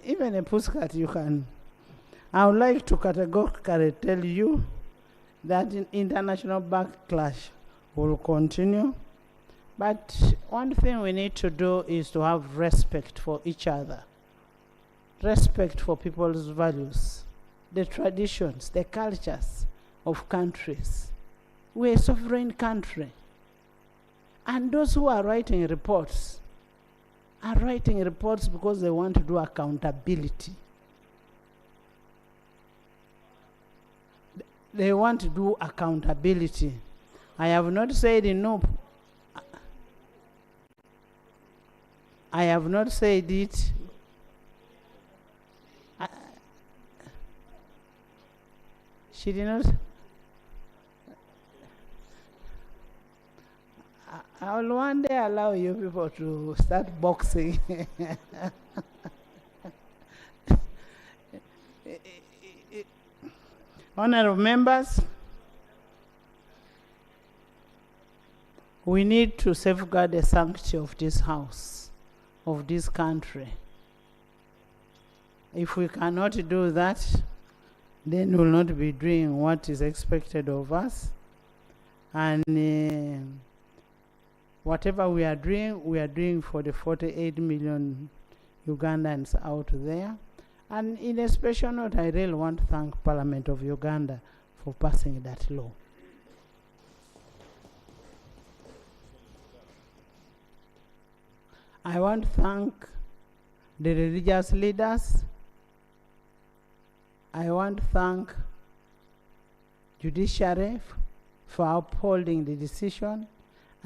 Even a postcard you can. I would like to categorically tell you that international backlash will continue. But one thing we need to do is to have respect for each other, respect for people's values, the traditions, the cultures of countries. We're a sovereign country. And those who are writing reports are writing reports because they want to do accountability. They want to do accountability. I have not said enough. I have not said it. She did not. I will one day allow you people to start boxing. Honorable members, we need to safeguard the sanctity of this house, of this country. If we cannot do that, then we will not be doing what is expected of us. And whatever we are doing for the 48 million Ugandans out there. And in a special note, I really want to thank Parliament of Uganda for passing that law. I want to thank the religious leaders. I want to thank judiciary for upholding the decision.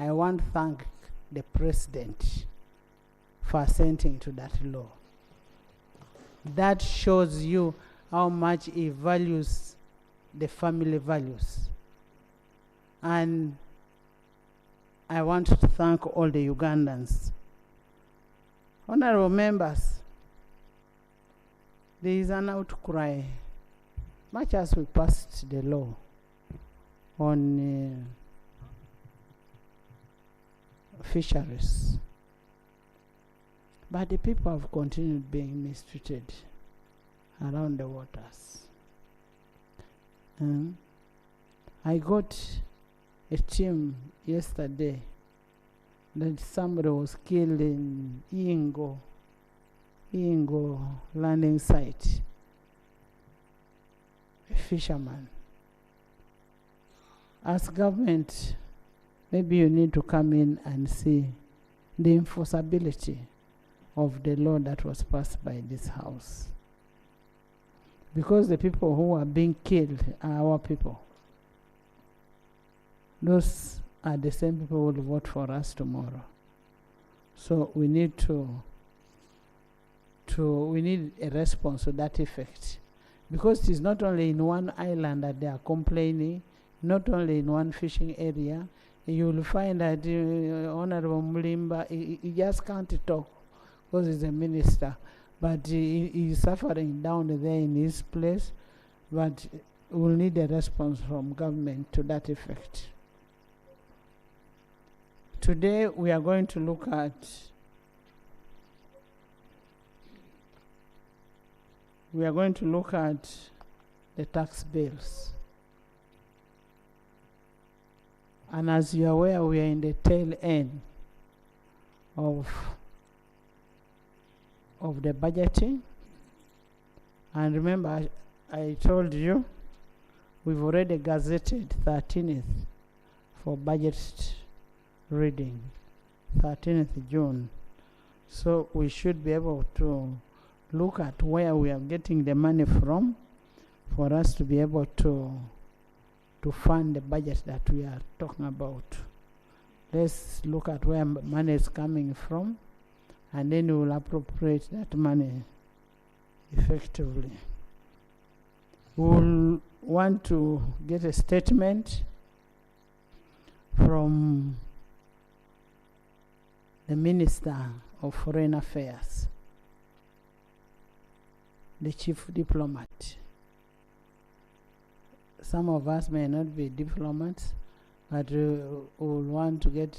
I want to thank the president for assenting to that law. That shows you how much he values the family values. And I want to thank all the Ugandans. Honorable members, there is an outcry, much as we passed the law on fisheries. But the people have continued being mistreated around the waters. I got a team yesterday that somebody was killed in Ingo landing site. A fisherman. As government, maybe you need to come in and see the enforceability of the law that was passed by this house. Because the people who are being killed are our people. Those are the same people who will vote for us tomorrow. So we need we need a response to that effect. Because it is not only in one island that they are complaining, not only in one fishing area. You will find that Honorable Mulimba, he just can't talk because he's a minister. But he is suffering down there in his place. But we'll need a response from government to that effect. Today we are going to look at the tax bills. And as you are aware, we are in the tail end of the budgeting. And remember, I told you, we've already gazetted 13th for budget reading, 13th June. So we should be able to look at where we are getting the money from for us to be able to fund the budget that we are talking about. Let's look at where money is coming from, and then we will appropriate that money effectively. We will want to get a statement from the Minister of Foreign Affairs, the Chief Diplomat. Some of us may not be diplomats, but we will want to get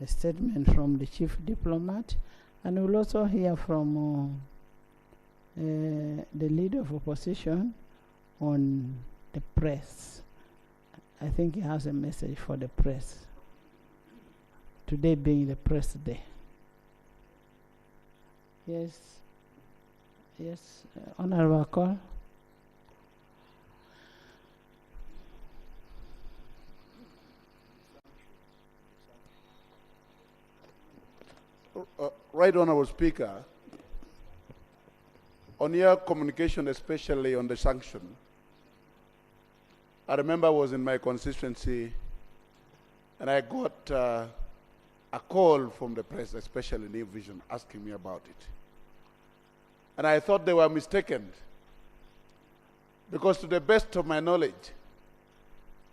a statement from the Chief Diplomat, and we'll also hear from the leader of opposition on the press. I think he has a message for the press. Today being the press day. Yes. Yes, Honorable Call. Right Honorable Speaker, on your communication, especially on the sanction, I remember I was in my constituency and I got a call from the press, especially New Vision, asking me about it. And I thought they were mistaken because to the best of my knowledge,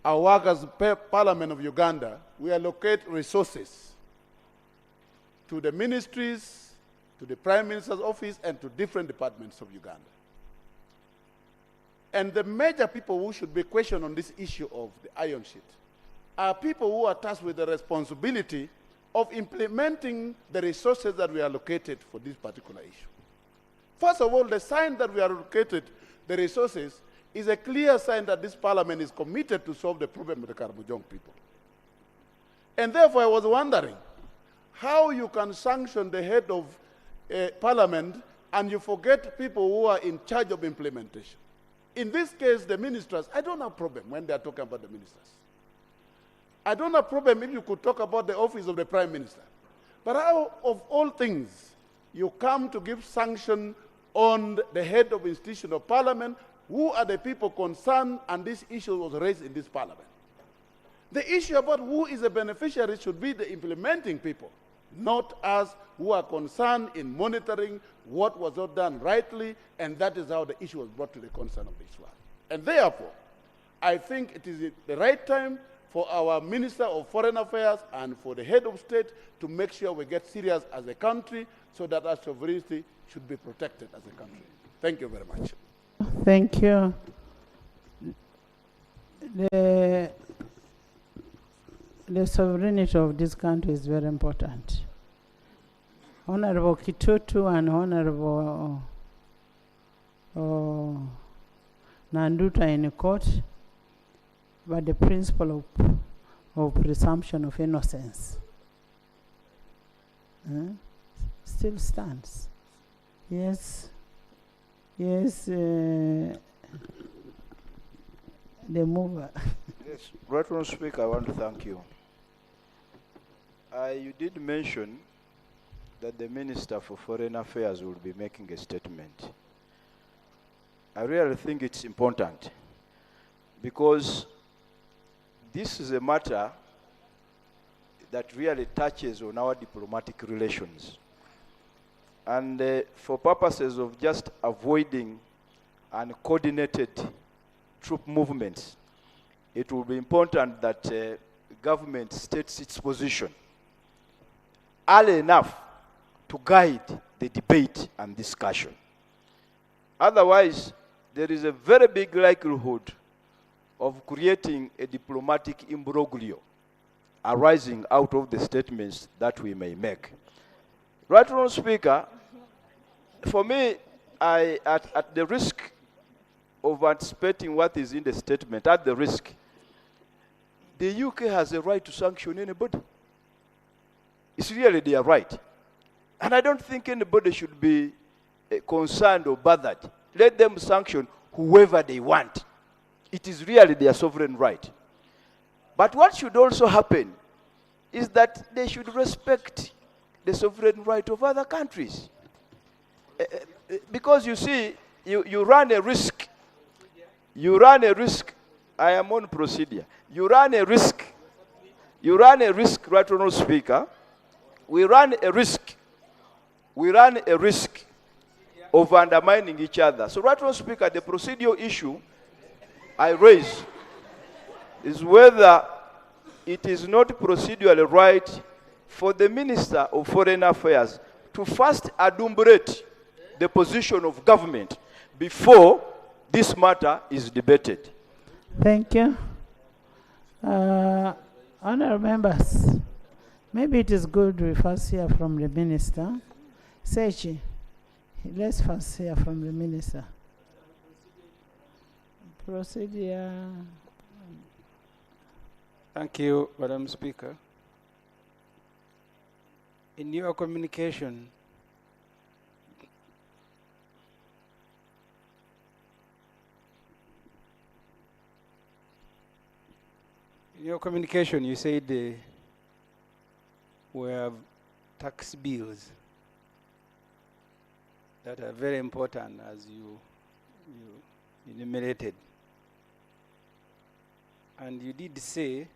our work as Parliament of Uganda, we allocate resources to the ministries, to the Prime Minister's office, and to different departments of Uganda. And the major people who should be questioned on this issue of the iron sheet are people who are tasked with the responsibility of implementing the resources that we allocated for this particular issue. First of all, the sign that we allocated the resources is a clear sign that this Parliament is committed to solve the problem of the Karamojong people. And therefore, I was wondering how you can sanction the head of Parliament and you forget people who are in charge of implementation. In this case, the ministers, I don't have a problem when they are talking about the ministers. I don't have a problem if you could talk about the office of the Prime Minister. But how, of all things, you come to give sanction on the head of institution of Parliament, who are the people concerned, and this issue was raised in this Parliament. The issue about who is a beneficiary should be the implementing people, not us who are concerned in monitoring what was not done rightly, and that is how the issue was brought to the concern of this one. And therefore, I think it is the right time for our Minister of Foreign Affairs and for the head of state to make sure we get serious as a country so that our sovereignty should be protected as a country. Thank you very much. Thank you. The sovereignty of this country is very important. Honorable Kitutu and Honorable Nanduta in court, but the principle of presumption of innocence still stands. Yes. Yes, the mover. Yes, Right Honourable Speaker, I want to thank you. You did mention that the Minister for Foreign Affairs will be making a statement. I really think it's important because this is a matter that really touches on our diplomatic relations. And for purposes of just avoiding uncoordinated troop movements, it will be important that government states its position early enough to guide the debate and discussion. Otherwise, there is a very big likelihood of creating a diplomatic imbroglio arising out of the statements that we may make. Right Honourable Speaker, for me, at the risk of anticipating what is in the statement, at the risk, the UK has a right to sanction anybody. It's really their right. And I don't think anybody should be concerned or bothered. Let them sanction whoever they want. It is really their sovereign right. But what should also happen is that they should respect the sovereign right of other countries. Because you see, you run a risk. You run a risk. I am on procedure. You run a risk. You run a risk, Right Honourable Speaker. We run a risk. We run a risk of undermining each other. So, Right Honourable Speaker, the procedural issue I raise is whether it is not procedurally right for the Minister of Foreign Affairs to first adumbrate the position of government before this matter is debated. Thank you. Honourable members, maybe it is good we first hear from the Minister. Sechi, let's first hear from the minister. Procedure. Thank you, Madam Speaker. In your communication, you said we have tax bills that are very important, as you enumerated. And you did say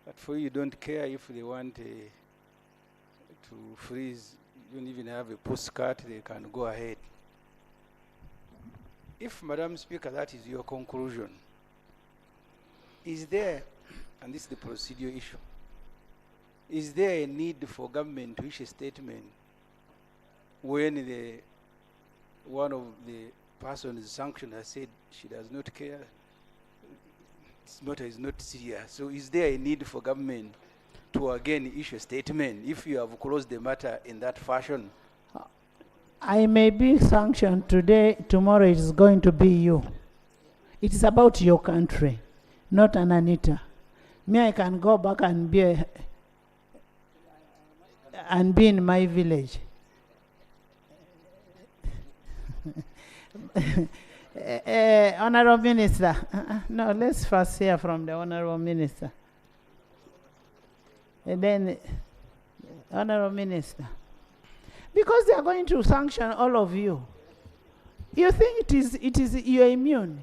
that for you don't care if they want to freeze, you don't even have a postcard, they can go ahead. If, Madam Speaker, that is your conclusion, is there, and this is the procedure issue, is there a need for government to issue a statement when one of the persons sanctioned has said she does not care? This matter is not serious. So is there a need for government to again issue a statement if you have closed the matter in that fashion? I may be sanctioned today, tomorrow it is going to be you. It is about your country, not an Anita. Me, I can go back and be in my village. Honorable Minister. No, let's first hear from the Honorable Minister. And then, Honorable Minister. Because they are going to sanction all of you. You think it is you are immune?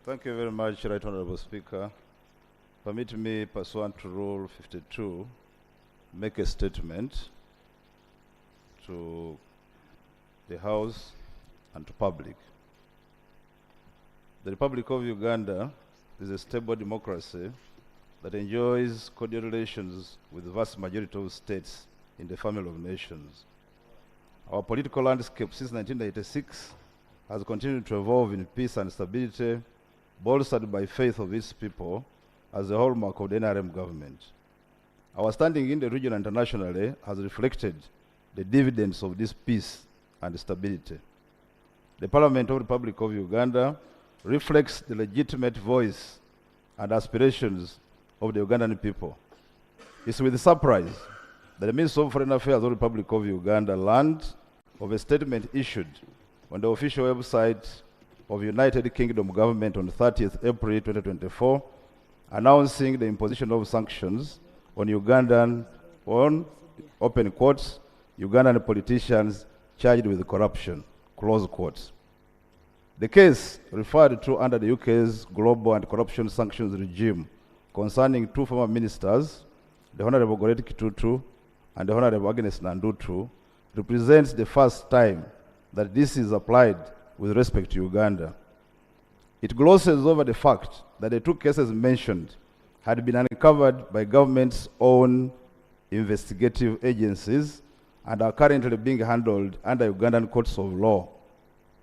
Thank you very much, Right Honorable Speaker. Permit me, pursuant to Rule 52, make a statement to the House and to public. The Republic of Uganda is a stable democracy that enjoys cordial relations with the vast majority of states in the family of nations. Our political landscape since 1996 has continued to evolve in peace and stability, bolstered by faith of its people as a hallmark of the NRM government. Our standing in the region internationally has reflected the dividends of this peace and stability. The Parliament of the Republic of Uganda reflects the legitimate voice and aspirations of the Ugandan people. It's with surprise that the Minister of Foreign Affairs of the Republic of Uganda learned of a statement issued on the official website of United Kingdom government on 30th April 2024, announcing the imposition of sanctions on Ugandan, open quotes, Ugandan politicians charged with corruption, close quotes. The case referred to under the UK's global anti-corruption sanctions regime concerning two former ministers, the Honorable Goretti Kitutu and the Honorable Agnes Nandutu, represents the first time that this is applied with respect to Uganda. It glosses over the fact that the two cases mentioned had been uncovered by government's own investigative agencies and are currently being handled under Ugandan courts of law.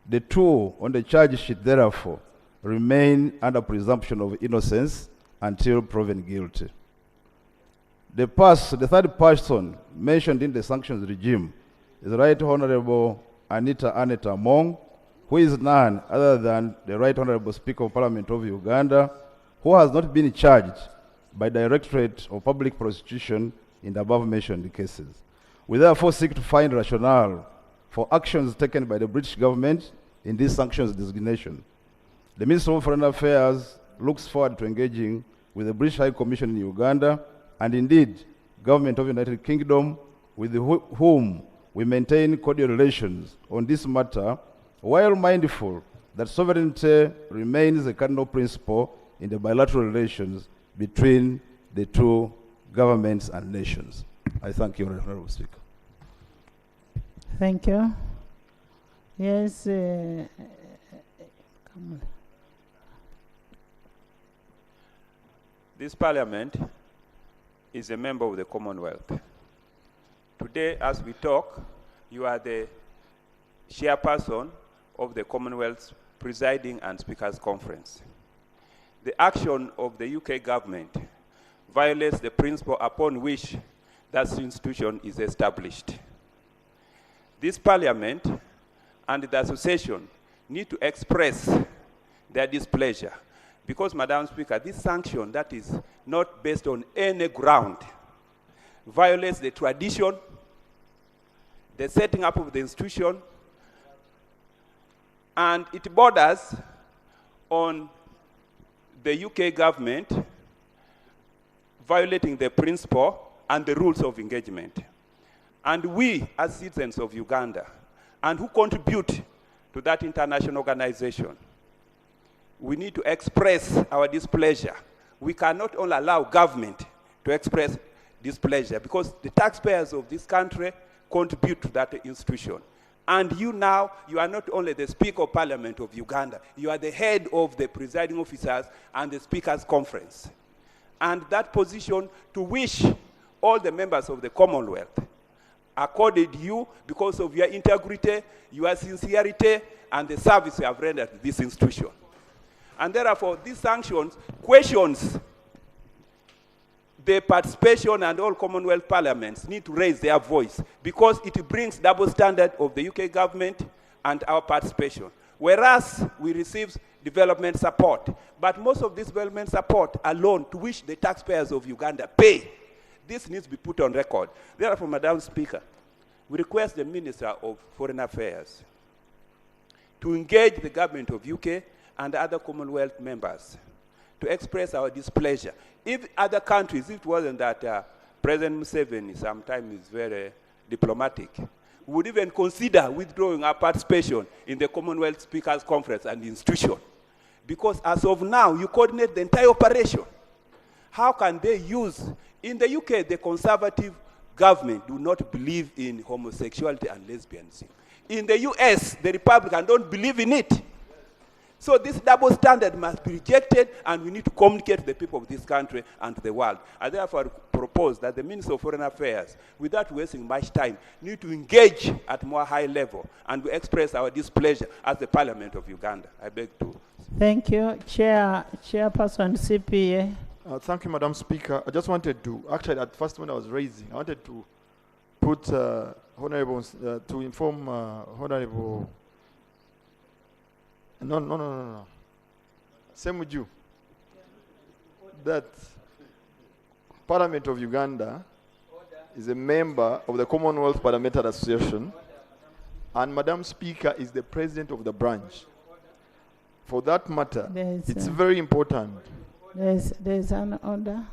The two on the charge sheet, therefore, remain under presumption of innocence until proven guilty. The third person mentioned in the sanctions regime is Right Honorable Anita Mong, who is none other than the Right Honorable Speaker of Parliament of Uganda, who has not been charged by Directorate of Public Prosecution in the above-mentioned cases. We therefore seek to find rationale for actions taken by the British government in this sanctions designation. The Minister of Foreign Affairs looks forward to engaging with the British High Commission in Uganda and indeed Government of the United Kingdom, with whom we maintain cordial relations on this matter, while mindful that sovereignty remains a cardinal principle in the bilateral relations between the two governments and nations. I thank you, Honorable Speaker. Thank you. Yes, come on. This Parliament is a member of the Commonwealth. Today, as we talk, you are the chairperson of the Commonwealth Presiding and Speakers Conference. The action of the UK government violates the principle upon which that institution is established. this parliament and the association need to express their displeasure. Because, Madam Speaker, this sanction that is not based on any ground violates the tradition, the setting up of the institution, and it borders on the UK government violating the principle and the rules of engagement. And we, as citizens of Uganda, and who contribute to that international organization, we need to express our displeasure. We cannot only allow government to express displeasure because the taxpayers of this country contribute to that institution. And you now, you are not only the Speaker of Parliament of Uganda, you are the head of the presiding officers and the Speakers' Conference. And that position to which all the members of the Commonwealth accorded you because of your integrity, your sincerity, and the service you have rendered to this institution. And therefore, these sanctions questions the participation, and all Commonwealth parliaments need to raise their voice because it brings double standard of the UK government and our participation. Whereas we receive development support, but most of this development support alone to which the taxpayers of Uganda pay, this needs to be put on record. Therefore, Madam Speaker, we request the Minister of Foreign Affairs to engage the government of UK and other Commonwealth members to express our displeasure. If other countries, if it wasn't that President Museveni sometimes is very diplomatic, we would even consider withdrawing our participation in the Commonwealth Speakers Conference and institution. Because as of now, you coordinate the entire operation. How can they use, in the UK, the Conservative government do not believe in homosexuality and lesbianism. In the US, the Republicans don't believe in it. So this double standard must be rejected, and we need to communicate to the people of this country and to the world. I therefore propose that the Minister of Foreign Affairs, without wasting much time, need to engage at more high level and to express our displeasure as the Parliament of Uganda. I beg to. Thank you. Chairperson CPA. Thank you, Madam Speaker. I just wanted to, actually at first when I was raising, I wanted to put to inform Honorable. No. Same with you. That Parliament of Uganda is a member of the Commonwealth Parliamentary Association, and Madam Speaker is the president of the branch. For that matter, it's very important. There's an order.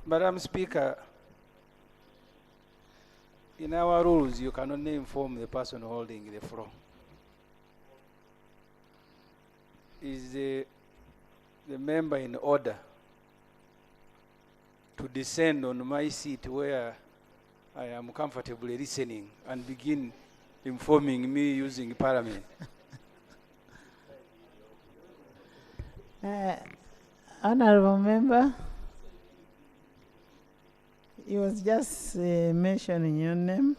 Madam Speaker, in our rules, you can only inform the person holding the floor. Is the member in order to descend on my seat where I am comfortably listening and begin informing me using Parliament? Honorable Member, he was just mentioning your name.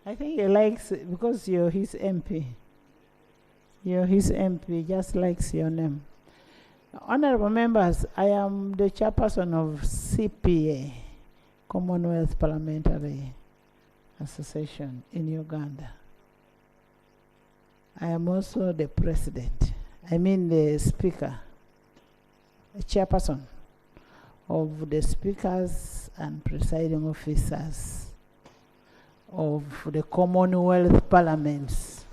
I think he likes it because you're his MP. You're his MP, just likes your name. Honorable members, I am the chairperson of CPA, Commonwealth Parliamentary Association in Uganda. I am also the president, the speaker, the chairperson of the speakers and presiding officers of the Commonwealth Parliaments,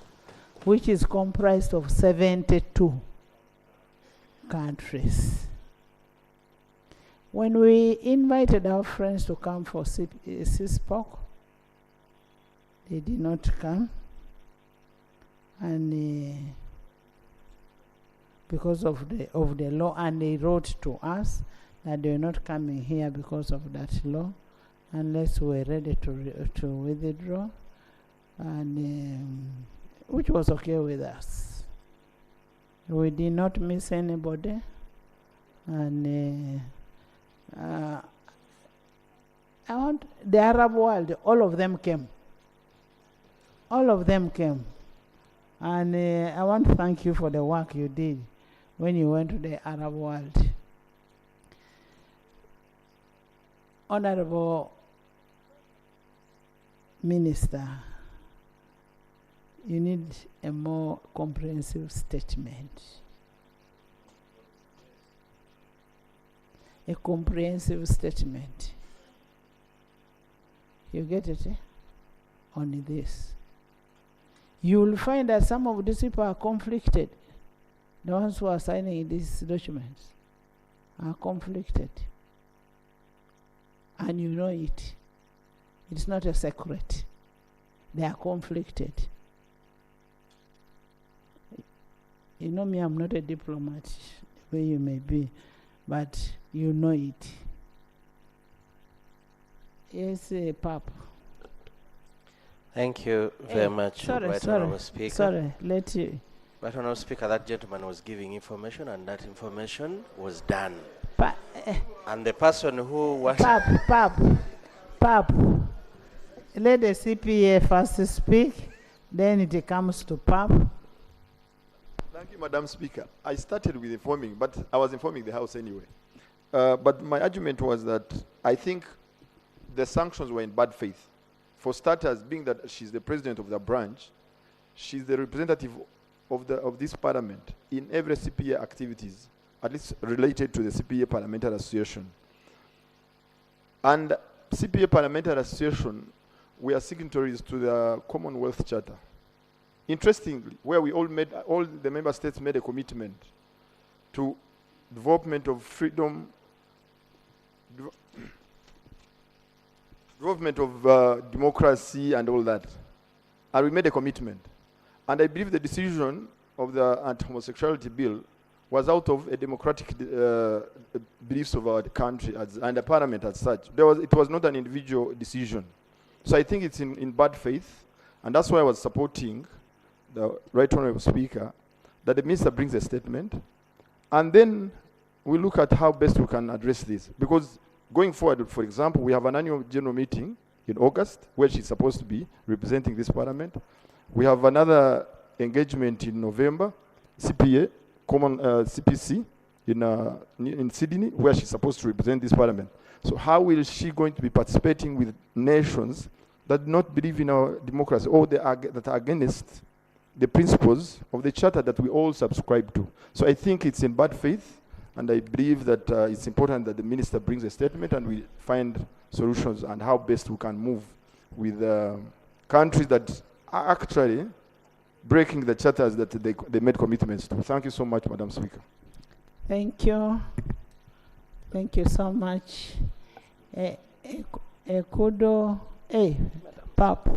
which is comprised of 72 countries. When we invited our friends to come for CISPOC, they did not come, and because of the law, and they wrote to us that they were not coming here because of that law, unless we were ready to withdraw, and which was okay with us. We did not miss anybody, and I want the Arab world, all of them came. All of them came. And I want to thank you for the work you did when you went to the Arab world. Honorable Minister, you need a more comprehensive statement. A comprehensive statement. You get it? On this. You will find that some of these people are conflicted. The ones who are signing these documents are conflicted. And you know it. It's not a secret. They are conflicted. You know me, I'm not a diplomat, the way you may be, but you know it. Yes, Pap. Thank you very much, Honourable Speaker. Sorry, let you. Right Honourable Speaker, that gentleman was giving information, and that information was done. And the person who was... Pap. Let the CPA first speak, then it comes to Pap. Thank you, Madam Speaker. I started with informing, but I was informing the House anyway. But my argument was that I think the sanctions were in bad faith. For starters, being that she's the president of the branch, she's the representative of this parliament in every CPA activities, at least related to the CPA Parliamentary Association. And CPA Parliamentary Association, we are signatories to the Commonwealth Charter. Interestingly, where we all the member states made a commitment to development of freedom, development of democracy and all that. And we made a commitment. And I believe the decision of the anti-homosexuality bill was out of a democratic beliefs of our country and the parliament as such. It was not an individual decision. So I think it's in bad faith, and that's why I was supporting the Right Honourable Speaker, that the Minister brings a statement, and then we look at how best we can address this. Because going forward, for example, we have an annual general meeting in August, where she's supposed to be representing this parliament. We have another engagement in November, CPA, CPC, in Sydney, where she's supposed to represent this parliament. So how will she going to be participating with nations that do not believe in our democracy, or that are against the principles of the charter that we all subscribe to? So I think it's in bad faith, and I believe that it's important that the minister brings a statement and we find solutions and how best we can move with countries that are actually breaking the charters that they made commitments to. Thank you so much, Madam Speaker. Thank you. Thank you so much. Pap.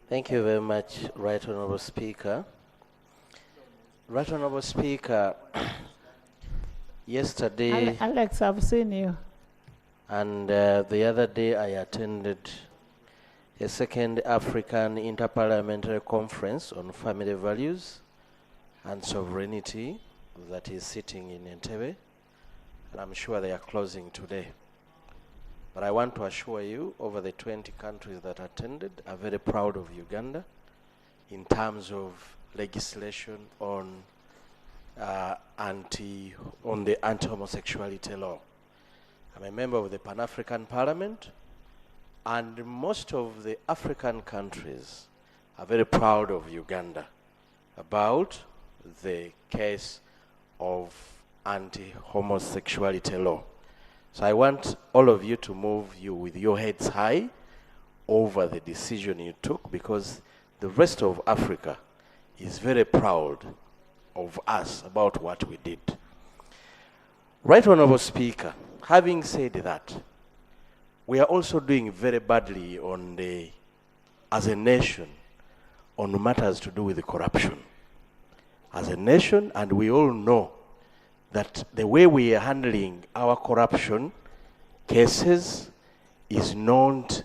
Thank you very much, Right Honourable Speaker. Right Honourable Speaker, yesterday... Alex, I've seen you. And the other day I attended a second African Interparliamentary Conference on Family Values and Sovereignty that is sitting in Entebbe, and I'm sure they are closing today. But I want to assure you, over the 20 countries that attended are very proud of Uganda in terms of legislation on the anti-homosexuality law. I'm a member of the Pan-African Parliament, and most of the African countries are very proud of Uganda about the case of anti-homosexuality law. So I want all of you to move with your heads high over the decision you took, because the rest of Africa is very proud of us about what we did. Right Honourable Speaker, having said that, we are also doing very badly as a nation on matters to do with the corruption. As a nation, and we all know that the way we are handling our corruption cases cannot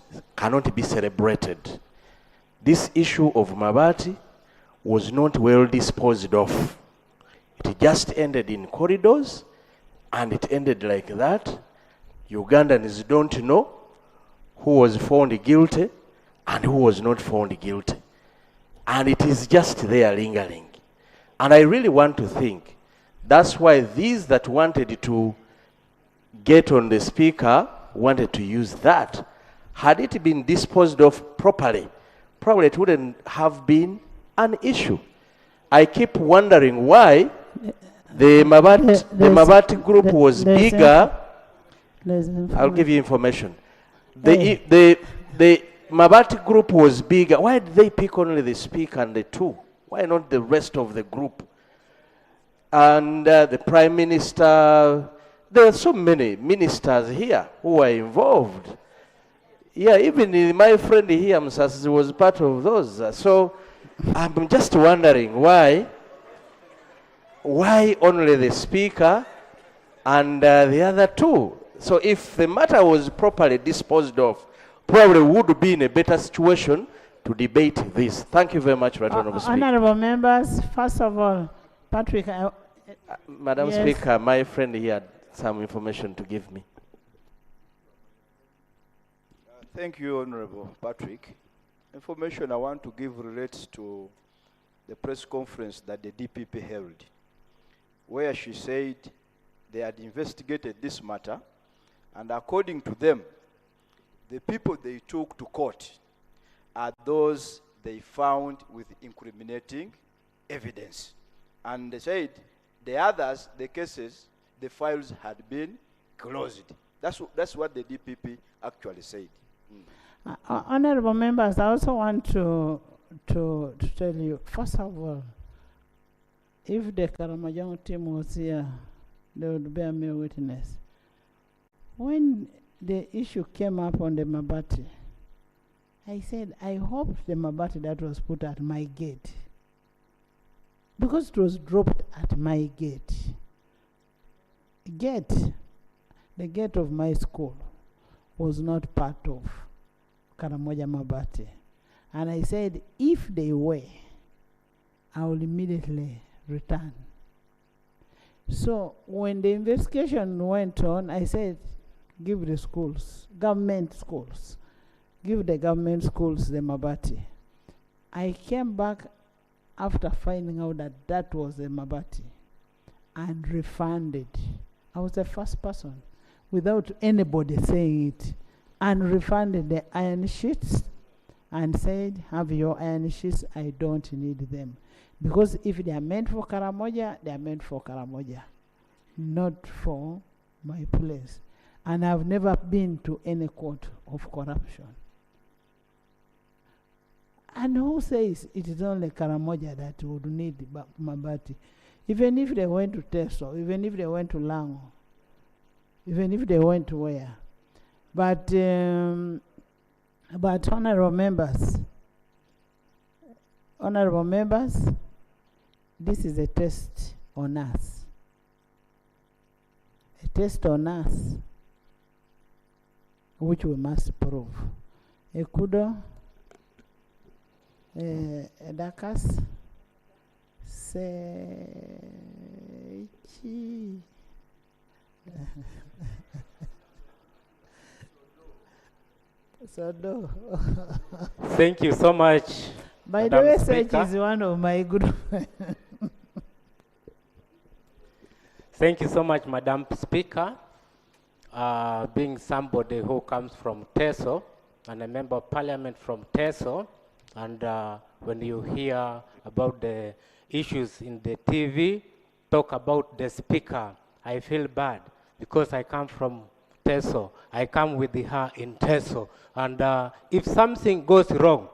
be celebrated. This issue of Mabati was not well disposed of. It just ended in corridors, and it ended like that. Ugandans don't know who was found guilty and who was not found guilty. And it is just there lingering. And I really want to think, that's why these that wanted to get on the speaker wanted to use that, had it been disposed of properly, probably it wouldn't have been an issue. I keep wondering why the Mabati group was bigger. I'll give you information. The Mabati group was bigger. Why did they pick only the speaker and the two? Why not the rest of the group? And the Prime Minister, there are so many ministers here who are involved. Yeah, even my friend here, Msas, was part of those. So I'm just wondering why only the speaker and the other two? So if the matter was properly disposed of, probably would be in a better situation to debate this. Thank you very much, Right Honourable Speaker. Honourable members, first of all, Patrick, Madam yes. Speaker, my friend here had some information to give me. Thank you, Honorable Patrick. Information I want to give relates to the press conference that the DPP held, where she said they had investigated this matter, and according to them, the people they took to court are those they found with incriminating evidence. And they said the others, the cases, the files had been closed. That's what the DPP actually said. Honourable members, I also want to tell you, first of all, if the Karamojong team was here, they would bear me witness. When the issue came up on the Mabati, I said, I hope the Mabati that was put at my gate, because it was dropped at my gate, the gate of my school was not part of Karamoja Mabati. And I said, if they were, I will immediately return. So when the investigation went on, I said, give the schools, government schools, give the government schools the Mabati. I came back after finding out that that was the Mabati and refunded. I was the first person, without anybody saying it, and refunded the iron sheets and said, have your iron sheets, I don't need them. Because if they are meant for Karamoja, they are meant for Karamoja, not for my place. And I've never been to any court of corruption. And who says it is only Karamoja that would need Mabati? Even if they went to Teso, even if they went to Lango, even if they went to where. But honourable members, this is a test on us. A test on us, which we must prove. Ekudo, Dakas, Sechi. Sodo. Thank you so much. By the way, Sechi is one of my good friends. Thank you so much, Madam Speaker. Being somebody who comes from Teso and a member of Parliament from Teso, and when you hear about the issues in the TV, talk about the speaker, I feel bad because I come from Teso. I come with her in Teso. And if something goes wrong,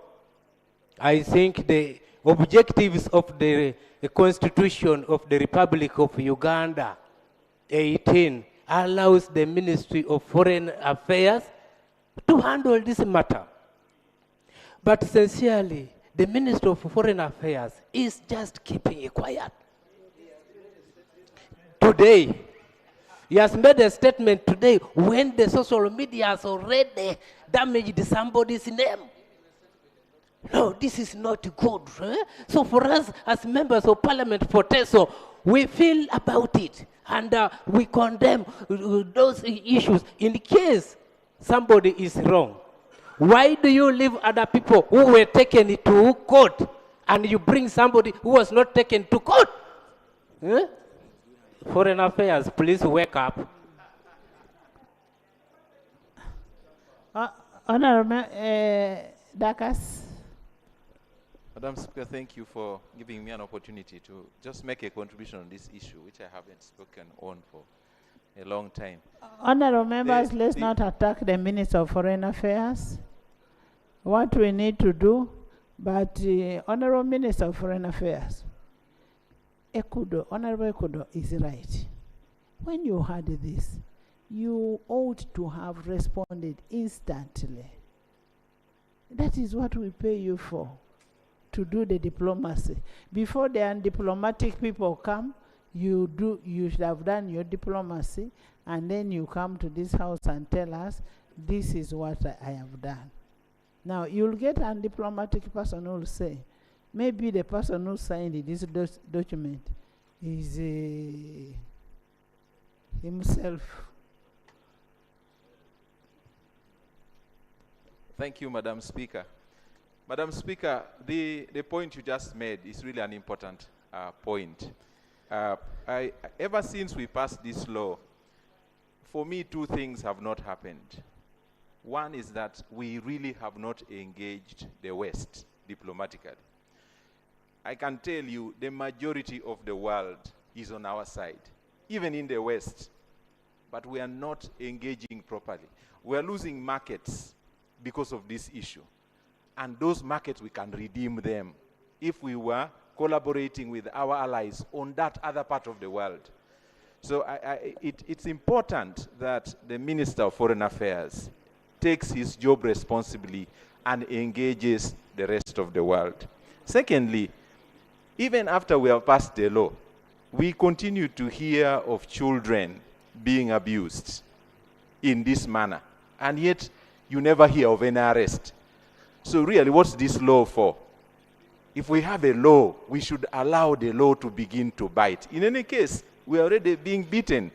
I think the objectives of the Constitution of the Republic of Uganda, 18, allows the Ministry of Foreign Affairs to handle this matter. But sincerely, the Minister of Foreign Affairs is just keeping it quiet. Today, he has made a statement today when the social media has already damaged somebody's name. No, this is not good. So for us as members of Parliament for Teso, we feel about it and we condemn those issues. In case somebody is wrong, why do you leave other people who were taken to court and you bring somebody who was not taken to court? Foreign Affairs, please wake up. Honorable Dakas. Madam Speaker, thank you for giving me an opportunity to just make a contribution on this issue, which I haven't spoken on for a long time. Honorable members, let's not attack the Minister of Foreign Affairs. What we need to do, but Honorable Minister of Foreign Affairs, Honorable Ekudo is right. When you heard this, you ought to have responded instantly. That is what we pay you for, to do the diplomacy. Before the undiplomatic people come, you should have done your diplomacy, and then you come to this house and tell us, this is what I have done. Now, you'll get an undiplomatic person who will say, maybe the person who signed this document is himself. Thank you, Madam Speaker. Madam Speaker, the point you just made is really an important point. Ever since we passed this law, for me, two things have not happened. One is that we really have not engaged the West diplomatically. I can tell you the majority of the world is on our side, even in the West, but we are not engaging properly. We are losing markets because of this issue. And those markets, we can redeem them if we were collaborating with our allies on that other part of the world. So it's important that the Minister of Foreign Affairs takes his job responsibly and engages the rest of the world. Secondly, even after we have passed the law, we continue to hear of children being abused in this manner, and yet you never hear of any arrest. So really, what's this law for? If we have a law, we should allow the law to begin to bite. In any case, we are already being beaten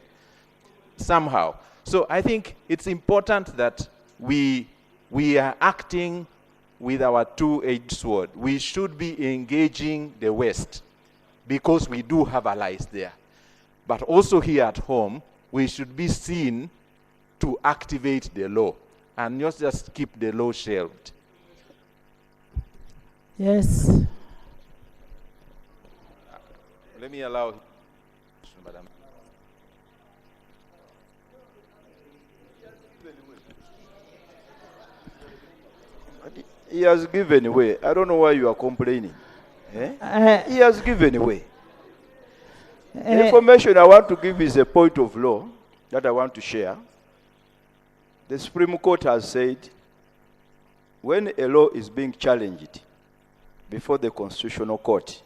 somehow. So I think it's important that we are acting with our two-edged sword. We should be engaging the West because we do have allies there. But also here at home, we should be seen to activate the law and not just keep the law shelved. Yes. Let me allow Madam. He has given away. I don't know why you are complaining. He has given away. The information I want to give is a point of law that I want to share. The Supreme Court has said when a law is being challenged before the Constitutional Court,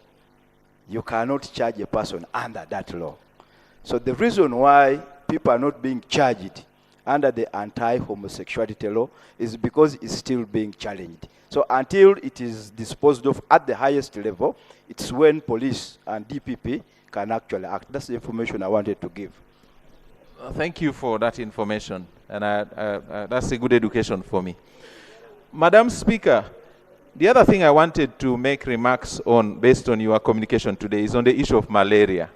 you cannot charge a person under that law. So the reason why people are not being charged under the anti-homosexuality law is because it's still being challenged. So until it is disposed of at the highest level, it's when police and DPP can actually act. That's the information I wanted to give. Thank you for that information, and that's a good education for me. Madam Speaker, the other thing I wanted to make remarks on, based on your communication today, is on the issue of malaria.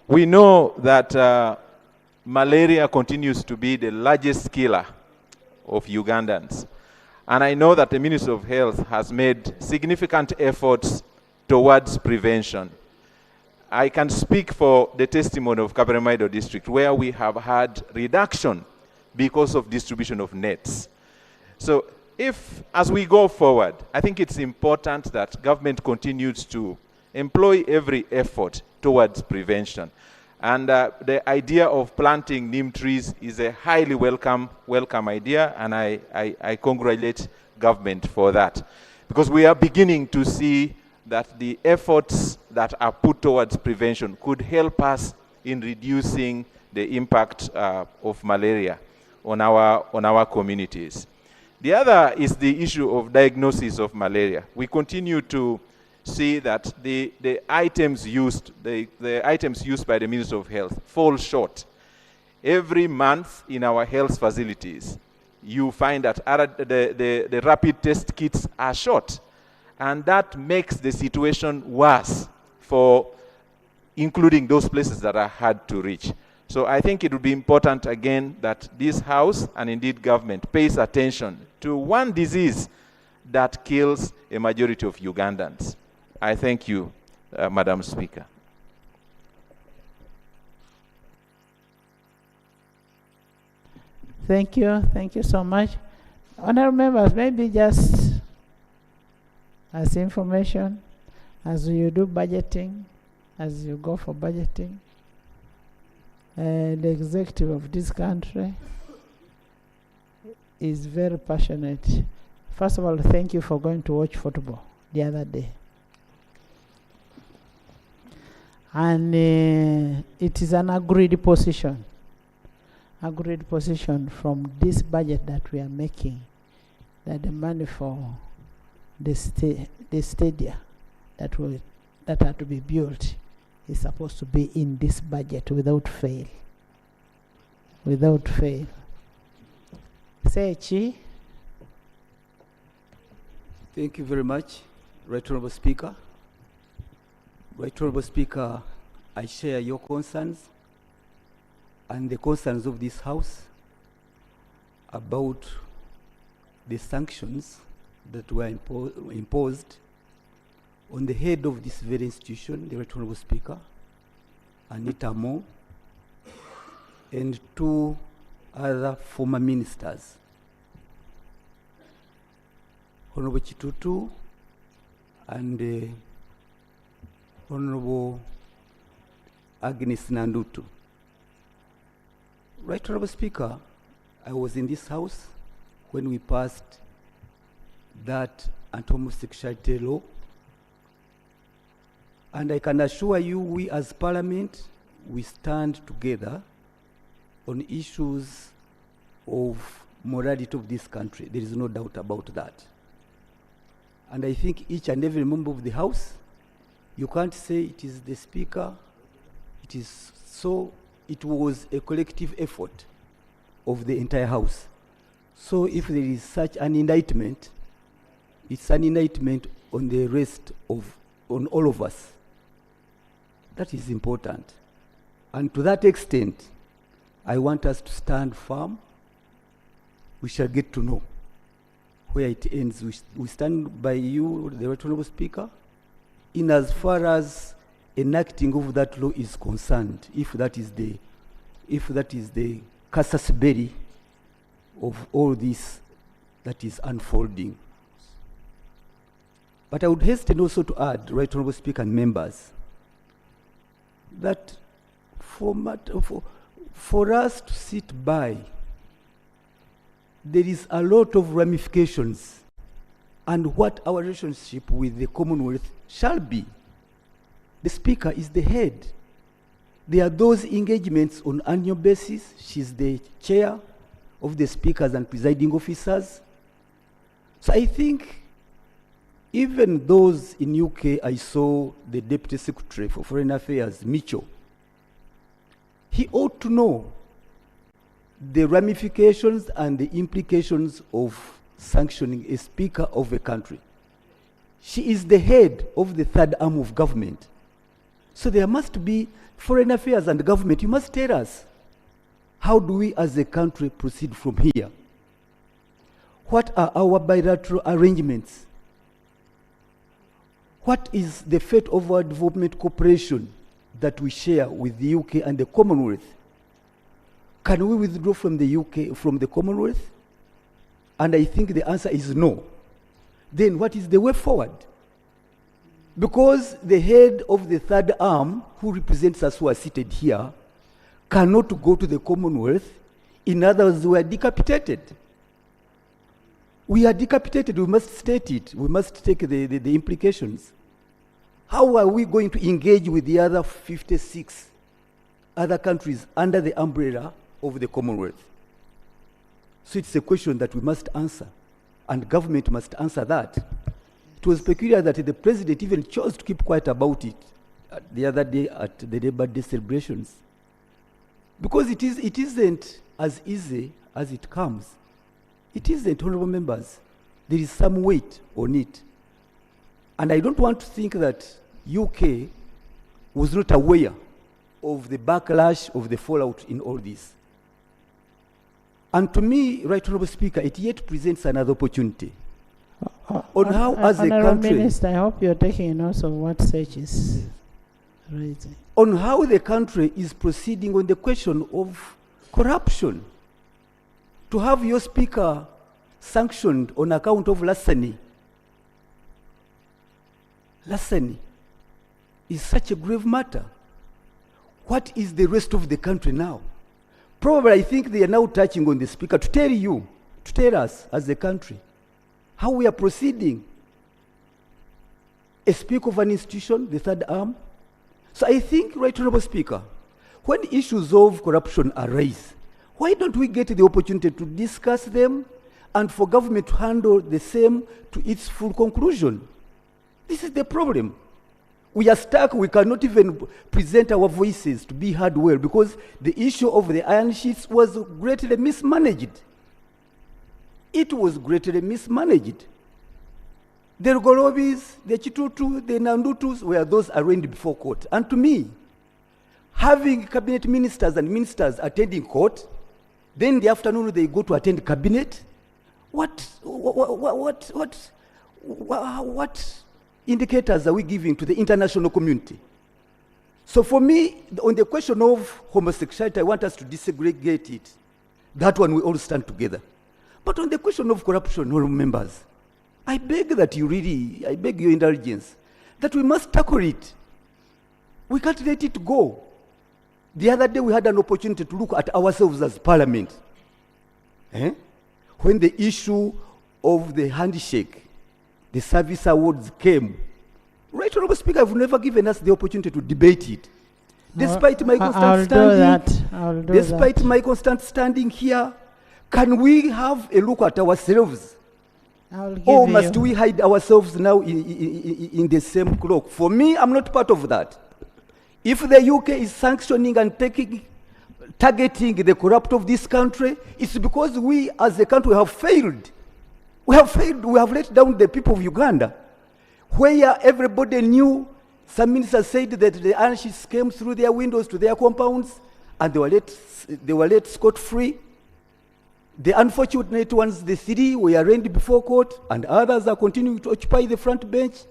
We know that malaria continues to be the largest killer of Ugandans. And I know that the Ministry of Health has made significant efforts towards prevention. I can speak for the testimony of Kabaremaido District, where we have had reduction because of distribution of nets. So as we go forward, I think it's important that government continues to employ every effort towards prevention. And the idea of planting neem trees is a highly welcome idea, and I congratulate government for that. Because we are beginning to see that the efforts that are put towards prevention could help us in reducing the impact of malaria on our communities. The other is the issue of diagnosis of malaria. We continue to see that the items used by the Ministry of Health fall short. Every month in our health facilities, you find that the rapid test kits are short. And that makes the situation worse for including those places that are hard to reach. So I think it would be important again that this House and indeed government pays attention to one disease that kills a majority of Ugandans. I thank you, Madam Speaker. Thank you so much. Honourable members, maybe just as information, as you do budgeting, as you go for budgeting, the executive of this country is very passionate. First of all, thank you for going to watch football the other day. And it is an agreed position from this budget that we are making, that the money for the stadia that are to be built is supposed to be in this budget without fail. Without fail. Say, Chi. Thank you very much, Right Honourable Speaker. Right Honourable Speaker, I share your concerns and the concerns of this House about the sanctions that were imposed on the head of this very institution, the Right Honourable Speaker, Anita Mo, and 2 other former ministers, Honourable Chitutu and Honourable Agnes Nandutu. Right Honourable Speaker, I was in this House when we passed that anti-homosexuality law, and I can assure you, we as Parliament, we stand together on issues of morality of this country. There is no doubt about that. And I think each and every member of the House, you can't say it is the Speaker, it is so, it was a collective effort of the entire House. So if there is such an indictment, it's an indictment on the rest of, on all of us. That is important. And to that extent, I want us to stand firm. We shall get to know where it ends. We stand by you, the Right Honourable Speaker, in as far as enacting of that law is concerned, if that is the casus belli of all this that is unfolding. But I would hasten also to add, Right Honourable Speaker and members, that for us to sit by, there is a lot of ramifications and what our relationship with the Commonwealth shall be. The Speaker is the head. There are those engagements on annual basis. She's the chair of the speakers and presiding officers. So I think even those in UK, I saw the Deputy Secretary for Foreign Affairs, Mitchell. He ought to know the ramifications and the implications of sanctioning a speaker of a country. She is the head of the third arm of government. So there must be foreign affairs and government. You must tell us, how do we as a country proceed from here? What are our bilateral arrangements? What is the fate of our development cooperation that we share with the UK and the Commonwealth? Can we withdraw from the UK, from the Commonwealth? And I think the answer is no. Then what is the way forward? Because the head of the third arm, who represents us who are seated here, cannot go to the Commonwealth. In other words, we are decapitated. We are decapitated, we must state it. We must take the implications. How are we going to engage with the other 56 other countries under the umbrella of the Commonwealth? So it's a question that we must answer, and government must answer that. It was peculiar that the president even chose to keep quiet about it the other day at the Labour Day celebrations. Because it isn't as easy as it comes. It isn't, honourable members. There is some weight on it. And I don't want to think that UK was not aware of the backlash of the fallout in all this. And to me, Right Honourable Speaker, it yet presents another opportunity on how, as a country, Minister, I hope you're taking notes of what Sech is raising. On how the country is proceeding on the question of corruption. To have your speaker sanctioned on account of larceny is such a grave matter. What is the rest of the country now? Probably, I think they are now touching on the speaker to tell us as a country, how we are proceeding. A speaker of an institution, the third arm. So I think, Right Honourable Speaker, when issues of corruption arise, why don't we get the opportunity to discuss them and for government to handle the same to its full conclusion? This is the problem. We are stuck, we cannot even present our voices to be heard well because the issue of the iron sheets was greatly mismanaged. It was greatly mismanaged. The Rugorobis, the Chitutu, the Nandutus were those arraigned before court. And to me, having cabinet ministers and ministers attending court, then in the afternoon they go to attend cabinet, what indicators are we giving to the international community? So for me, on the question of homosexuality, I want us to desegregate it. That one we all stand together. But on the question of corruption, honorable members, I beg your indulgence, that we must tackle it. We can't let it go. The other day we had an opportunity to look at ourselves as parliament. When the issue of the handshake, the service awards came, Right Honourable Speaker, I've never given us the opportunity to debate it. Despite my constant standing here, can we have a look at ourselves? Or must we hide ourselves now in the same cloak? For me, I'm not part of that. If the UK is sanctioning and targeting the corrupt of this country, it's because we as a country have failed. We have let down the people of Uganda. Where everybody knew, some ministers said that the iron sheets came through their windows to their compounds and they were let scot-free. The unfortunate ones, the three, were arraigned before court, and others are continuing to occupy the front bench.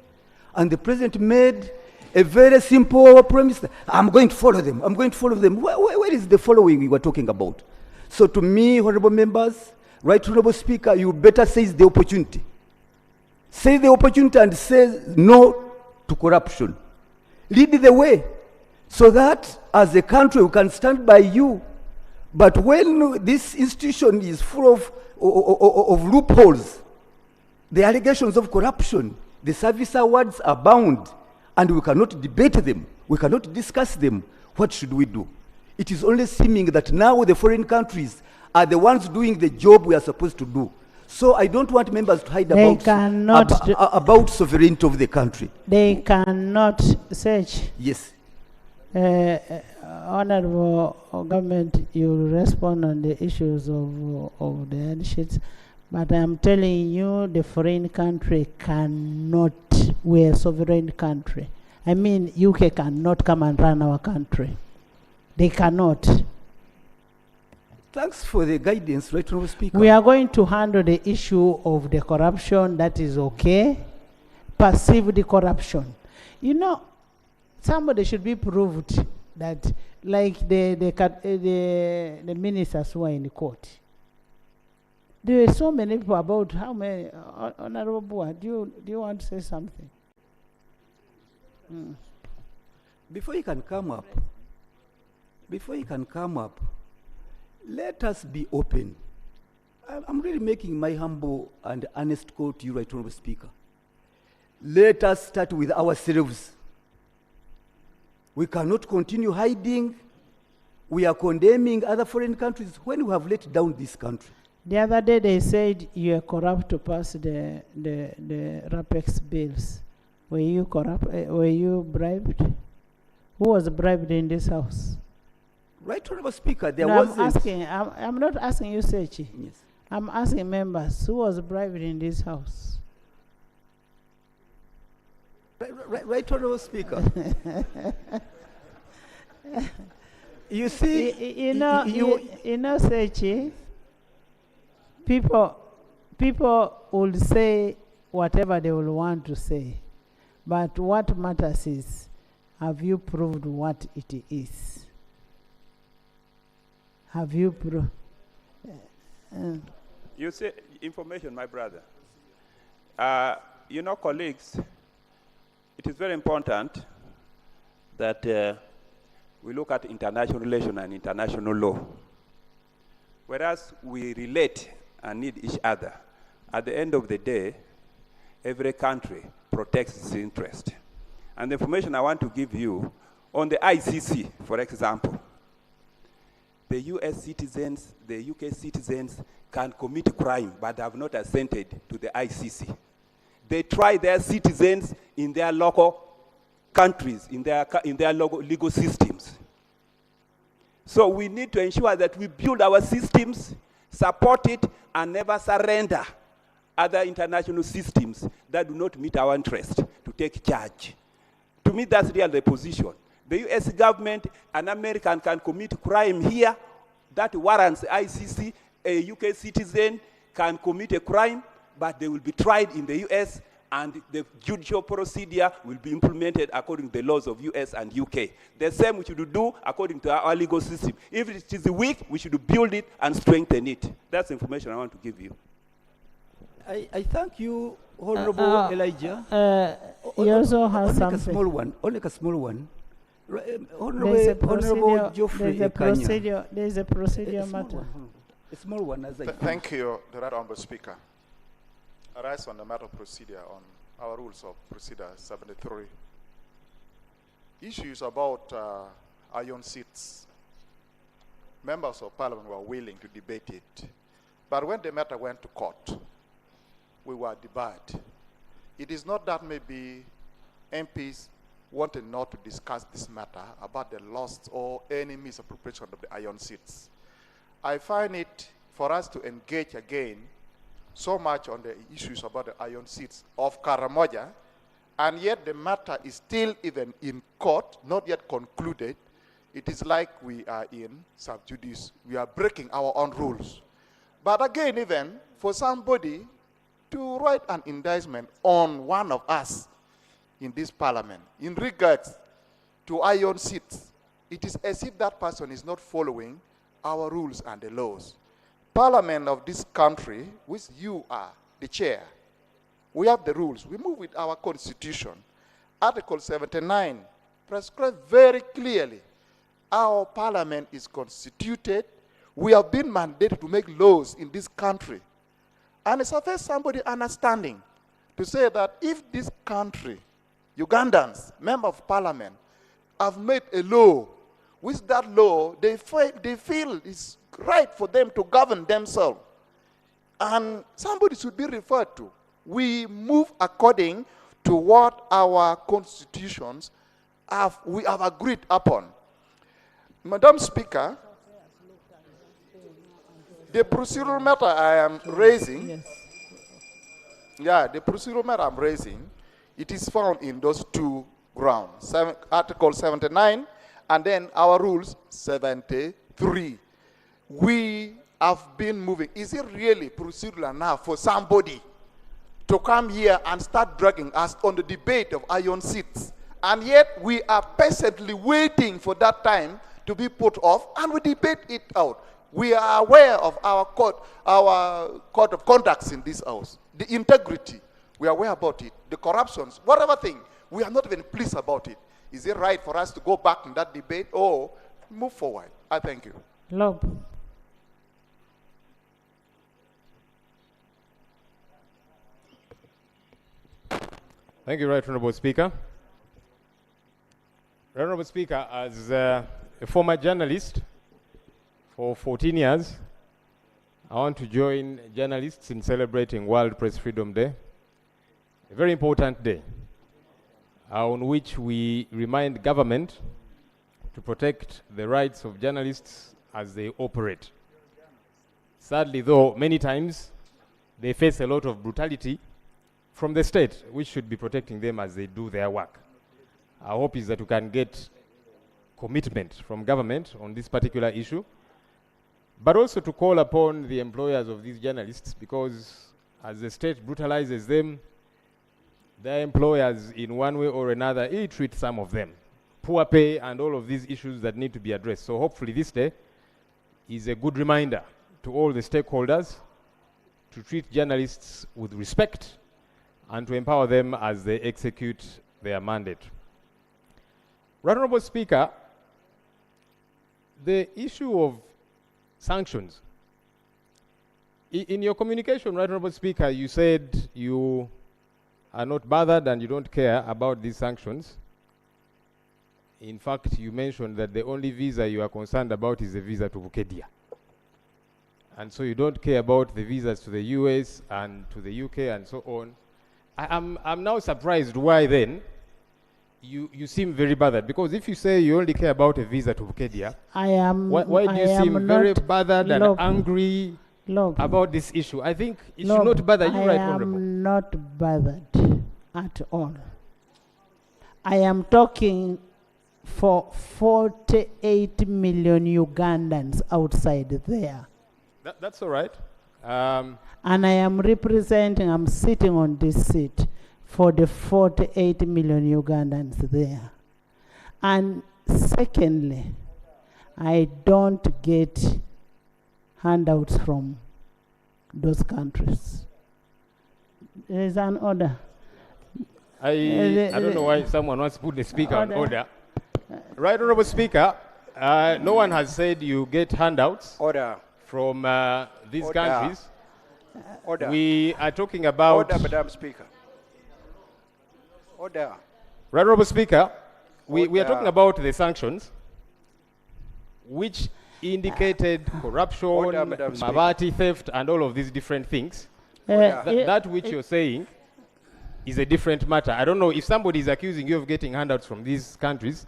And the president made a very simple premise: I'm going to follow them. I'm going to follow them. Where is the following we were talking about? So to me, honorable members, Right Honorable Speaker, you better seize the opportunity. Seize the opportunity and say no to corruption. Lead the way so that as a country we can stand by you. But when this institution is full of loopholes, the allegations of corruption, the service awards abound, and we cannot debate them, we cannot discuss them, what should we do? It is only seeming that now the foreign countries are the ones doing the job we are supposed to do. So I don't want members to hide about sovereignty of the country. They cannot search. Yes. Honorable government, you respond on the issues of the handsheets, but I'm telling you, the foreign country cannot, we're a sovereign country. I mean, UK cannot come and run our country. They cannot. Thanks for the guidance, Right Honourable Speaker. We are going to handle the issue of the corruption, that is okay. Perceived corruption. You know, somebody should be proved that, like the ministers who are in the court. There are so many people about how many. Honorable Bua, do you want to say something? Before you can come up, let us be open. I'm really making my humble and honest call to you, Right Honourable Speaker. Let us start with ourselves. We cannot continue hiding. We are condemning other foreign countries when we have let down this country. The other day they said you are corrupt to pass the RAPEX bills. Were you corrupt? Were you bribed? Who was bribed in this house? Right Honourable Speaker, I'm not asking you, Sechi. Yes. I'm asking members, who was bribed in this house? Right Honourable Speaker. You see, you know, Sechi, people will say whatever they will want to say, but what matters is, have you proved what it is? Have you proved? You say information, my brother. You know, colleagues, it is very important that we look at international relations and international law. Whereas we relate and need each other, at the end of the day, every country protects its interest. And the information I want to give you, on the ICC, for example, the US citizens, the UK citizens can commit crime, but have not assented to the ICC. They try their citizens in their local countries, in their local legal systems. So we need to ensure that we build our systems, support it, and never surrender other international systems that do not meet our interest to take charge. To me, that's really the position. The US government, an American can commit crime here that warrants ICC. A UK citizen can commit a crime, but they will be tried in the US, and the judicial procedure will be implemented according to the laws of US and UK. The same we should do according to our legal system. If it is weak, we should build it and strengthen it. That's the information I want to give you. I thank you, Honorable Elijah. You also have only something. A small one. Only a small one. Honorable Geoffrey Ekanya. There's a procedure matter. A small one, as I Thank you, the Right Honourable Speaker. I rise on the matter of procedure on our rules of procedure 73. Issues about iron seats. Members of Parliament were willing to debate it. But when the matter went to court, we were divided. It is not that maybe MPs wanted not to discuss this matter about the loss or any misappropriation of the iron seats. I find it for us to engage again so much on the issues about the iron seats of Karamoja, and yet the matter is still even in court, not yet concluded. It is like we are in sub judice. We are breaking our own rules. But again, even for somebody to write an indictment on one of us in this parliament in regards to iron seats, it is as if that person is not following our rules and the laws. Parliament of this country, which you are the chair, we have the rules. We move with our constitution. Article 79 prescribes very clearly our parliament is constituted. We have been mandated to make laws in this country. And it's affects somebody understanding to say that if this country, Ugandans, members of parliament, have made a law, with that law, they feel it's right for them to govern themselves. And somebody should be referred to. We move according to what our constitutions we have agreed upon. Madam Speaker, the procedural matter I am raising, the procedural matter I'm raising, it is found in those two grounds, Article 79, and then our rules 73. We have been moving. Is it really procedural enough for somebody to come here and start dragging us on the debate of iron seats? And yet we are patiently waiting for that time to be put off, and we debate it out. We are aware of our code of conducts in this house, the integrity. We are aware about it, the corruptions, whatever thing. We are not even pleased about it. Is it right for us to go back in that debate or move forward? I thank you. Lob. Thank you, Right Honourable Speaker. Right Honourable Speaker, as a former journalist for 14 years, I want to join journalists in celebrating World Press Freedom Day, a very important day on which we remind government to protect the rights of journalists as they operate. Sadly, though, many times they face a lot of brutality from the state, which should be protecting them as they do their work. Our hope is that we can get commitment from government on this particular issue, but also to call upon the employers of these journalists, because as the state brutalizes them, their employers in one way or another ill-treat some of them. Poor pay and all of these issues that need to be addressed. So hopefully this day is a good reminder to all the stakeholders to treat journalists with respect and to empower them as they execute their mandate. Right Honourable Speaker, the issue of sanctions. In your communication, Right Honourable Speaker, you said you are not bothered and you don't care about these sanctions. In fact, you mentioned that the only visa you are concerned about is the visa to Bukedia. And so you don't care about the visas to the US and to the UK and so on. I'm now surprised why then you seem very bothered, because if you say you only care about a visa to Bukedia, why do you seem very bothered and angry about this issue? I think it should not bother you, Right Honourable. I am not bothered at all. I am talking for 48 million Ugandans outside there. That's all right. And I am representing, I'm sitting on this seat for the 48 million Ugandans there. And secondly, I don't get handouts from those countries. There is an order. I don't know why someone wants to put the speaker on order. Right Honourable Speaker, no one has said you get handouts from these countries. Order. We are talking about... Order, Madam Speaker. Order. Right Honourable Speaker, we are talking about the sanctions, which indicated corruption, Mabati theft, and all of these different things. That which you're saying is a different matter. I don't know if somebody is accusing you of getting handouts from these countries.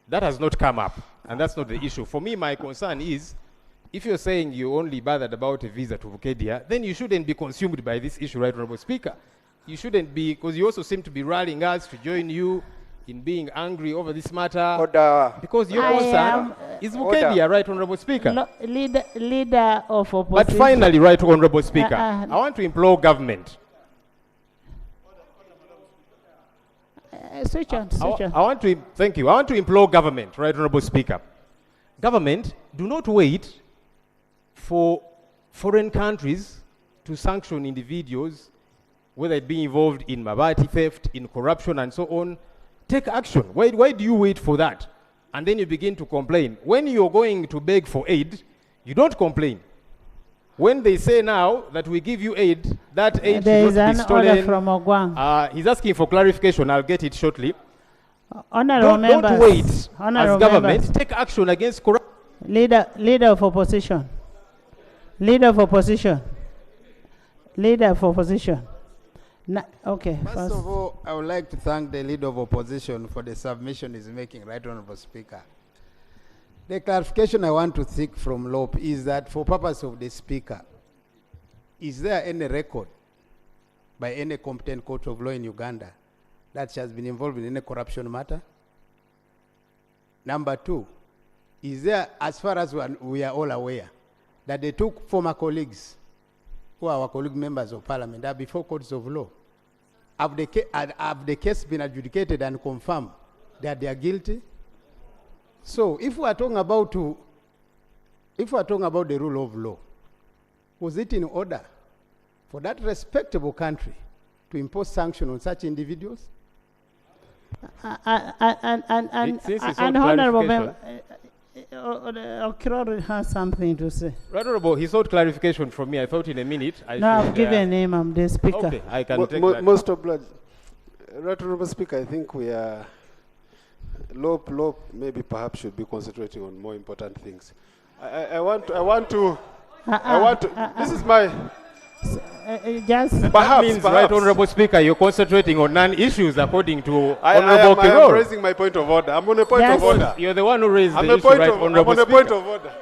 That has not come up, and that's not the issue. For me, my concern is, if you're saying you're only bothered about a visa to Bukedia, then you shouldn't be consumed by this issue, Right Honourable Speaker. You shouldn't be, because you also seem to be rallying us to join you in being angry over this matter. Because your concern is Bukedia, Right Honourable Speaker. Leader of opposition. But finally, Right Honourable Speaker, I want to implore government. Switch on. Thank you. I want to implore government, Right Honourable Speaker. Government, do not wait for foreign countries to sanction individuals, whether it be involved in Mabati theft, in corruption, and so on. Take action. Why do you wait for that? And then you begin to complain. When you're going to beg for aid, you don't complain. When they say now that we give you aid, that aid should not be stolen. There is an order from Ogwang. He's asking for clarification. I'll get it shortly. Honourable members. Don't wait as government. Members. Take action against corruption. Leader of opposition. Leader of opposition. Leader of opposition. Okay. First of all, I would like to thank the leader of opposition for the submission he's making, Right Honourable Speaker. The clarification I want to seek from LOP is that for purpose of the Speaker, is there any record by any competent court of law in Uganda that she has been involved in any corruption matter? Number two, is there, as far as we are all aware, that they took former colleagues who are our colleague members of parliament that before courts of law? Have the case been adjudicated and confirmed that they are guilty? So if we are talking about the rule of law, was it in order for that respectable country to impose sanctions on such individuals? And Honourable Member, Okirori has something to say. Right Honourable, he sought clarification from me. I thought in a minute I've given him, I'm the Speaker. Okay, I can take that. Most obliged. Right Honourable Speaker, I think we are... LOP maybe perhaps should be concentrating on more important things. I want to, this is my... That means, Right Honourable Speaker, you're concentrating on non-issues according to Honourable Kiror. I am raising my point of order. I'm on a point of order. You're the one who raised the issue, Right Honourable Speaker. I'm on a point of order.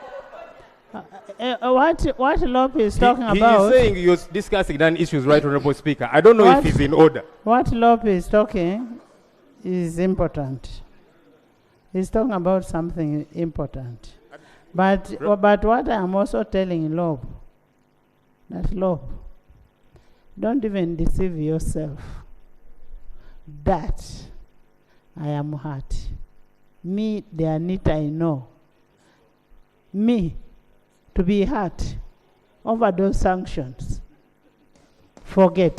What Lope is talking about... He is saying you're discussing non-issues, Right Honourable Speaker. I don't know if he's in order. What Lope is talking is important. He's talking about something important. But what I am also telling Lob, that Lob, don't even deceive yourself. That I am hurt. Me, the Anita I know. Me, to be hurt over those sanctions. Forget.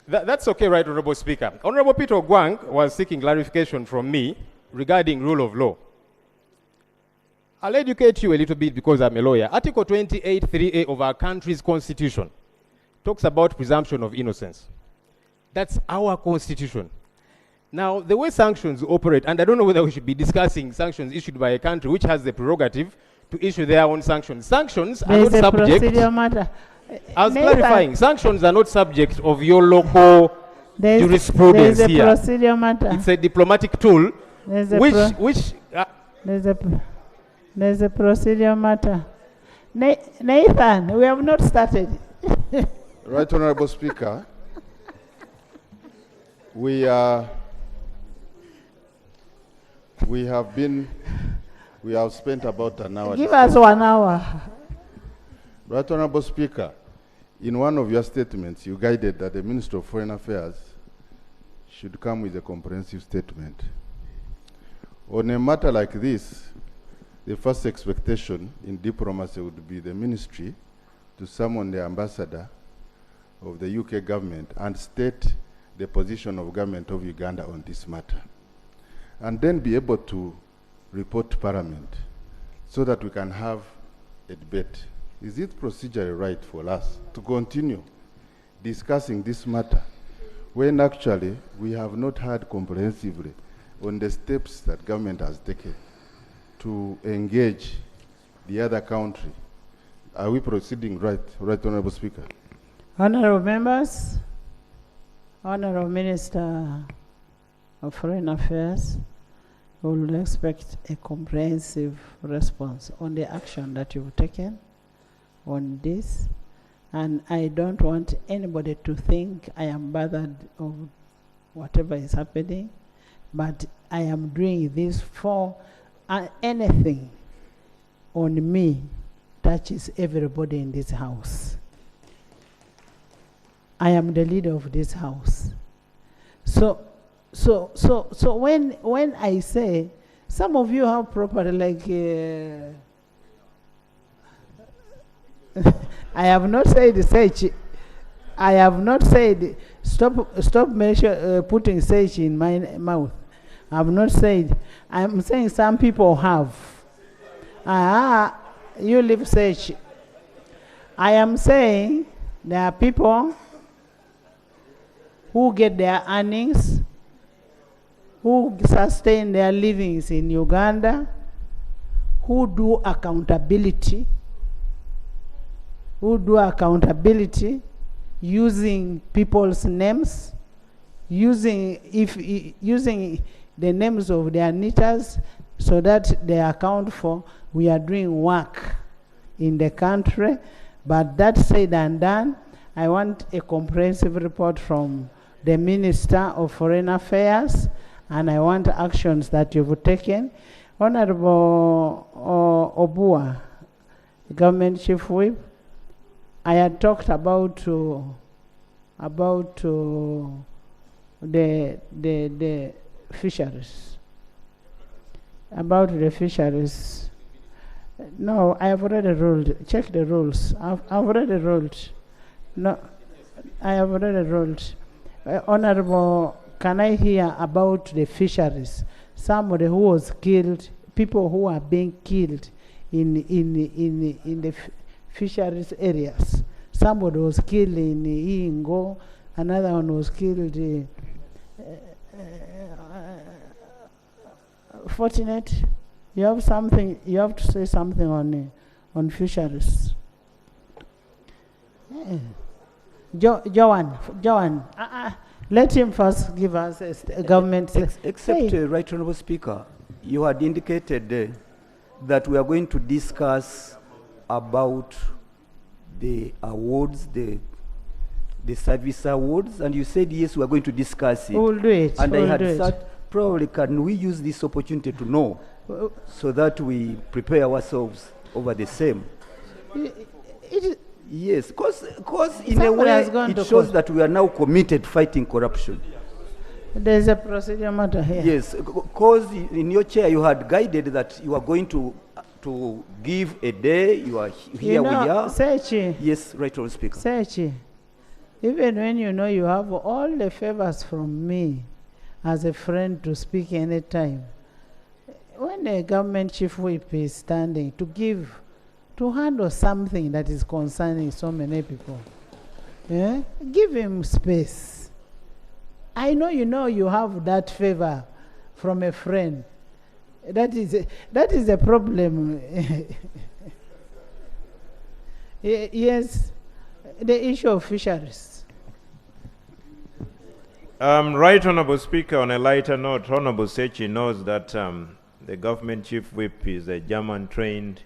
That's okay, right, Honorable Speaker. Honorable Peter Ogwang was seeking clarification from me regarding rule of law. I'll educate you a little bit because I'm a lawyer. Article 28(3)(a) of our country's constitution talks about presumption of innocence. That's our constitution. Now, the way sanctions operate, and I don't know whether we should be discussing sanctions issued by a country which has the prerogative to issue their own sanctions. Sanctions are not subject. I was clarifying, sanctions are not subject of your local jurisprudence there's a here. Procedure matter. It's a diplomatic tool, there's a procedure matter. Nathan, we have not started. Right, Honorable Speaker. We have spent about an hour. Give us 1 hour. Right, Honorable Speaker, in one of your statements, you guided that the Minister of Foreign Affairs should come with a comprehensive statement. On a matter like this, the first expectation in diplomacy would be the ministry to summon the ambassador of the UK government and state the position of government of Uganda on this matter, and then be able to report to Parliament so that we can have a debate. Is it procedurally right for us to continue discussing this matter when actually we have not heard comprehensively on the steps that government has taken to engage the other country? Are we proceeding right, Honorable Speaker? Honorable members, Honorable Minister of Foreign Affairs, we will expect a comprehensive response on the action that you've taken on this. And I don't want anybody to think I am bothered of whatever is happening, but I am doing this for anything on me touches everybody in this house. I am the leader of this house. So when I say, some of you have property like, I have not said search. I have not said stop putting search in my mouth. I have not said. I'm saying some people have. You leave search. I am saying there are people who get their earnings, who sustain their livings in Uganda, who do accountability, using people's names, using the names of their knitters so that they account for we are doing work in the country. But that said and done, I want a comprehensive report from the Minister of Foreign Affairs, and I want actions that you've taken. Honorable Obua, Government Chief Whip, I had talked about the fisheries. About the fisheries. No, I have already ruled. Check the rules. I've already ruled. No, I have already ruled. Honorable, can I hear about the fisheries? Somebody who was killed, people who are being killed in the fisheries areas. Somebody was killed in Ingo, another one was killed. Fortunate, you have something. You have to say something on fisheries. Joan, let him first give us a government. Except, Right Honourable Speaker, you had indicated that we are going to discuss about the awards, the service awards, and you said yes, we are going to discuss it. We'll do it. And we'll I had probably can we use this opportunity to know so that we prepare ourselves over the same? Yes, because in a way it shows that we are now committed fighting corruption. There's a procedure matter here. Yes, because in your chair you had guided that you are going to give a day, you are here, we are. Sechi. Yes, right, Honourable Speaker. Sechi, even when you know you have all the favors from me as a friend to speak anytime, when the government chief whip is standing to handle something that is concerning so many people, give him space. I know you have that favor from a friend. That is a problem. Yes, the issue of fisheries. Right, Honourable Speaker, on a lighter note, Honourable Sechi knows that the government chief whip is a German-trained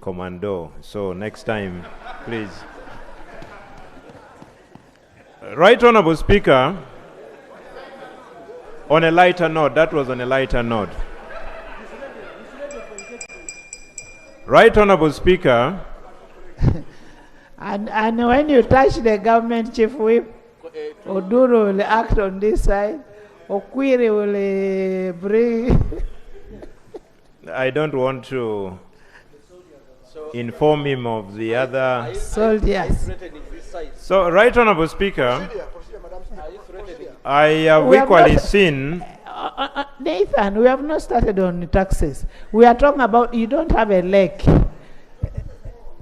commando. So next time, please. Right, Honourable Speaker, on a lighter note, that was on a lighter note. Right, Honourable Speaker. And when you touch the government chief whip, Oduro will act on this side, Okwiri will bring... I don't want to inform him of the other soldiers. So, Right Honourable Speaker, I have equally seen... Nathan, we have not started on the taxes. We are talking about you don't have a leg.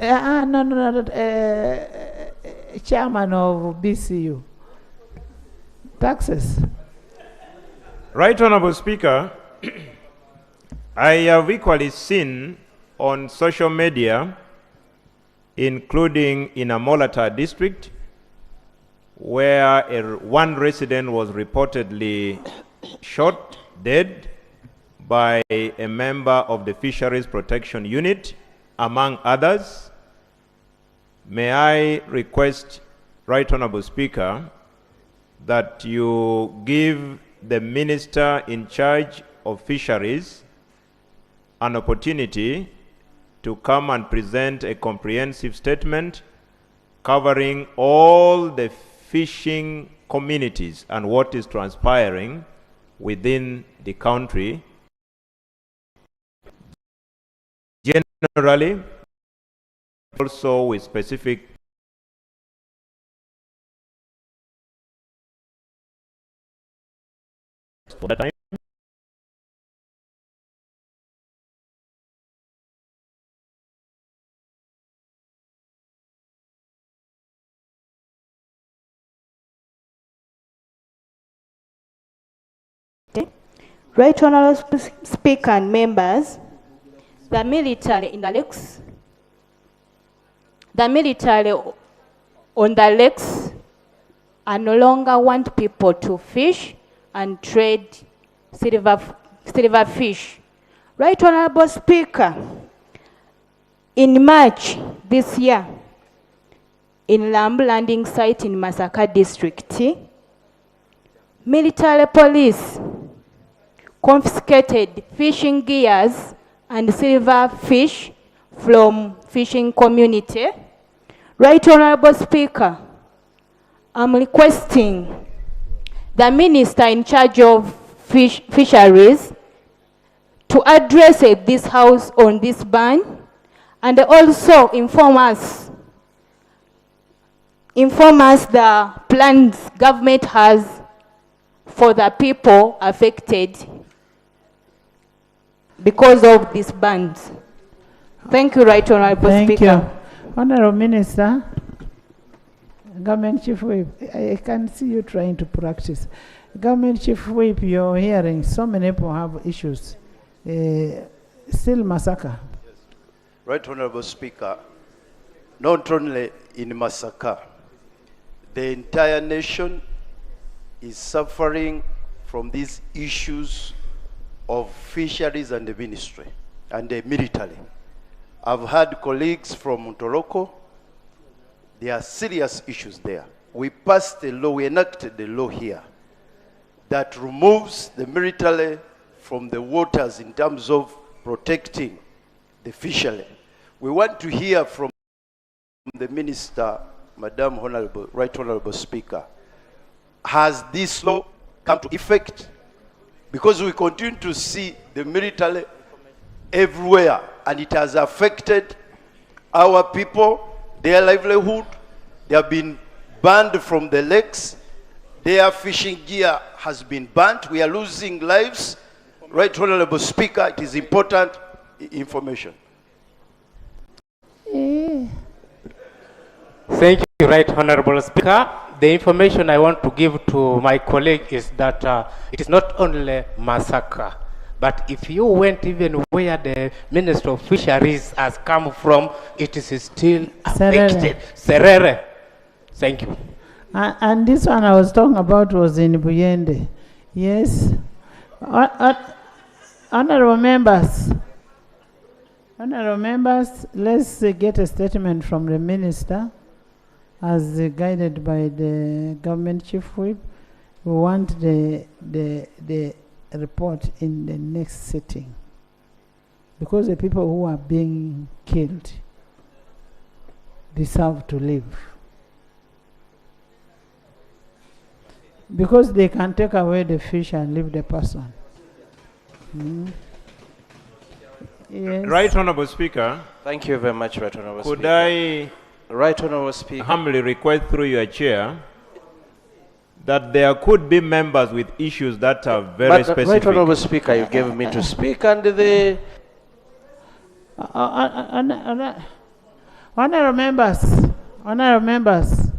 No, chairman of BCU. Taxes. Right Honourable Speaker, I have equally seen on social media, including in Amolata district, where one resident was reportedly shot dead by a member of the Fisheries Protection Unit, among others. May I request, Right Honourable Speaker, that you give the Minister in charge of Fisheries an opportunity to come and present a comprehensive statement covering all the fishing communities and what is transpiring within the country generally, also with specific for that time. Right Honourable Speaker and members, the military in the lakes, the military on the lakes are no longer want people to fish and trade silver fish. Right Honourable Speaker, in March this year, in Lamb landing site in Masaka district, military police confiscated fishing gears and silver fish from fishing community. Right Honourable Speaker, I'm requesting the Minister in charge of Fisheries to address this House on this ban and also inform us the plans government has for the people affected because of these bans. Thank you, Right Honourable Speaker. Thank you. Honourable Minister, Government Chief Whip, I can see you trying to practice. Government Chief Whip, you're hearing so many people have issues. Still massacre. Right Honourable Speaker, not only in Masaka, the entire nation is suffering from these issues of fisheries and the ministry and the military. I've had colleagues from Toroko. There are serious issues there. We passed the law, we enacted the law here that removes the military from the waters in terms of protecting the fishery. We want to hear from the Minister, Madam Honorable, Right Honorable Speaker. Has this law come to effect? Because we continue to see the military everywhere, and it has affected our people, their livelihood. They have been banned from the lakes. Their fishing gear has been banned. We are losing lives. Right Honorable Speaker, it is important information. Thank you, Right Honorable Speaker. The information I want to give to my colleague is that it is not only massacre, but if you went even where the Minister of Fisheries has come from, it is still affected. Serere. Thank you. And this one I was talking about was in Buyende. Yes. Honorable members, let's get a statement from the Minister as guided by the government chief whip. We want the report in the next sitting, because the people who are being killed deserve to live, because they can take away the fish and leave the person. Yes. Right Honorable Speaker. Thank you very much, Right Honorable Speaker. Could I, Right Honorable Speaker, humbly request through your chair that there could be members with issues that are very specific. Right Honorable Speaker, you gave me to speak, and the Honorable members,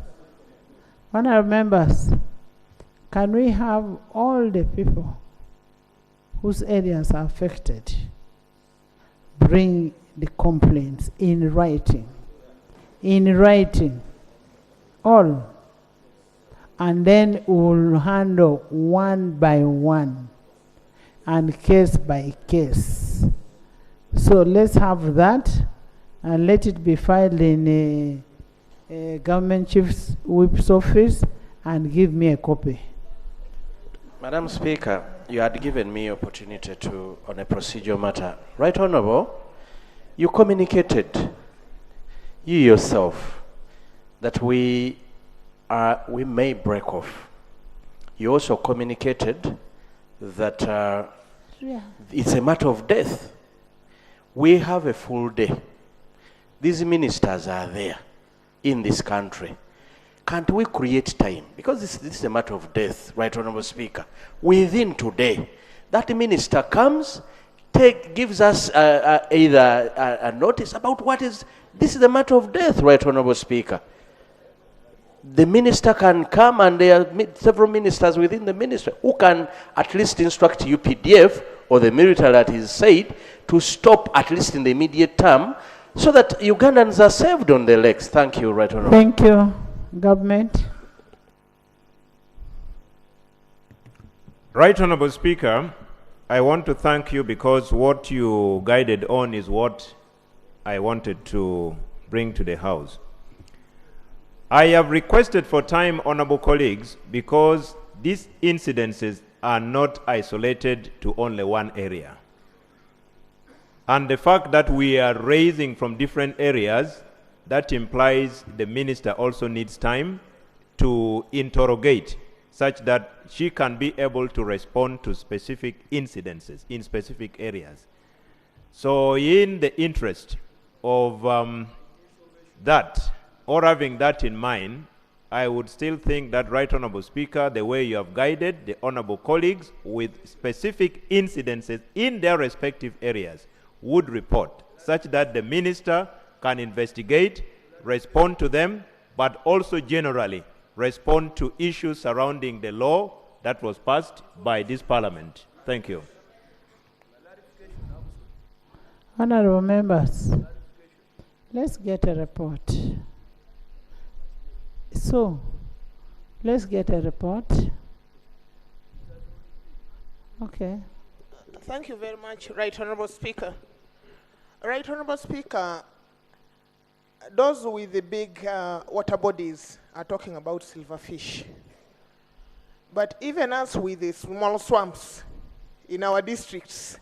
can we have all the people whose areas are affected bring the complaints in writing? All. And then we'll handle one by one and case by case. So let's have that and let it be filed in a government chief's whip's office and give me a copy. Madam Speaker, you had given me opportunity to, on a procedural matter. Right Honorable, you communicated, you yourself, that we may break off. You also communicated that it's a matter of death. We have a full day. These ministers are there in this country. Can't we create time? Because this is a matter of death, Right Honorable Speaker. Within today, that minister comes, gives us either a notice about this is a matter of death, Right Honorable Speaker. The minister can come, and there are several ministers within the ministry who can at least instruct UPDF or the military that is said to stop at least in the immediate term so that Ugandans are saved on the lakes. Thank you, Right Honorable. Thank you, government. Right Honorable Speaker, I want to thank you because what you guided on is what I wanted to bring to the House. I have requested for time, honorable colleagues, because these incidences are not isolated to only one area. And the fact that we are raising from different areas, that implies the minister also needs time to interrogate such that she can be able to respond to specific incidences in specific areas. So in the interest of that, or having that in mind, I would still think that, Right Honorable Speaker, the way you have guided the honorable colleagues with specific incidences in their respective areas would report, such that the minister can investigate, respond to them, but also generally respond to issues surrounding the law that was passed by this parliament. Thank you. Honorable members, let's get a report. So, let's get a report. Okay. Thank you very much, Right Honorable Speaker. Right Honorable Speaker, those with the big water bodies are talking about silverfish. But even us with the small swamps in our districts,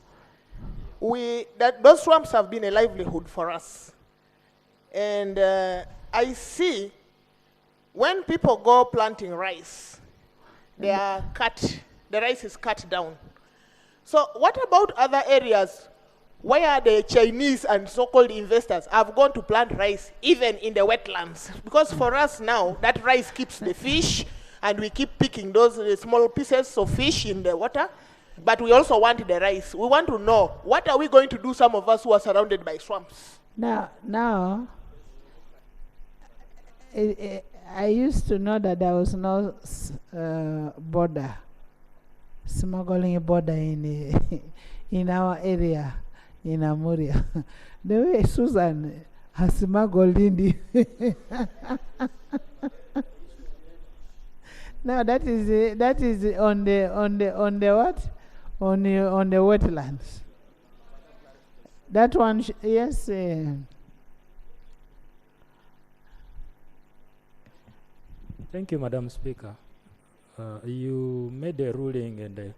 those swamps have been a livelihood for us. And I see when people go planting rice, the rice is cut down. So what about other areas where the Chinese and so-called investors have gone to plant rice, even in the wetlands? Because for us now, that rice keeps the fish, and we keep picking those small pieces of fish in the water, but we also want the rice. We want to know, what are we going to do, some of us who are surrounded by swamps? Now, I used to know that there was no border, smuggling border in our area in Amuria. The way Susan has smuggled in the no, that is on the what? On the wetlands. That one, yes. Thank you, Madam Speaker. You made a ruling, and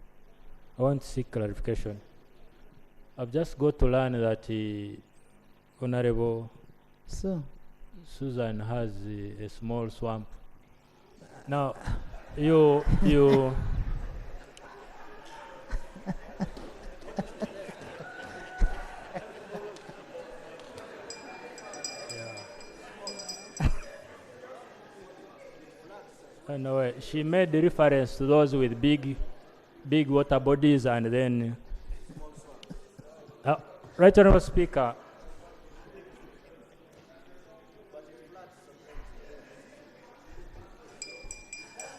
I want to seek clarification. I've just got to learn that Honorable Susan has a small swamp. Now, you anyway, she made reference to those with big water bodies, and then Right Honourable Speaker,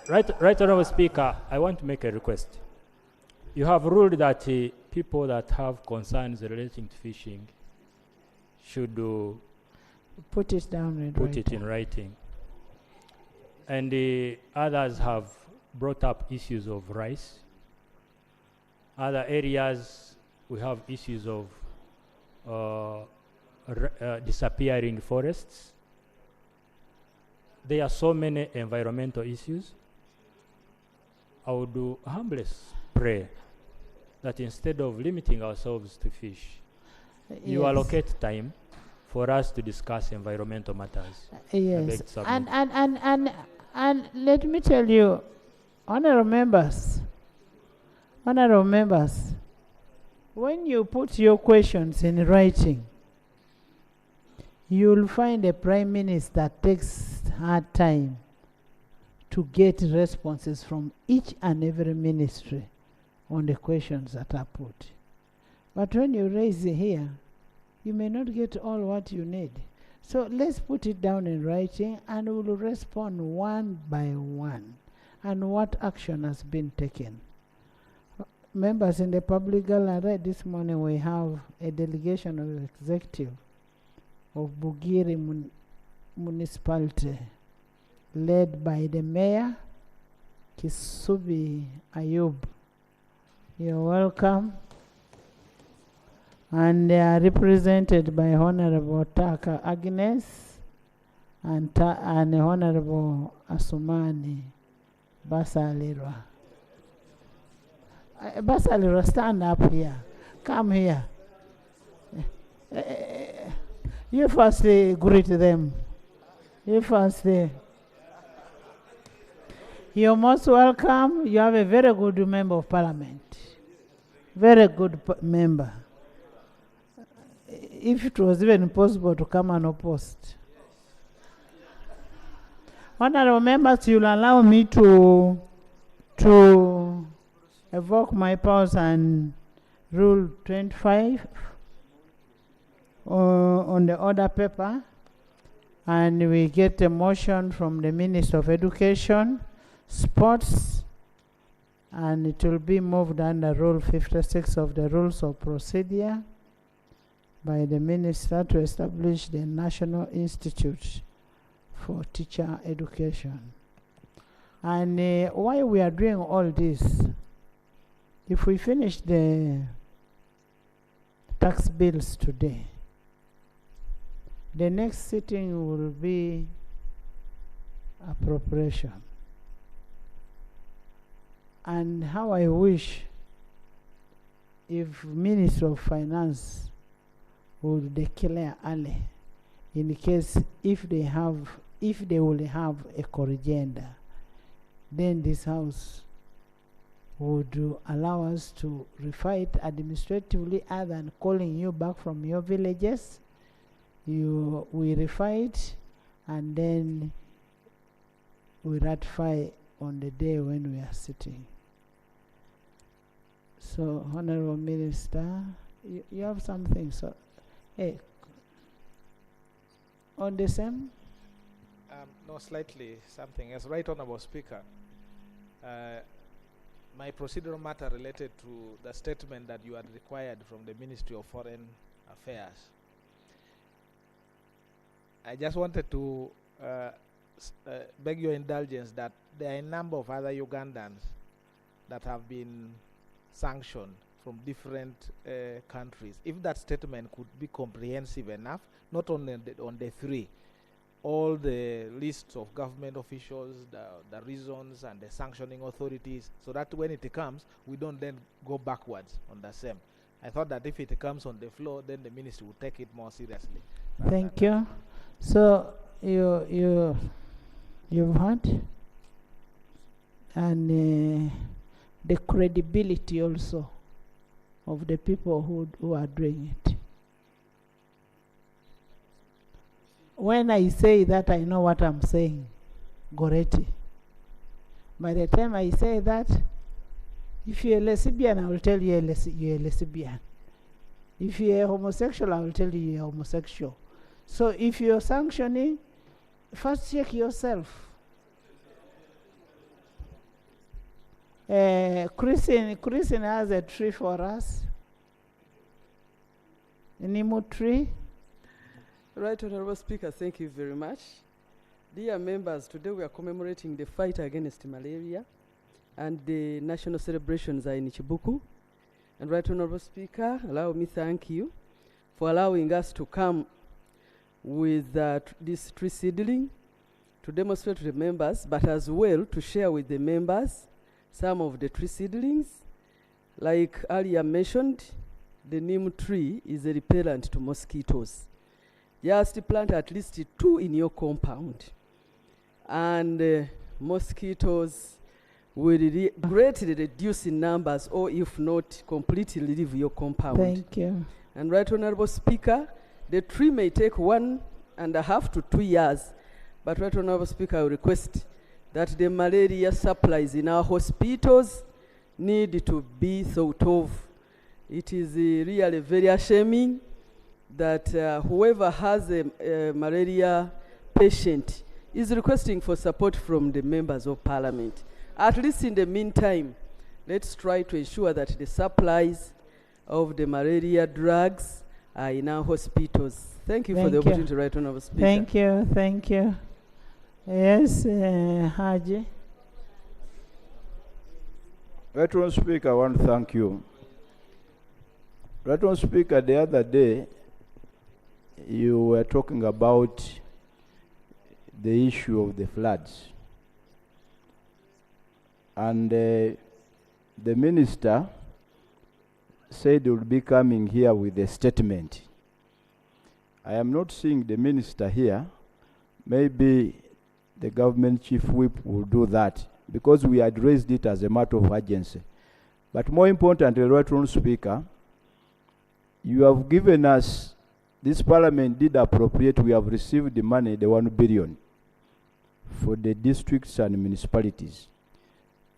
Right Honourable Speaker, I want to make a request. You have ruled that people that have concerns relating to fishing should put it down in writing. And others have brought up issues of rice. Other areas, we have issues of disappearing forests. There are so many environmental issues. I would humbly pray that instead of limiting ourselves to fish, you allocate time for us to discuss environmental matters. Yes, and let me tell you, honorable members, when you put your questions in writing, you'll find a prime minister takes her time to get responses from each and every ministry on the questions that are put. But when you raise it here, you may not get all what you need. So let's put it down in writing, and we'll respond one by one and what action has been taken. Members in the public gallery, this morning we have a delegation of executive of Bugiri municipality, led by the mayor, Kisubi Ayub. You're welcome. And they are represented by Honorable Taka Agnes and Honorable Asumani Basalirwa. Basalirwa, stand up here. Come here. You first greet them. You first. You're most welcome. You have a very good member of parliament. Very good member. If it was even possible to come unopposed. Honorable members, you'll allow me to evoke my powers and Rule 25 on the order paper, and we get a motion from the Minister of Education, Sports, and it will be moved under Rule 56 of the Rules of Procedure by the Minister to establish the National Institute for Teacher Education. And while we are doing all this, if we finish the tax bills today, the next sitting will be appropriation. And how I wish if Minister of Finance would declare early, in case if they will have a corrigenda, then this House would allow us to refer it administratively other than calling you back from your villages. We refer it and then we ratify on the day when we are sitting. So, Honorable Minister, you have something, so, hey, on the same? No, slightly something else. Right, Honorable Speaker, my procedural matter related to the statement that you had required from the Ministry of Foreign Affairs. I just wanted to beg your indulgence that there are a number of other Ugandans that have been sanctioned from different countries. If that statement could be comprehensive enough, not only on the three, all the lists of government officials, the reasons and the sanctioning authorities, so that when it comes, we don't then go backwards on the same. I thought that if it comes on the floor, then the ministry will take it more seriously. Thank you. So you've heard, and the credibility also of the people who are doing it. When I say that, I know what I'm saying. Goretti. By the time I say that, if you're a lesbian, I will tell you you're a lesbian. If you're a homosexual, I will tell you you're homosexual. So if you're sanctioning, first check yourself. Christine has a tree for us. Nemo tree. Right, Honorable Speaker, thank you very much. Dear members, today we are commemorating the fight against malaria, and the national celebrations are in Chibuku. And Right, Honorable Speaker, allow me thank you for allowing us to come with this tree seedling to demonstrate to the members, but as well to share with the members some of the tree seedlings. Like earlier mentioned, the neem tree is a repellent to mosquitoes. Just plant at least 2 in your compound, and mosquitoes will greatly reduce in numbers, or if not, completely leave your compound. Thank you. And Right, Honorable Speaker, the tree may take 1.5 to 2 years, but Right, Honorable Speaker, I request that the malaria supplies in our hospitals need to be thought of. It is really very ashamed that whoever has a malaria patient is requesting for support from the members of parliament. At least in the meantime, let's try to ensure that the supplies of the malaria drugs are in our hospitals. Thank you for the opportunity, Right Honorable Speaker. Thank you, thank you. Yes, Haji. Right Honorable Speaker, I want to thank you. Right Honorable Speaker, the other day, you were talking about the issue of the floods. And the minister said he would be coming here with a statement. I am not seeing the minister here. Maybe the government chief whip will do that, because we had raised it as a matter of urgency. But more importantly, Right Honorable Speaker, you have given us, this parliament did appropriate, we have received the money, the 1 billion, for the districts and municipalities.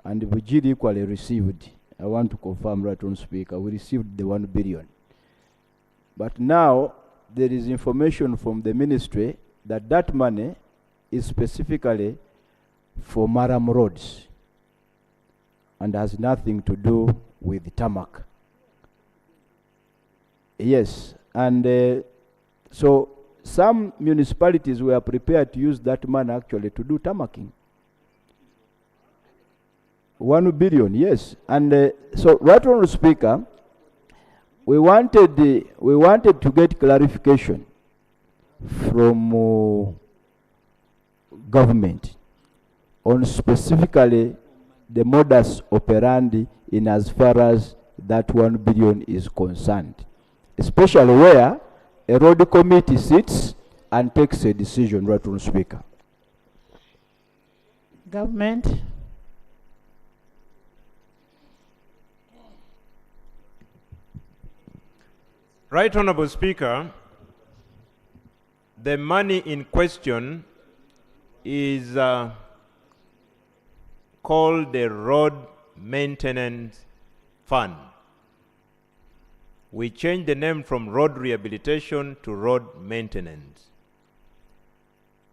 And Vujiri equally received. I want to confirm, Right Honorable Speaker, we received the 1 billion. But now, there is information from the ministry that that money is specifically for Maram roads and has nothing to do with tarmac. Yes, and so some municipalities were prepared to use that money actually to do tarmacking. 1 billion, yes. And so, Right Honorable Speaker, we wanted to get clarification from government on specifically the modus operandi in as far as that 1 billion is concerned, especially where a road committee sits and takes a decision, Right Honourable Speaker. Government. Right Honourable Speaker, the money in question is called the Road Maintenance Fund. We changed the name from road rehabilitation to road maintenance.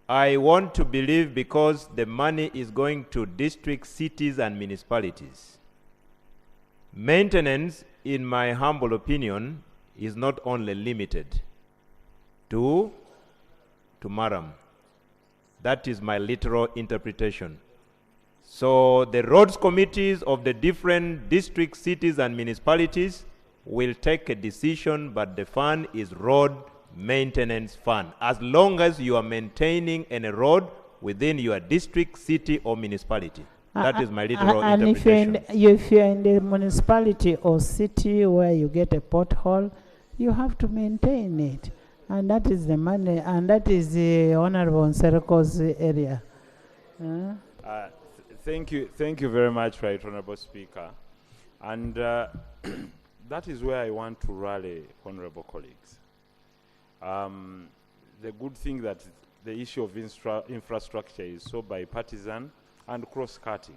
I want to believe because the money is going to districts, cities, and municipalities. Maintenance, in my humble opinion, is not only limited to Maram. That is my literal interpretation. So the roads committees of the different districts, cities, and municipalities will take a decision, but the fund is road maintenance fund. As long as you are maintaining any road within your district, city, or municipality. That is my literal interpretation. And if you're in the municipality or city where you get a pothole, you have to maintain it. And that is the money, and that is the Honorable Nsereko's area. Thank you very much, Right Honourable Speaker. And that is where I want to rally honourable colleagues. The good thing that the issue of infrastructure is so bipartisan and cross-cutting.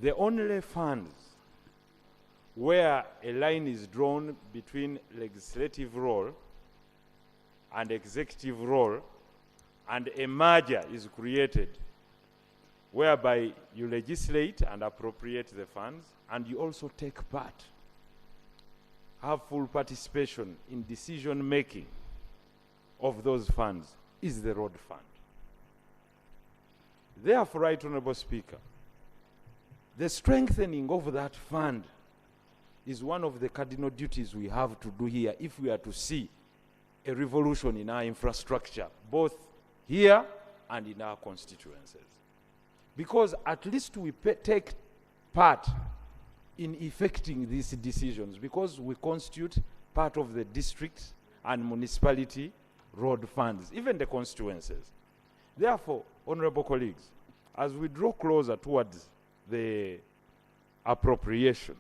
The only funds where a line is drawn between legislative role and executive role and a merger is created whereby you legislate and appropriate the funds and you also take part, have full participation in decision making of those funds is the road fund. Therefore, Right Honourable Speaker, the strengthening of that fund is one of the cardinal duties we have to do here if we are to see a revolution in our infrastructure, both here and in our constituencies. Because at least we take part in effecting these decisions, because we constitute part of the district and municipality road funds, even the constituencies. Therefore, honourable colleagues, as we draw closer towards the appropriation,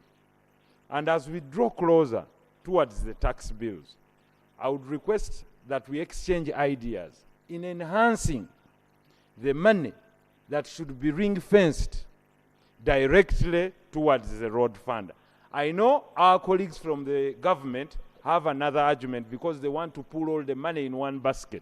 and as we draw closer towards the tax bills, I would request that we exchange ideas in enhancing the money that should be ring-fenced directly towards the road fund. I know our colleagues from the government have another argument because they want to pull all the money in one basket.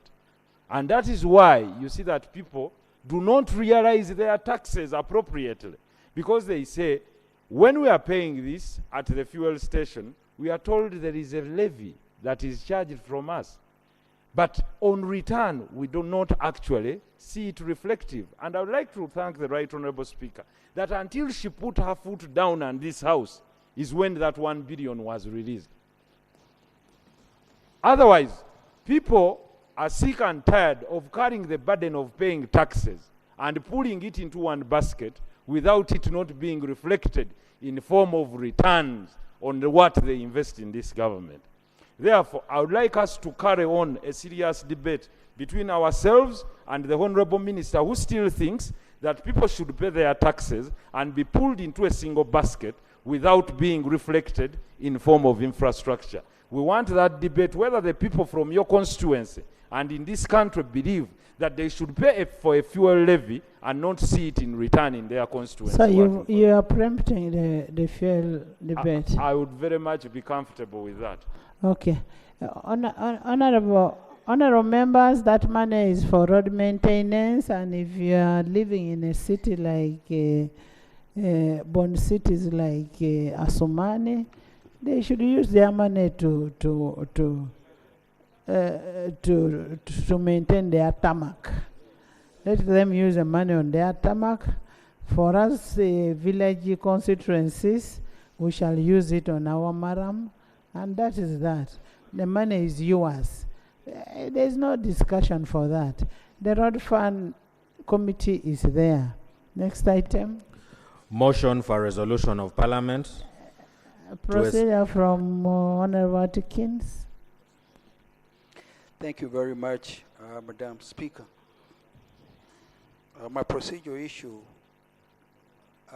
And that is why you see that people do not realize their taxes appropriately, because they say, when we are paying this at the fuel station, we are told there is a levy that is charged from us. But on return, we do not actually see it reflective. And I would like to thank the Right Honourable Speaker that until she put her foot down on this House is when that 1 billion was released. Otherwise, people are sick and tired of carrying the burden of paying taxes and pulling it into one basket without it not being reflected in the form of returns on what they invest in this government. Therefore, I would like us to carry on a serious debate between ourselves and the Honourable Minister, who still thinks that people should pay their taxes and be pulled into a single basket without being reflected in form of infrastructure. We want that debate whether the people from your constituency and in this country believe that they should pay for a fuel levy and not see it in return in their constituency. So you are preempting the fuel debate. I would very much be comfortable with that. Okay. Honorable members, that money is for road maintenance, and if you are living in a city like born cities like Asumani, they should use their money to maintain their tarmac. Let them use the money on their tarmac. For us, village constituencies, we shall use it on our maram, and that is that. The money is yours. There's no discussion for that. The road fund committee is there. Next item. Motion for resolution of Parliament. Procedure from Honorable Atkins. Thank you very much, Madam Speaker. My procedural issue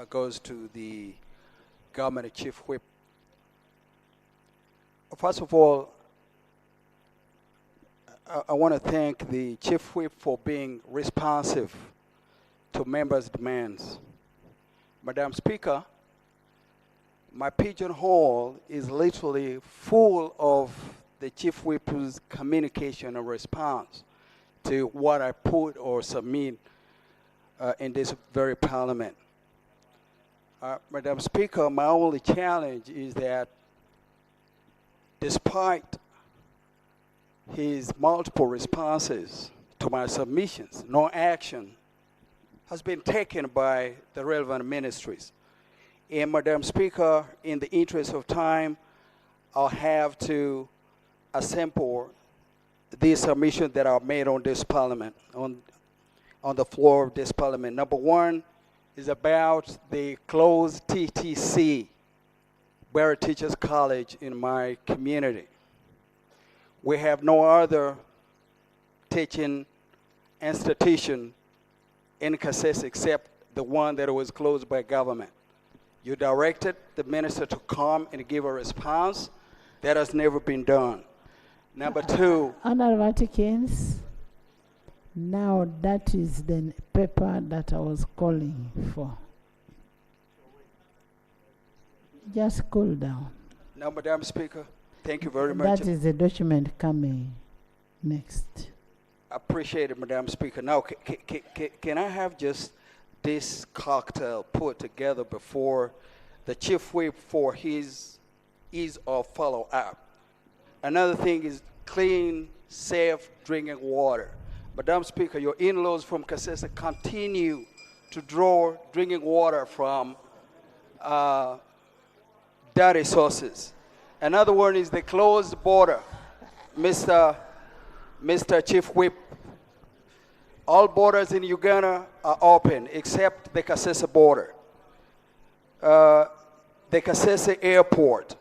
goes to the Government Chief Whip. First of all, I want to thank the Chief Whip for being responsive to members' demands. Madam Speaker, my pigeonhole is literally full of the Chief Whip's communication and response to what I put or submit in this very Parliament. Madam Speaker, my only challenge is that despite his multiple responses to my submissions, no action has been taken by the relevant ministries. And Madam Speaker, in the interest of time, I'll have to assemble these submissions that are made on this Parliament, on the floor of this Parliament. Number one is about the closed TTC, Barry Teachers College in my community. We have no other teaching institution in Kasese except the one that was closed by government. You directed the minister to come and give a response. That has never been done. Number two. Honorable Atkins, now that is the paper that I was calling for. Just cool down. Now, Madam Speaker, thank you very much. That is the document coming next. I appreciate it, Madam Speaker. Now, can I have just this cocktail put together before the Chief Whip for his ease of follow-up? Another thing is clean, safe drinking water. Madam Speaker, your in-laws from Kasese continue to draw drinking water from dirty sources. Another one is the closed border. Mr. Chief Whip, all borders in Uganda are open except the Kasese border. The Kasese airport,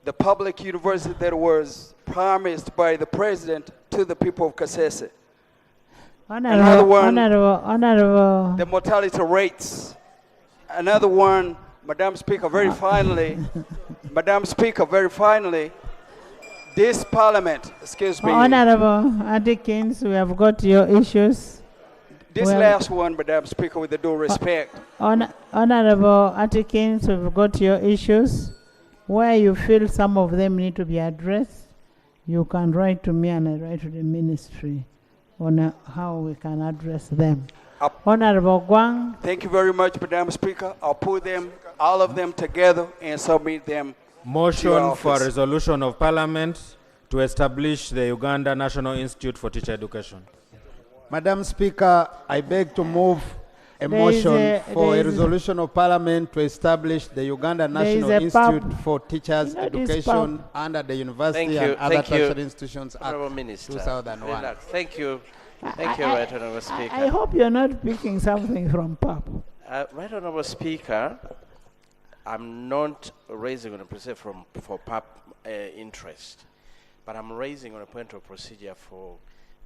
the public university that was promised by the president to the people of Kasese. Another one, honorable. the mortality rates. Another one, Madam Speaker, very finally, Madam Speaker, very finally, this Parliament, excuse me. Honorable Atkins, we have got your issues. This last one, Madam Speaker, with the due respect. Honorable Atkins, we've got your issues. Where you feel some of them need to be addressed, you can write to me and I write to the ministry on how we can address them. Honorable Guang. Thank you very much, Madam Speaker. I'll put them, all of them together and submit them. Motion for resolution of Parliament to establish the Uganda National Institute for Teacher Education. Madam Speaker, I beg to move a motion for a resolution of Parliament to establish the Uganda National Institute for Teachers Education under the University and other tertiary institutions Act 2001. Relax. Thank you. Thank you, Right Honourable Speaker. I hope you're not picking something from PAP. Right Honourable Speaker, I'm not raising on a procedure for PAP interest, but I'm raising on a point of procedure for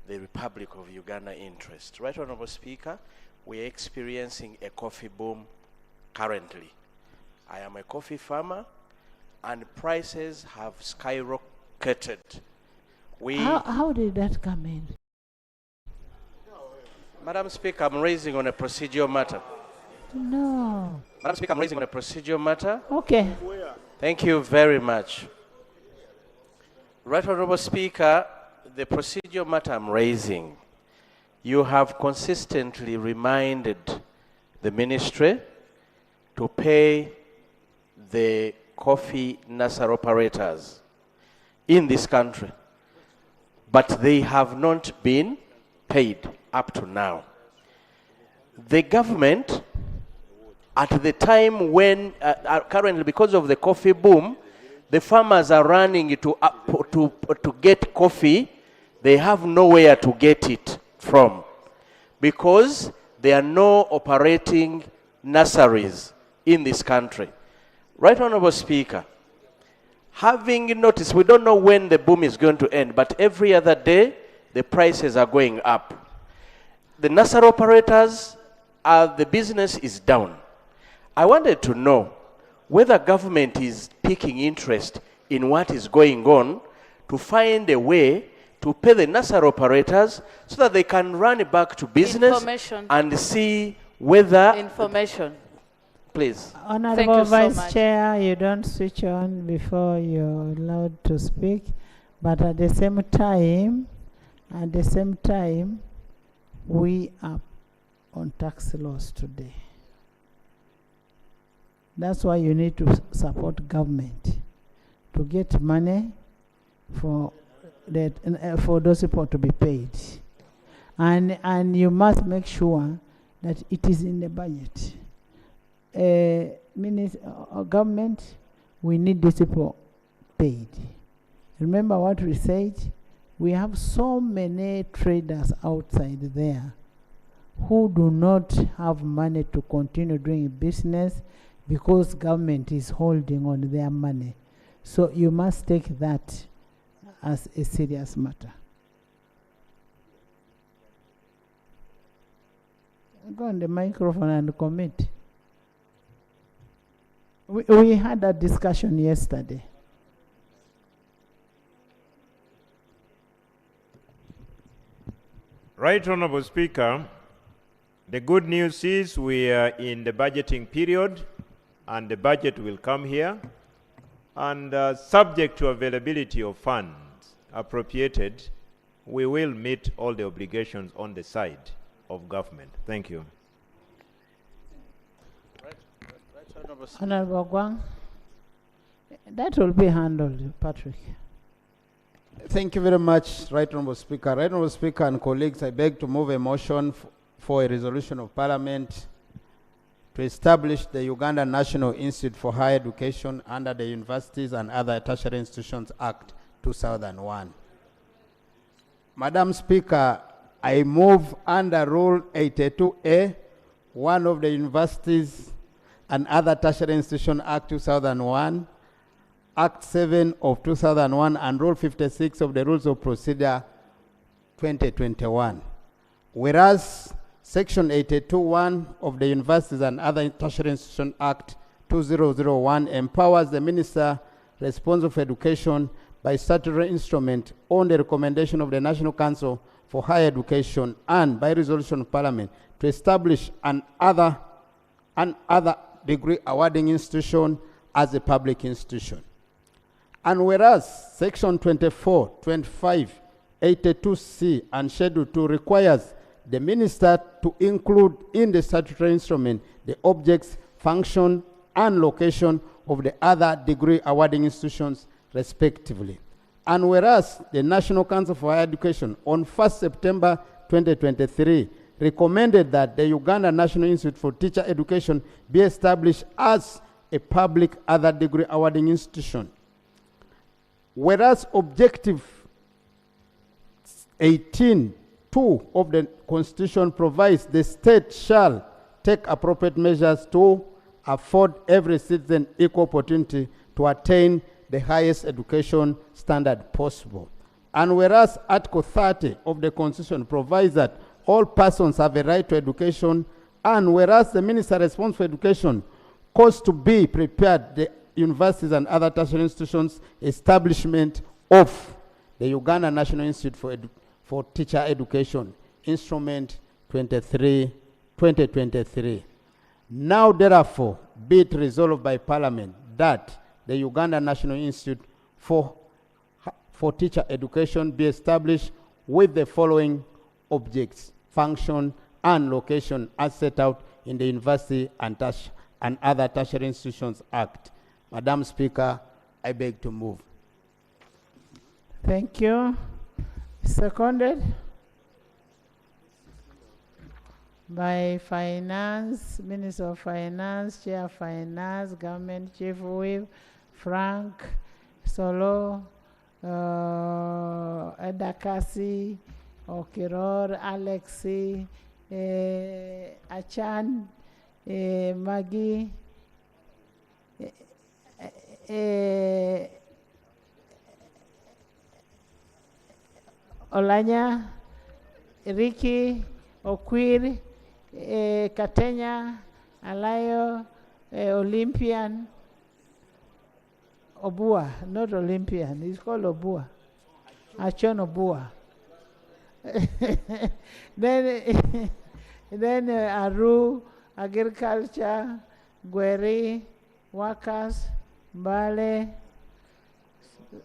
the Republic of Uganda interest. Right Honourable Speaker, we're experiencing a coffee boom currently. I am a coffee farmer and prices have skyrocketed. How did that come in? Madam Speaker, I'm raising on a procedural matter. No. Madam Speaker, I'm raising on a procedural matter. Okay. Thank you very much. Right Honourable Speaker, the procedural matter I'm raising, you have consistently reminded the ministry to pay the coffee nursery operators in this country, but they have not been paid up to now. The government, at the time when, currently because of the coffee boom, the farmers are running to get coffee. They have nowhere to get it from because there are no operating nurseries in this country. Right Honorable Speaker, having noticed, we don't know when the boom is going to end, but every other day, the prices are going up. The nursery operators, the business is down. I wanted to know whether government is taking interest in what is going on to find a way to pay the nursery operators so that they can run it back to business and see whether... Information. Please. Honorable you so Vice much. Chair, you don't switch on before you're allowed to speak, but at the same time, we are on tax laws today. That's why you need to support government to get money for that for those people to be paid, and you must make sure that it is in the budget. Government, we need these people paid. Remember what we said? We have so many traders outside there who do not have money to continue doing business because government is holding on their money. So you must take that as a serious matter. Go on the microphone and commit. We had that discussion yesterday. Right Honorable Speaker, the good news is we are in the budgeting period and the budget will come here, and subject to availability of funds appropriated, we will meet all the obligations on the side of government. Thank you. Honorable Gwang, that will be handled, Patrick. Thank you very much, Right Honorable Speaker. Right Honorable Speaker and colleagues, I beg to move a motion for a resolution of Parliament to establish the Uganda National Institute for Higher Education under the Universities and Other Tertiary Institutions Act 2001. Madam Speaker, I move under Rule 82A, one of the Universities and Other Tertiary Institutions Act 2001, Act 7 of 2001, and Rule 56 of the Rules of Procedure 2021. Whereas Section 82(1) of the Universities and Other Tertiary Institutions Act 2001 empowers the Minister responsible for education by statutory instrument on the recommendation of the National Council for Higher Education and by resolution of Parliament to establish an other degree awarding institution as a public institution. And whereas Section 24, 25, 82C and Schedule 2 requires the Minister to include in the statutory instrument the objects, function, and location of the other degree awarding institutions respectively. And whereas the National Council for Higher Education on 1st September 2023 recommended that the Uganda National Institute for Teacher Education be established as a public other degree awarding institution. Whereas Objective 18(2) of the Constitution provides the state shall take appropriate measures to afford every citizen equal opportunity to attain the highest education standard possible. And whereas Article 30 of the Constitution provides that all persons have a right to education, and whereas the Minister responsible for education caused to be prepared the universities and other tertiary institutions establishment of the Uganda National Institute for Teacher Education, Instrument 23, 2023. Now, therefore, be it resolved by Parliament that the Uganda National Institute for Teacher Education be established with the following objects, function, and location as set out in the University and Other Tertiary Institutions Act. Madam Speaker, I beg to move. Thank you. Seconded by Finance, Minister of Finance, Chair of Finance, Government Chief Whip, Frank, Solo, Edakasi, Okiror, Alexi, Achan, Maggie, Olanya, Ricky, Okwir, Katenya, Alayo, Olympian, Obua, not Olympian, he's called Obua. Achon Obua. then Aru, agriculture, Gweri, workers, Mbale,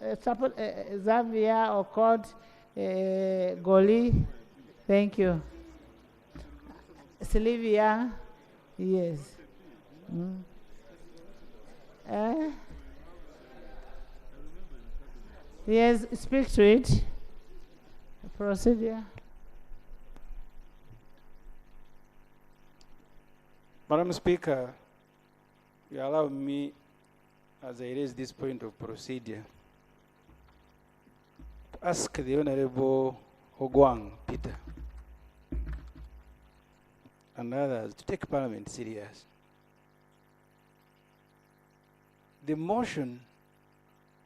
Zambia, Okot, Goli, thank you. Sylvia, yes. Yes, speak to it. Procedure. Madam Speaker, you allow me, as I raise this point of procedure, to ask the Honorable Ogwang Peter and others to take Parliament serious. The motion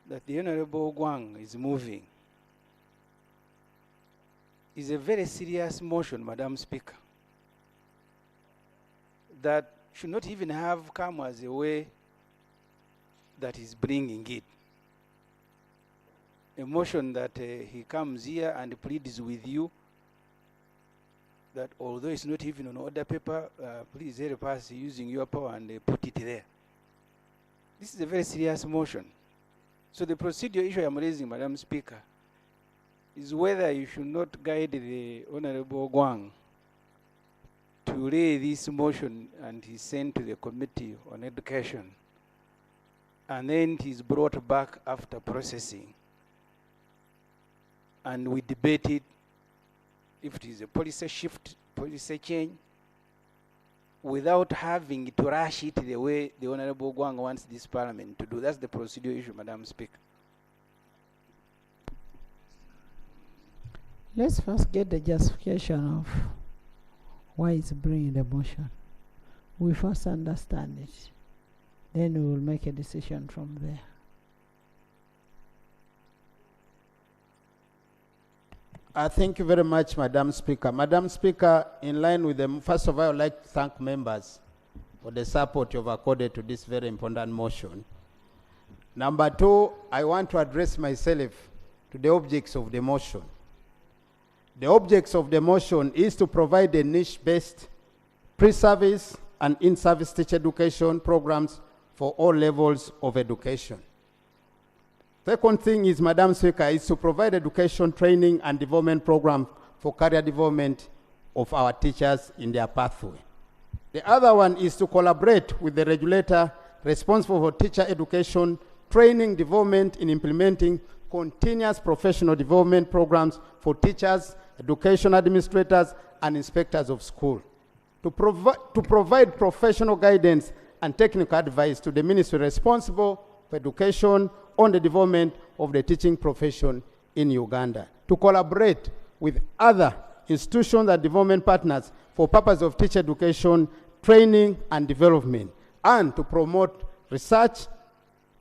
that the Honorable Ogwang is moving is a very serious motion, Madam Speaker, that should not even have come as a way that is bringing it. A motion that he comes here and pleads with you that although it's not even on order paper, please help us using your power and put it there. This is a very serious motion. So the procedural issue I'm raising, Madam Speaker, is whether you should not guide the Honorable Ogwang to lay this motion and he's sent to the Committee on Education. And then it is brought back after processing. And we debate it if it is a policy shift, policy change, without having to rush it the way the Honorable Ogwang wants this Parliament to do. That's the procedural issue, Madam Speaker. Let's first get the justification of why it's bringing the motion. We first understand it. Then we will make a decision from there. Thank you very much, Madam Speaker. Madam Speaker, in line with them, first of all, I would like to thank members for the support you've accorded to this very important motion. Number two, I want to address myself to the objects of the motion. The objects of the motion is to provide a niche-based pre-service and in-service teacher education programs for all levels of education. Second thing is, Madam Speaker, is to provide education training and development program for career development of our teachers in their pathway. The other one is to collaborate with the regulator responsible for teacher education, training, development in implementing continuous professional development programs for teachers, education administrators, and inspectors of school. To provide professional guidance and technical advice to the ministry responsible for education on the development of the teaching profession in Uganda. To collaborate with other institutions and development partners for purpose of teacher education, training, and development. And to promote research,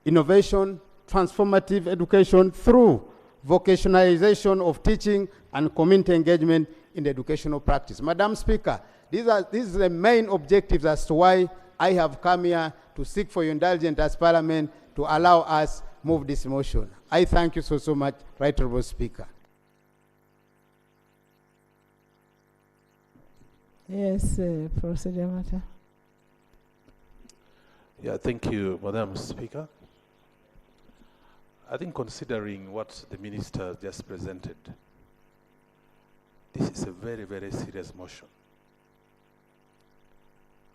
innovation, transformative education through vocationalization of teaching and community engagement in the educational practice. Madam Speaker, these are the main objectives as to why I have come here to seek for your indulgence as Parliament to allow us move this motion. I thank you so much, Right Honourable Speaker. Yes, procedure matter. Yeah, thank you, Madam Speaker. I think considering what the Minister just presented, this is a very, very serious motion.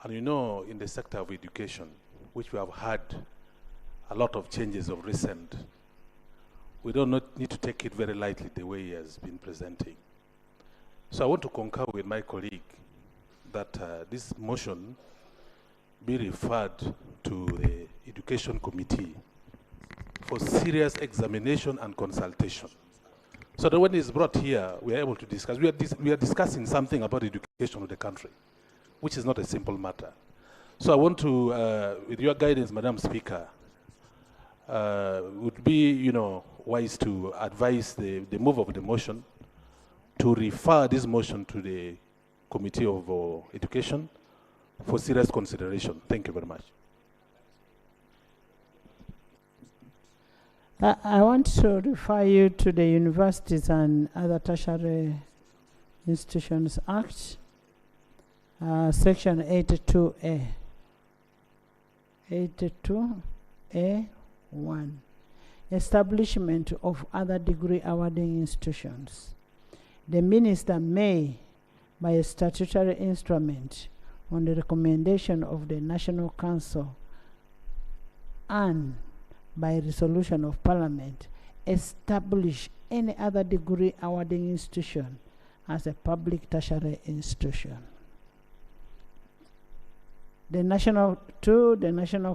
And you know, in the sector of education, which we have had a lot of changes of recent, we don't need to take it very lightly the way he has been presenting. So I want to concur with my colleague that this motion be referred to the Education Committee for serious examination and consultation. so that when it's brought here, we are able to discuss. We are discussing something about education of the country, which is not a simple matter. So I want to, with your guidance, Madam Speaker, would be, wise to advise the move of the motion to refer this motion to the Committee of Education for serious consideration. Thank you very much. I want to refer you to the Universities and Other Tertiary Institutions Act, Section 82A. 82A1. Establishment of other degree awarding institutions. The Minister may, by a statutory instrument, on the recommendation of the National Council and by resolution of Parliament, establish any other degree awarding institution as a public tertiary institution. The National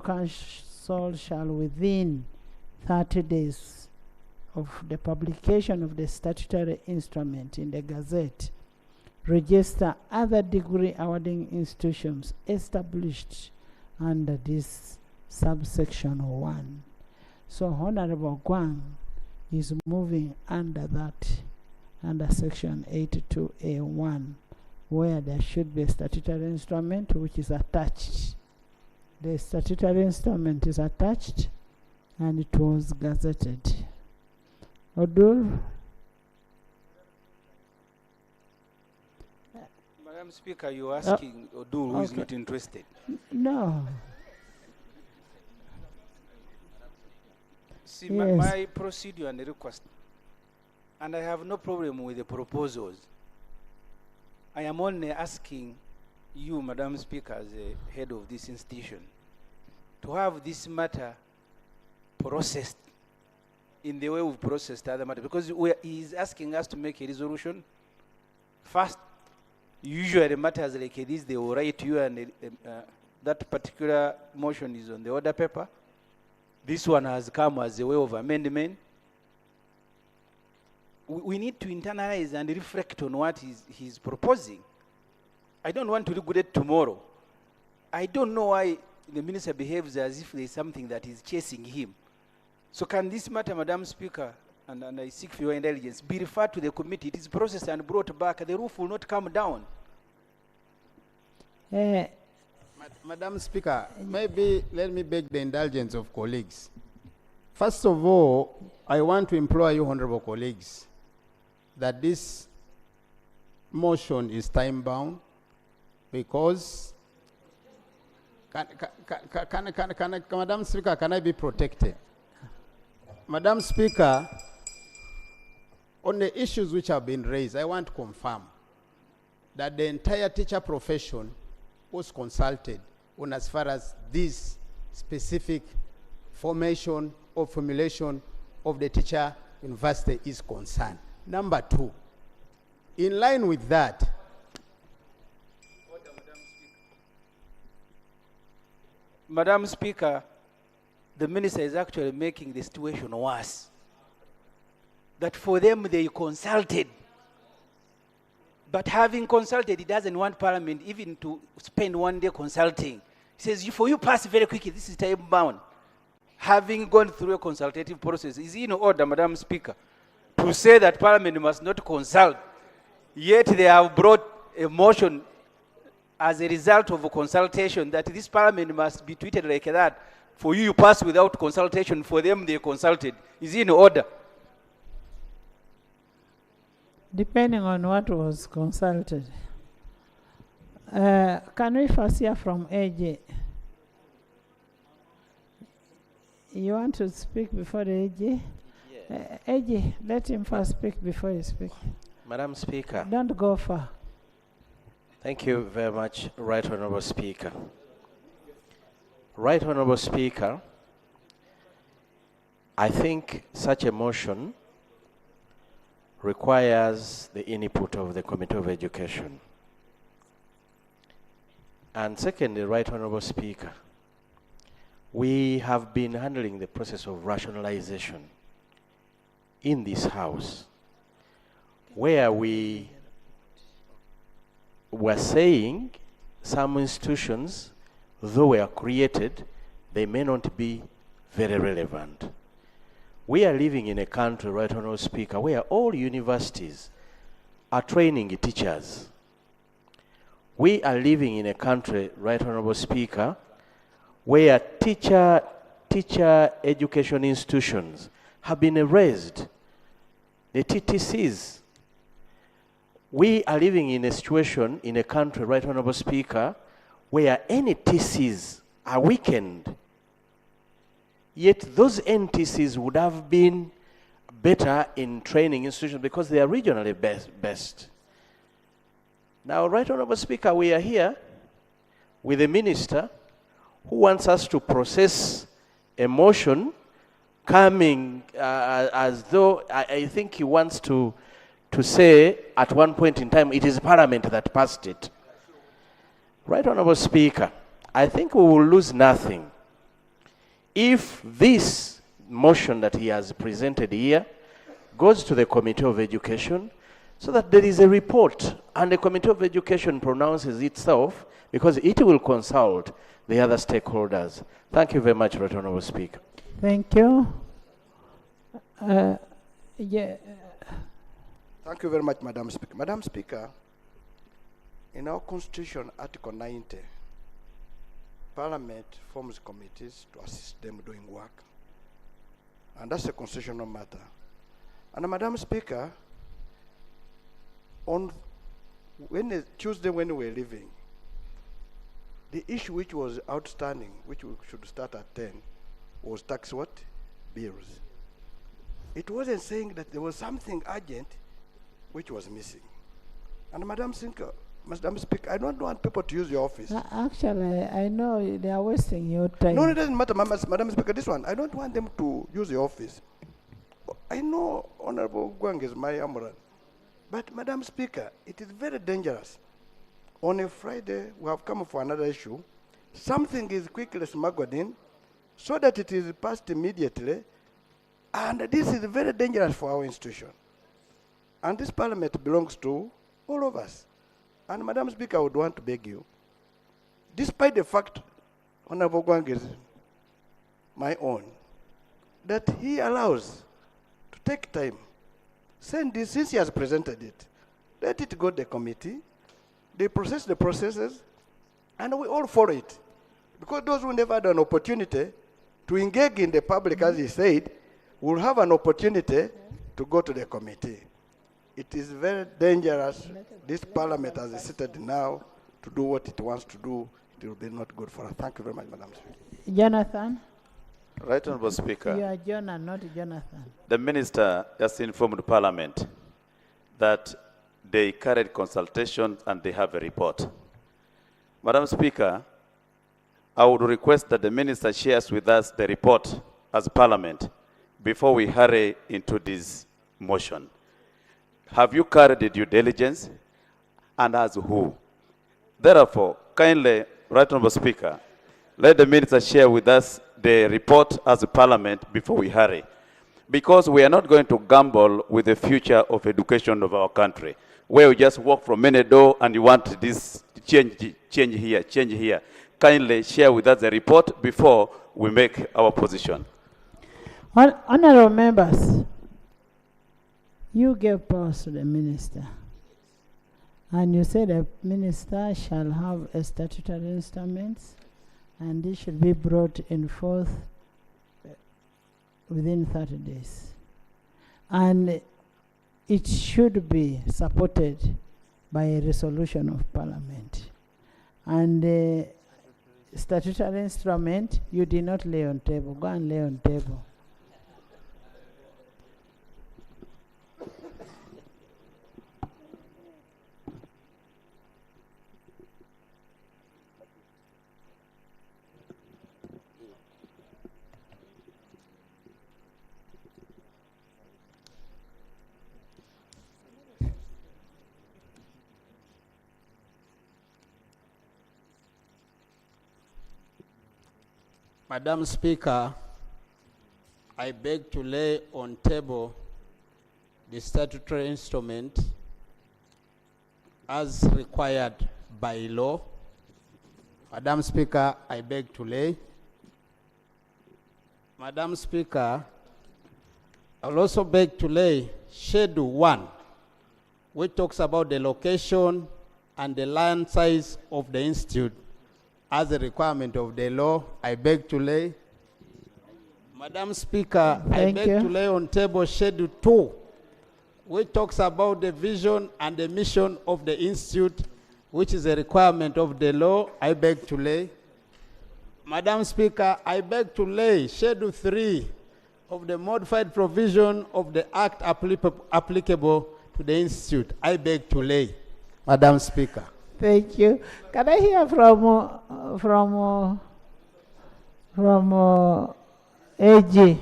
Council shall, within 30 days of the publication of the statutory instrument in the Gazette, register other degree awarding institutions established under this subsection 1. So Honorable Guang is moving under that, under section 82A1, where there should be a statutory instrument which is attached. The statutory instrument is attached and it was gazetted. Odul? Madam Speaker, you're asking Odul, who is not interested. No. See, Yes. my procedure and the request, and I have no problem with the proposals. I am only asking you, Madam Speaker, as the head of this institution, to have this matter processed in the way we've processed other matters, because he is asking us to make a resolution. First, usually matters like this, they will write to you, and that particular motion is on the order paper. This one has come as a way of amendment. We need to internalize and reflect on what he's proposing. I don't want to liquidate tomorrow. I don't know why the minister behaves as if there is something that is chasing him. So can this matter, Madam Speaker, and I seek for your indulgence, be referred to the committee? It is processed and brought back. The roof will not come down. Madam Speaker, maybe let me beg the indulgence of colleagues. First of all, I want to implore you, honorable colleagues, that this motion is time-bound because Madam Speaker, can I be protected? Madam Speaker, on the issues which have been raised, I want to confirm that the entire teacher profession was consulted on as far as this specific formation or formulation of the teacher university is concerned. Number 2, in line with that, Madam Speaker, the minister is actually making the situation worse. That for them, they consulted. But having consulted, he doesn't want Parliament even to spend one day consulting. He says, for you pass very quickly, this is time-bound. Having gone through a consultative process, is in order, Madam Speaker, to say that Parliament must not consult, yet they have brought a motion as a result of a consultation that this Parliament must be treated like that. For you, you pass without consultation. For them, they consulted. Is in order? Depending on what was consulted. Can we first hear from AJ? You want to speak before the AJ? Yeah. AJ, let him first speak before you speak. Madam Speaker. Don't go far. Thank you very much, Right Honourable Speaker. Right Honourable Speaker, I think such a motion requires the input of the Committee of Education. And secondly, Right Honourable Speaker, we have been handling the process of rationalization in this House where we were saying some institutions, though were created, they may not be very relevant. We are living in a country, Right Honourable Speaker, where all universities are training teachers. We are living in a country, Right Honourable Speaker, where teacher education institutions have been erased, the TTCs. We are living in a situation in a country, Right Honourable Speaker, where NTCs are weakened. Yet those NTCs would have been better in training institutions because they are regionally best. Now, Right Honourable Speaker, we are here with a minister who wants us to process a motion coming as though, I think he wants to say at one point in time it is Parliament that passed it. Right Honourable Speaker, I think we will lose nothing if this motion that he has presented here goes to the Committee of Education so that there is a report and the Committee of Education pronounces itself because it will consult the other stakeholders. Thank you very much, Right Honourable Speaker. Thank you. Thank you very much, Madam Speaker. Madam Speaker, in our Constitution, Article 90, Parliament forms committees to assist them doing work. And that's a constitutional matter. And Madam Speaker, on Tuesday when we were leaving, the issue which was outstanding, which we should start at 10, was tax what? Bills. It wasn't saying that there was something urgent which was missing. And Madam Speaker, I don't want people to use your office. Actually, I know they are wasting your time. No, it doesn't matter, Madam Speaker. This one, I don't want them to use your office. I know Honorable Gwang is my Amoran. But Madam Speaker, it is very dangerous. On a Friday, we have come for another issue. Something is quickly smuggled in so that it is passed immediately. And this is very dangerous for our institution. And this Parliament belongs to all of us. And Madam Speaker, I would want to beg you, despite the fact, Honorable Gwang is my own, that he allows to take time, send this, since he has presented it, let it go to the committee, they process the processes, and we all follow it. Because those who never had an opportunity to engage in the public, as he said, will have an opportunity to go to the committee. It is very dangerous. This Parliament, as it's seated now, to do what it wants to do, it will be not good for us. Thank you very much, Madam Speaker. Jonathan? Right Honourable Speaker. You are Jonah, not Jonathan. The Minister just informed Parliament that they carried consultations and they have a report. Madam Speaker, I would request that the Minister shares with us the report as Parliament before we hurry into this motion. Have you carried the due diligence, and as who? Therefore, kindly, Right Honourable Speaker, let the Minister share with us the report as a Parliament before we hurry. Because we are not going to gamble with the future of education of our country, where you just walk from any door and you want this change here. Kindly share with us the report before we make our position. Honourable members, you gave powers to the minister, and you said the minister shall have a statutory instruments, and this should be brought in forth within 30 days. And it should be supported by a resolution of Parliament. And the statutory instrument, you did not lay on table. Go and lay on table. Madam Speaker, I beg to lay on table the statutory instrument as required by law. Madam Speaker, I beg to lay. Madam Speaker, I'll also beg to lay Schedule 1, which talks about the location and the land size of the institute as a requirement of the law. I beg to lay. Madam Speaker, I beg to lay on table Schedule 2, which talks about the vision and the mission of the institute, which is a requirement of the law. I beg to lay. Madam Speaker, I beg to lay Schedule 3 of the modified provision of the Act applicable to the institute. I beg to lay. Madam Speaker. Thank you. Can I hear from AG?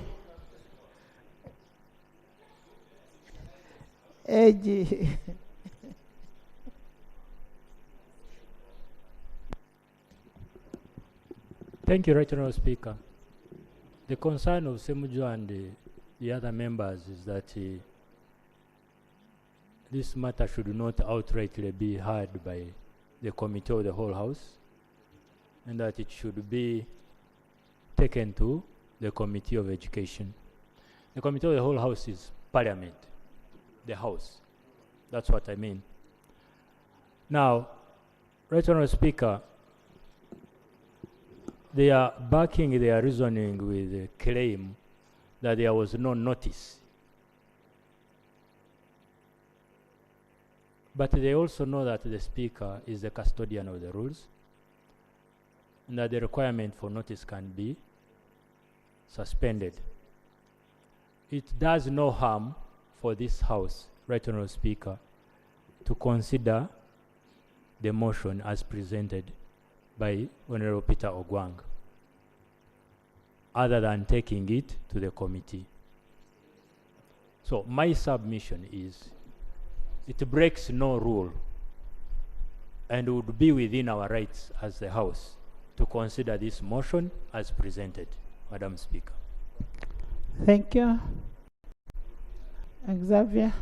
AG. Thank you, Right Honourable Speaker. The concern of Semujo and the other members is that this matter should not outrightly be heard by the Committee of the Whole House, and that it should be taken to the Committee of Education. The Committee of the Whole House is Parliament, the House. That's what I mean. Now, Right Honourable Speaker, they are backing their reasoning with the claim that there was no notice. But they also know that the Speaker is the custodian of the rules, and that the requirement for notice can be suspended. It does no harm for this House, Right Honourable Speaker, to consider the motion as presented by Honourable Peter Ogwang, other than taking it to the committee. So my submission is, it breaks no rule and would be within our rights as the House to consider this motion as presented, Madam Speaker. Thank you. Xavier.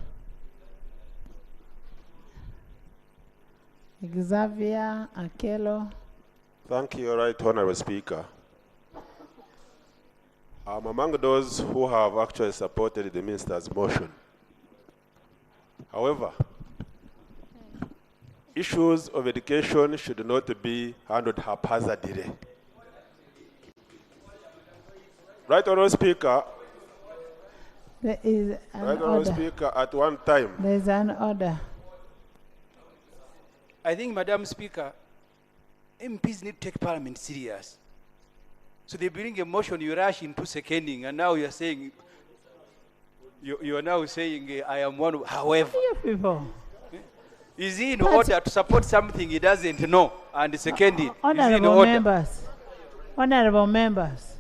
Xavier Akelo. Thank you, Right Honourable Speaker. I'm among those who have actually supported the Minister's motion. However, issues of education should not be handled haphazardly. Right Honourable Speaker, There is an Right Honourable order. Speaker, at one time, There is an order. I think, Madam Speaker, MPs need to take Parliament serious. So they bring a motion, you rush into seconding, and now you're saying, you are now saying, I am one of, however. You people. Is he in order to support something he doesn't know and second it? Is he in Honourable order? members. Honourable members.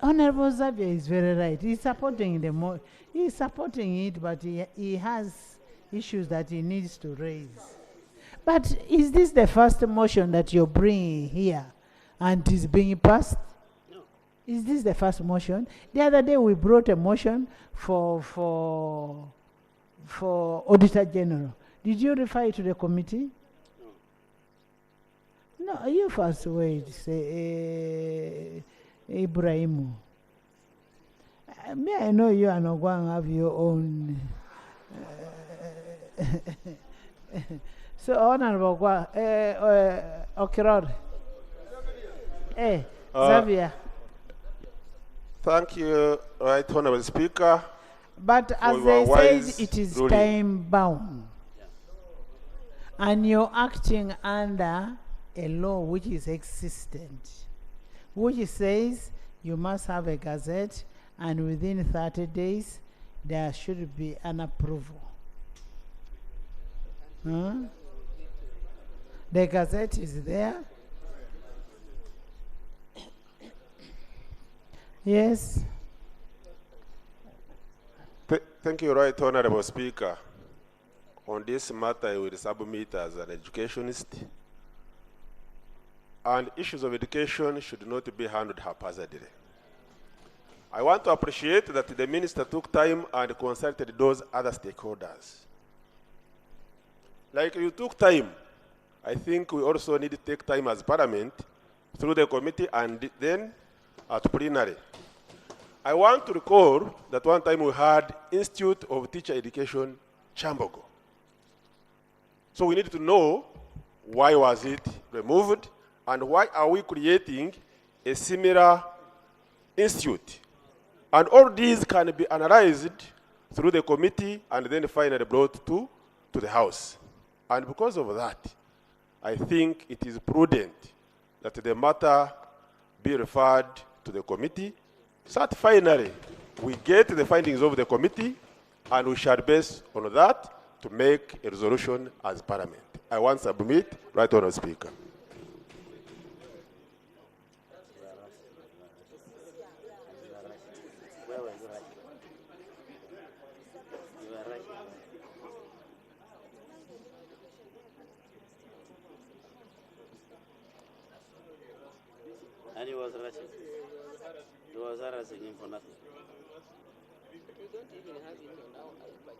Honourable Xavier is very right. He's supporting the he's supporting it, but he has issues that he needs to raise. But is this the first motion that you're bringing here and is being passed? No. Is this the first motion? The other day we brought a motion for Auditor General. Did you refer it to the committee? No. No, you first wait, say Ibrahim. May I know you are not going to have your own. So, Honorable Okirod. Xavier. thank you, Right Honourable Speaker. But as they said, it is time bound. And you're acting under a law which is existent, which says you must have a gazette, and within 30 days there should be an approval. Huh? The gazette is there. Yes. Thank you, Right Honourable Speaker. On this matter, I will submit as an educationist. And issues of education should not be handled haphazardly. I want to appreciate that the minister took time and consulted those other stakeholders. Like you took time, I think we also need to take time as Parliament through the committee and then at plenary. I want to recall that one time we had Institute of Teacher Education, Chambogo. So we need to know why was it removed and why are we creating a similar institute. And all these can be analyzed through the committee and then finally brought to the House. And because of that, I think it is prudent that the matter be referred to the committee, so that finally we get the findings of the committee and we shall base on that to make a resolution as Parliament. I want to submit, Right Honourable Speaker. And he was rushing. He was harassing him for nothing. You don't even have it on our iPad.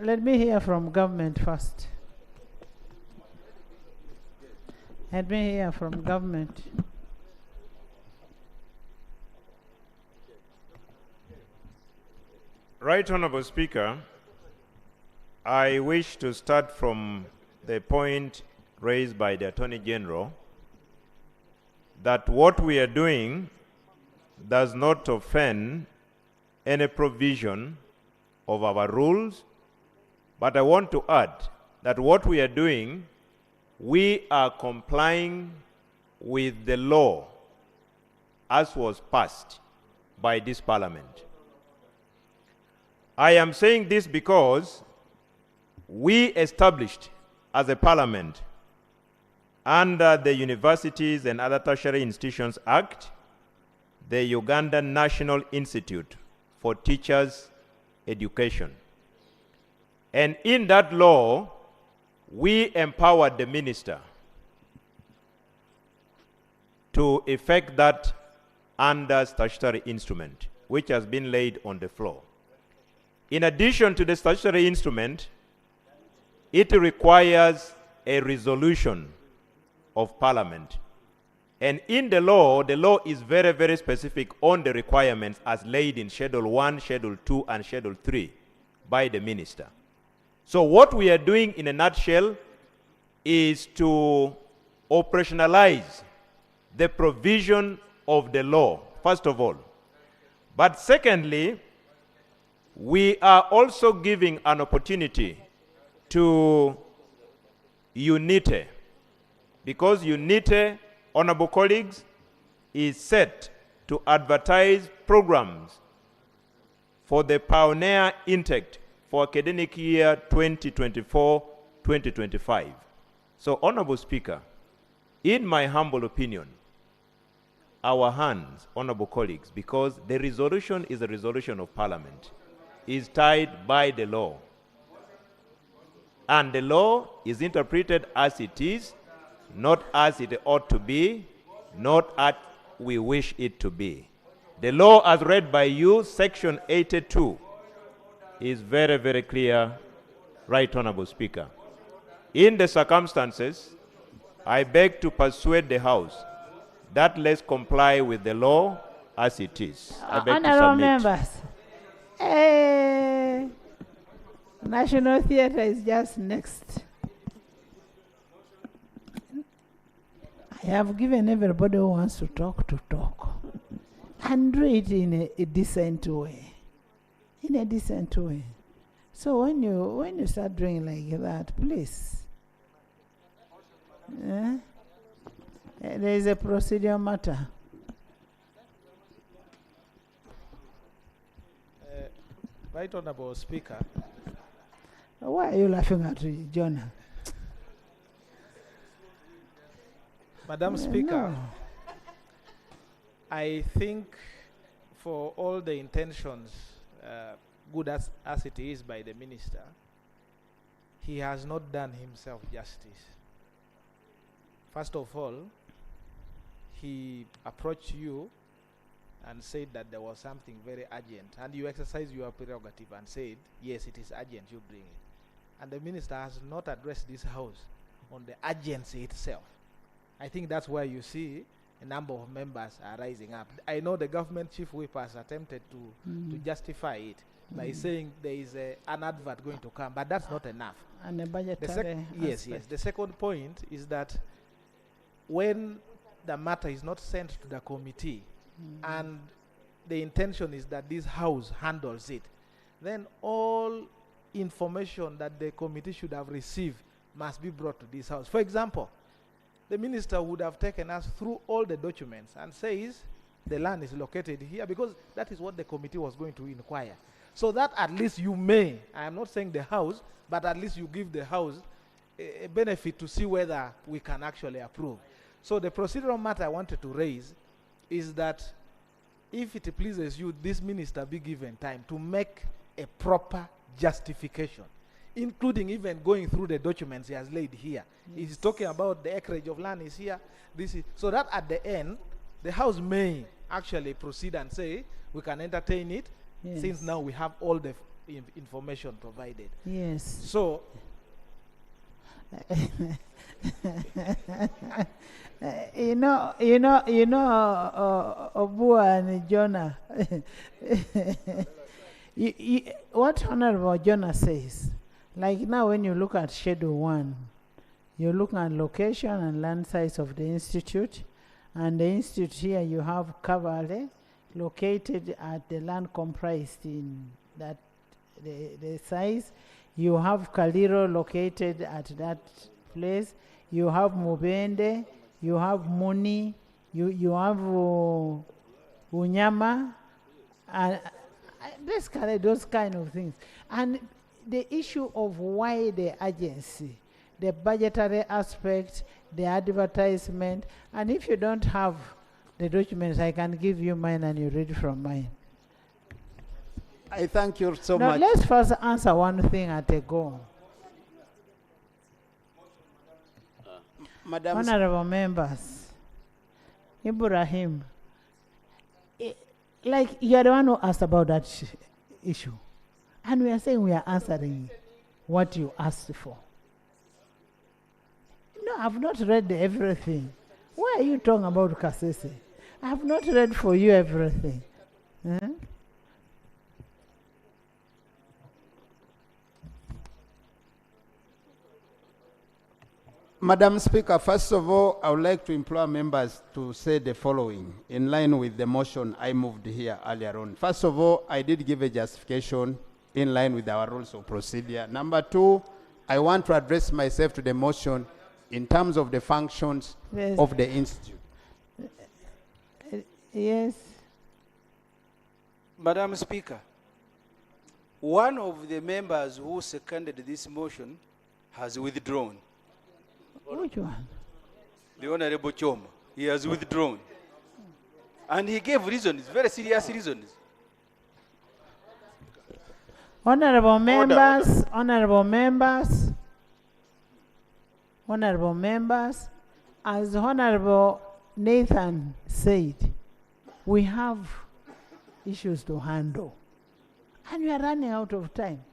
Let me hear from government first. Let me hear from government. Right Honourable Speaker, I wish to start from the point raised by the Attorney General that what we are doing does not offend any provision of our rules, but I want to add that what we are doing, we are complying with the law as was passed by this Parliament. I am saying this because we established as a Parliament under the Universities and Other Tertiary Institutions Act, the Ugandan National Institute for Teachers Education. And in that law, we empowered the minister to effect that under statutory instrument, which has been laid on the floor. In addition to the statutory instrument, it requires a resolution of Parliament. And in the law is very, very specific on the requirements as laid in Schedule 1, Schedule 2, and Schedule 3 by the minister. So what we are doing in a nutshell is to operationalize the provision of the law, first of all. But secondly, we are also giving an opportunity to UNITE, because UNITE, honorable colleagues, is set to advertise programs for the pioneer intake for academic year 2024-2025. So, Honorable Speaker, in my humble opinion, our hands, honorable colleagues, because the resolution is a resolution of Parliament, is tied by the law. And the law is interpreted as it is, not as it ought to be, not as we wish it to be. The law as read by you, Section 82, is very, very clear, Right Honourable Speaker. In the circumstances, I beg to persuade the House that let's comply with the law as it is. I beg to Honourable submit. members, National Theatre is just next. I have given everybody who wants to talk, and do it in a decent way. In a decent way. So when you start doing like that, please. There is a procedural matter. Right Honourable Speaker. Why are you laughing at me, Jonah? Madam Speaker, No. I think for all the intentions, good as it is by the minister, he has not done himself justice. First of all, he approached you and said that there was something very urgent, and you exercised your prerogative and said, yes, it is urgent, you bring it. And the minister has not addressed this house on the urgency itself. I think that's why you see a number of members are rising up. I know the government chief whip has attempted to justify it by saying there is an advert going to come, but that's not enough. And the budgetary yes. The second point is that when the matter is not sent to the committee and the intention is that this house handles it, then all information that the committee should have received must be brought to this house. For example, the minister would have taken us through all the documents and says the land is located here, because that is what the committee was going to inquire. So that at least you may, I am not saying the house, but at least you give the house a benefit to see whether we can actually approve. So the procedural matter I wanted to raise is that if it pleases you, this minister be given time to make a proper justification, including even going through the documents he has laid here. He's talking about the acreage of land is here. This is so that at the end, the house may actually proceed and say we can entertain it, since now we have all the information provided. Yes. So. Obua and Jonah. What Honorable Jonah says, like now when you look at Schedule 1, you look at location and land size of the institute, and the institute here you have Kavale, located at the land comprised in that the size. You have Kaliro located at that place. You have Mubende. You have Muni. You have Unyama. And basically those kind of things. And the issue of why the agency, the budgetary aspect, the advertisement, and if you don't have the documents, I can give you mine and you read from mine. I thank you so Now, much. let's first answer one thing at a go. Madam Honorable members, Ibrahim, like you are the one who asked about that issue. And we are saying we are answering what you asked for. No, I've not read everything. Why are you talking about Kasese? I have not read for you everything. Madam Speaker, first of all, I would like to implore members to say the following in line with the motion I moved here earlier on. First of all, I did give a justification in line with our rules of procedure. Number two, I want to address myself to the motion in terms of the functions of the institute. Yes. Madam Speaker, one of the members who seconded this motion has withdrawn. Which one? The Honorable Choma. He has withdrawn. And he gave reasons, very serious reasons. Honorable members, honorable members, honorable members, as Honorable Nathan said, we have issues to handle. And we are running out of time.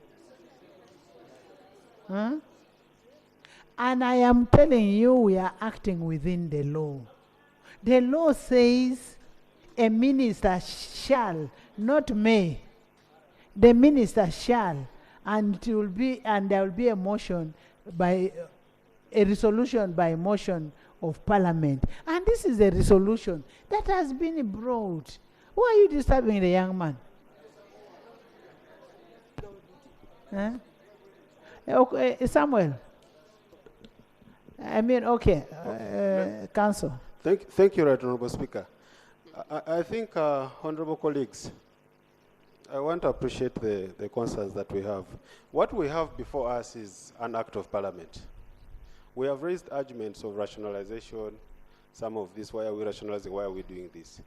And I am telling you, we are acting within the law. The law says a minister shall, not may. The minister shall. and it will be, and there will be a motion by a resolution by motion of Parliament. And this is a resolution that has been brought. Why are you disturbing the young man? Okay, Samuel. I mean, okay, Council. Thank you, Right Honorable Speaker. I think, honorable colleagues, I want to appreciate the concerns that we have. What we have before us is an act of Parliament. We have raised arguments of rationalization. Some of this, why are we rationalizing, why are we doing this?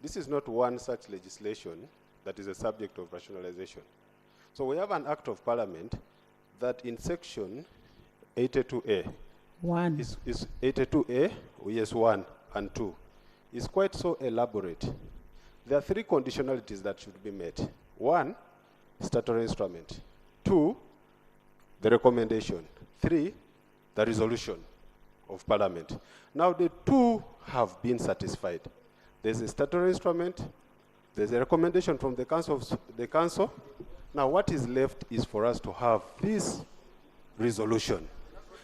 This is not one such legislation that is a subject of rationalization. So we have an act of Parliament that in section 82A, is 82A, yes, 1 and 2, is quite so elaborate. There are 3 conditionalities that should be met. 1, statutory instrument. 2, the recommendation. 3, the resolution of Parliament. Now the 2 have been satisfied. There's a statutory instrument, there's a recommendation from the council. Now what is left is for us to have this resolution.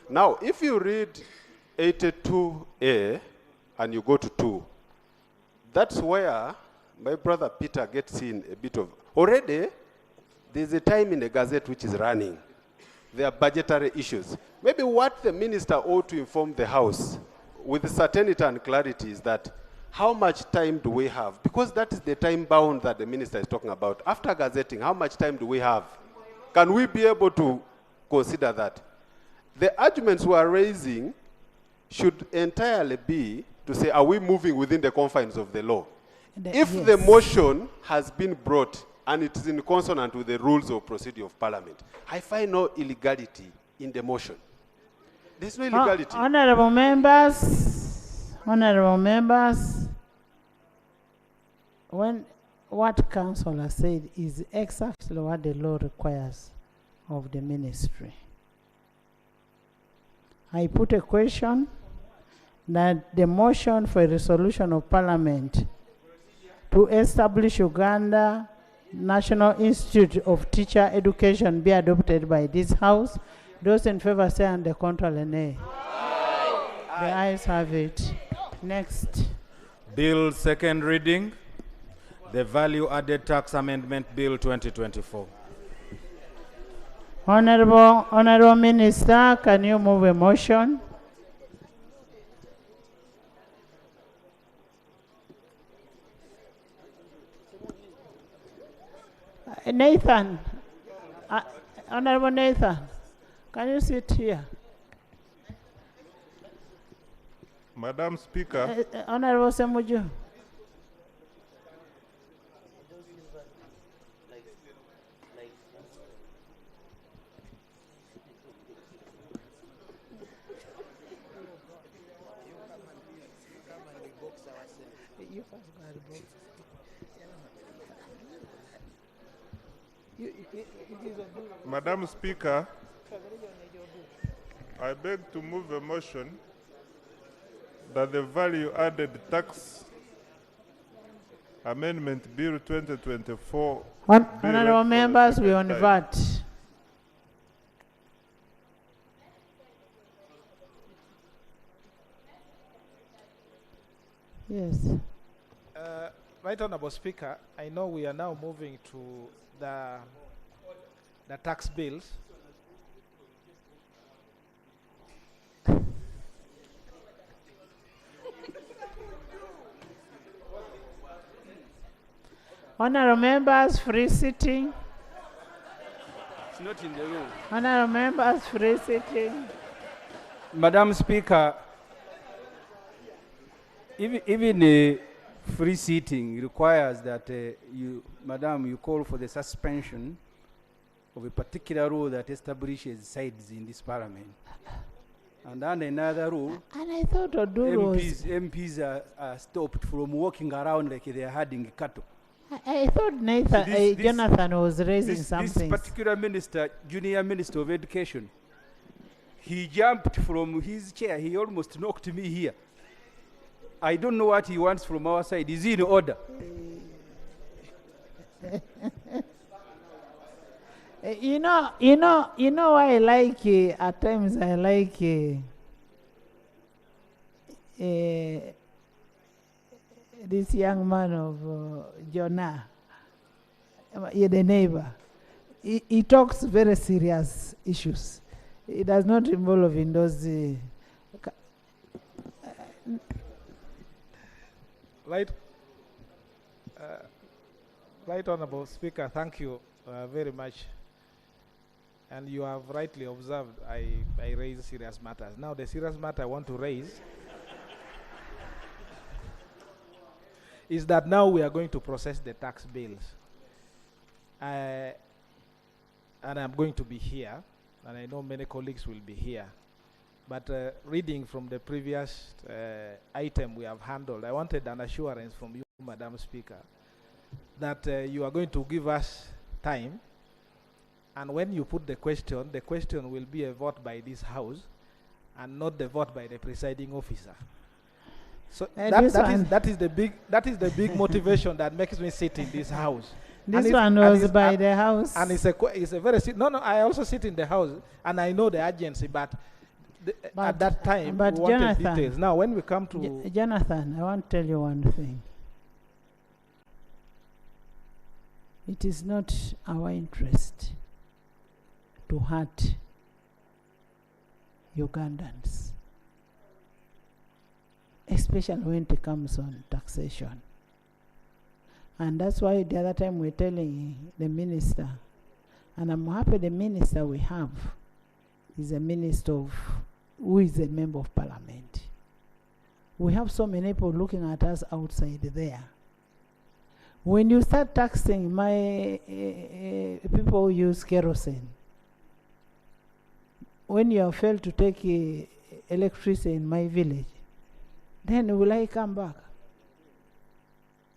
Now if you read 82A and you go to 2, that's where my brother Peter gets in a bit of, already there's a time in the Gazette which is running. There are budgetary issues. Maybe what the minister ought to inform the House with certainty and clarity is that how much time do we have? Because that is the time bound that the minister is talking about. After gazetting, how much time do we have? Can we be able to consider that? The arguments we are raising should entirely be to say, are we moving within the confines of the law? If the motion has been brought and it is in consonant with the rules of procedure of Parliament, I find no illegality in the motion. There's no illegality. Honorable members, when what Council has said is exactly what the law requires of the ministry. I put a question that the motion for a resolution of Parliament to establish Uganda National Institute of Teacher Education be adopted by this House. Those in favor say and the contrary nay. The ayes have it. Next. Bill second reading, the Value Added Tax Amendment Bill 2024. Honorable Minister, can you move a motion? Nathan, Honorable Nathan, can you sit here? Madam Speaker. Honorable Semuju. Madam Speaker, I beg to move a motion that the Value Added Tax Amendment Bill 2024 Honorable members, we on VAT. Yes. Right Honorable Speaker, I know we are now moving to the tax bills. Honorable members, free sitting. It's not in the room. Honorable members, free sitting. Madam Speaker, even free seating requires that you call for the suspension of a particular rule that establishes sides in this Parliament. And then another rule, and I thought MPs are stopped from walking around like they are herding cattle. I thought Nathan, Jonathan was raising something. This particular minister, Junior Minister of Education, he jumped from his chair. He almost knocked me here. I don't know what he wants from our side. Is he in order? You know why I like, at times I like this young man of Jonah, the neighbor. He talks very serious issues. He does not involve in those. Right, Right Honourable Speaker, thank you very much. And you have rightly observed I raise serious matters. Now the serious matter I want to raise is that now we are going to process the tax bills. And I'm going to be here, and I know many colleagues will be here. But reading from the previous item we have handled, I wanted an assurance from you, Madam Speaker, that you are going to give us time, and when you put the question will be a vote by this House and not the vote by the presiding officer. So that is the big motivation that makes me sit in this House. This one was by the House. And it's a very I also sit in the House, and I know the urgency, but at that time we wanted details. Now when we come to Jonathan, I want to tell you one thing. It is not our interest to hurt Ugandans, especially when it comes on taxation. And that's why the other time we're telling the minister, and I'm happy the minister we have is a minister who is a member of parliament. We have so many people looking at us outside there. When you start taxing my people who use kerosene, when you have failed to take electricity in my village, then will I come back?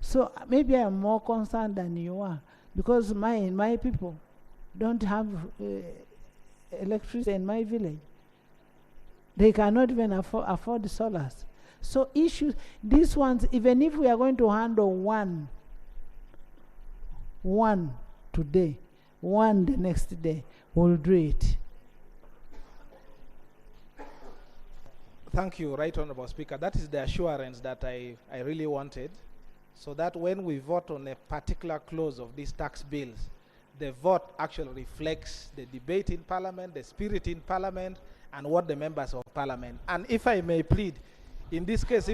So maybe I'm more concerned than you are, because my people don't have electricity in my village. They cannot even afford solars. So issues, these ones, even if we are going to handle one today, one the next day, we'll do it. Thank you, Right Honourable Speaker. That is the assurance that I really wanted, so that when we vote on a particular clause of these tax bills, the vote actually reflects the debate in Parliament, the spirit in Parliament, and what the members of Parliament. And if I may plead, in this case,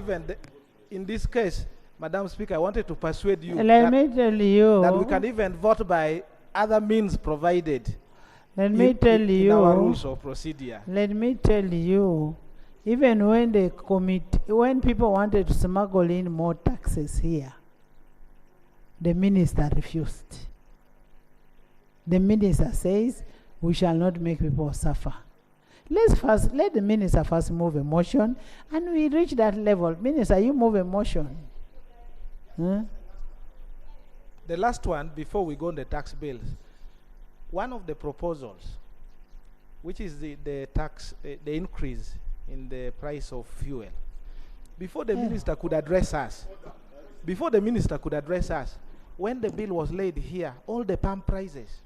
Madam Speaker, I wanted to persuade you Let me tell you that we can even vote by other means provided. Let me tell you in our rules of procedure. Let me tell you, even when when people wanted to smuggle in more taxes here, the minister refused. The minister says we shall not make people suffer. Let the minister first move a motion, and we reach that level. Minister, you move a motion. Huh? The last one, before we go on the tax bills, one of the proposals, which is the tax, the increase in the price of fuel, before the minister could address us, when the bill was laid here, all the pump prices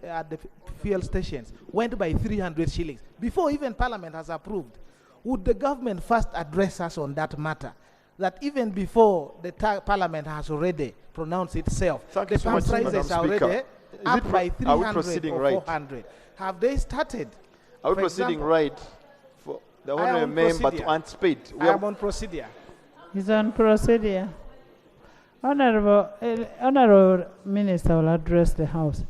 at the fuel stations went by 300 shillings before even Parliament has approved. Would the government first address us on that matter? That even before the Parliament has already pronounced itself, the pump prices are already up by 300 or 400. Have they started? Are we proceeding right? For the honourable member to anticipate. I am on procedure. He's on procedure. Honourable Minister will address the House.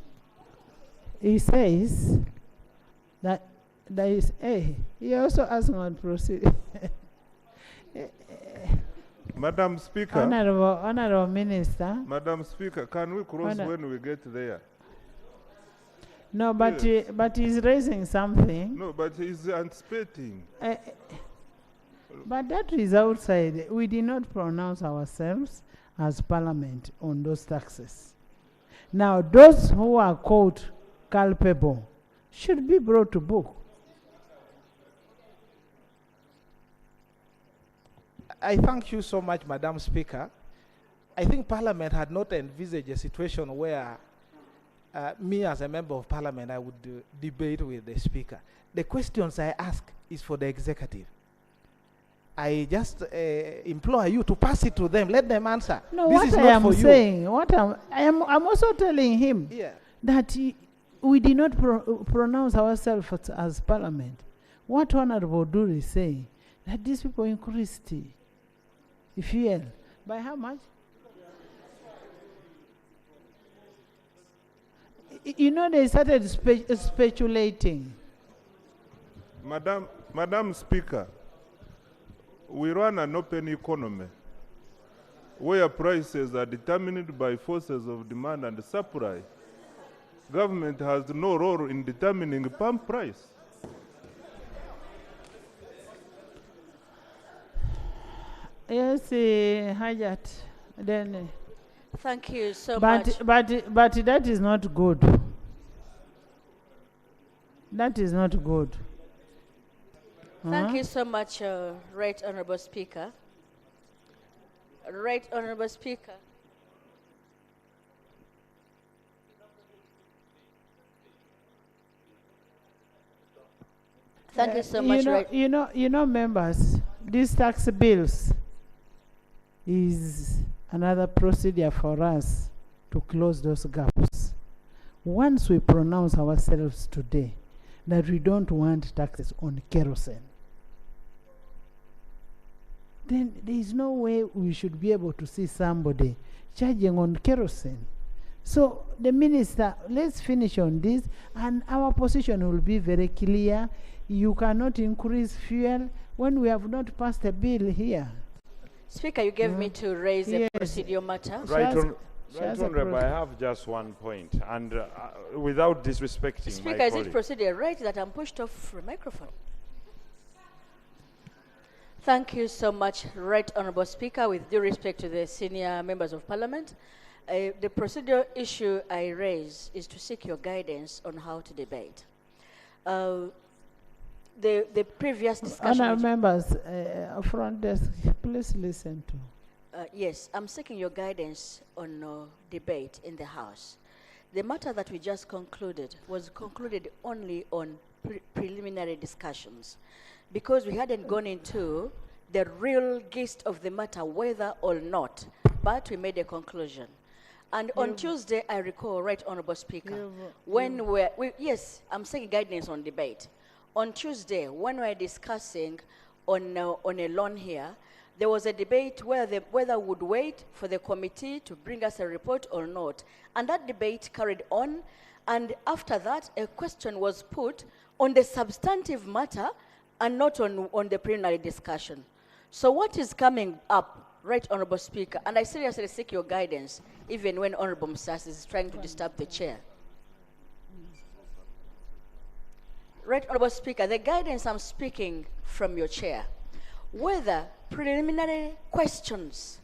He says that there is he also asks on procedure. Madam Speaker. Honourable Minister. Madam Speaker, can we cross when we get there? No, but yes. But he's raising something. No, but he's anticipating. But that is outside. We did not pronounce ourselves as Parliament on those taxes. Now, those who are caught culpable should be brought to book. I thank you so much, Madam Speaker. I think Parliament had not envisaged a situation where me as a member of parliament, I would debate with the speaker. The questions I ask is for the executive. I just implore you to pass it to them. Let them answer. No, this what is I not am for saying, you. what I'm also telling him that we did not pronounce ourselves as parliament. What Honorable Dur is saying, that these people increased the fuel. By how much? You know, they started speculating. Madam Speaker, we run an open economy where prices are determined by forces of demand and supply. Government has no role in determining palm price. Yes, Hajat. Then. Thank you so much. But that is not good. That is not good. Thank you so much, Right Honorable Speaker. Right Honorable Speaker. Thank you so much, Right. You know, members, these tax bills is another procedure for us to close those gaps. Once we pronounce ourselves today that we don't want taxes on kerosene, then there is no way we should be able to see somebody charging on kerosene. So the minister, let's finish on this, and our position will be very clear. You cannot increase fuel when we have not passed a bill here. Speaker, you gave me to raise a procedural matter. Right, Honorable, I have just one point, and without disrespecting Speaker, my is colleague. it procedure right that I'm pushed off the microphone? Thank you so much, Right Honorable Speaker. With due respect to the senior members of Parliament, the procedural issue I raise is to seek your guidance on how to debate. The previous discussion... Honourable members, front desk, please listen to. Yes, I'm seeking your guidance on debate in the House. The matter that we just concluded was concluded only on preliminary discussions, because we hadn't gone into the real gist of the matter, whether or not, but we made a conclusion. And on Tuesday, I recall, Right Honorable Speaker, when yes, I'm seeking guidance on debate. On Tuesday, when we were discussing on a loan here, there was a debate whether we would wait for the committee to bring us a report or not. And that debate carried on, and after that, a question was put on the substantive matter and not on the preliminary discussion. So what is coming up, Right Honorable Speaker, and I seriously seek your guidance, even when Honorable Msas is trying to disturb the chair. Right Honorable Speaker, the guidance I'm speaking from your chair, whether preliminary questions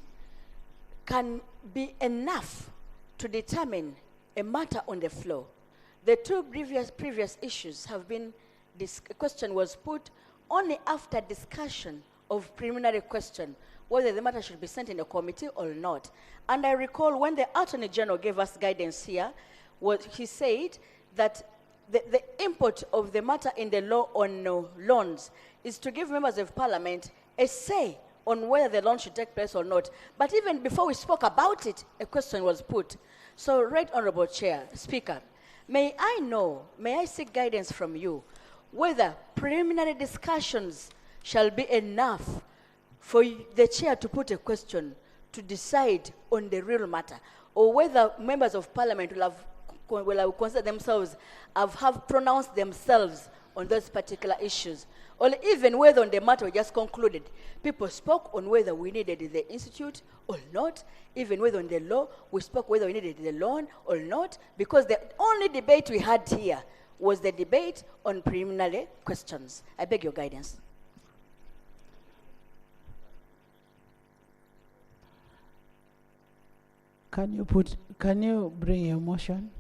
can be enough to determine a matter on the floor. The two previous issues have been, this question was put only after discussion of preliminary question, whether the matter should be sent in a committee or not. And I recall when the Attorney General gave us guidance here, what he said that the import of the matter in the law on loans is to give members of Parliament a say on whether the loan should take place or not. But even before we spoke about it, a question was put. So, Right Honorable Speaker, may I seek guidance from you whether preliminary discussions shall be enough for the chair to put a question to decide on the real matter, or whether members of Parliament will have considered themselves, have pronounced themselves on those particular issues, or even whether on the matter we just concluded, people spoke on whether we needed the institute or not, even whether on the law we spoke whether we needed the loan or not, because the only debate we had here was the debate on preliminary questions. I beg your guidance. Can you bring your motion?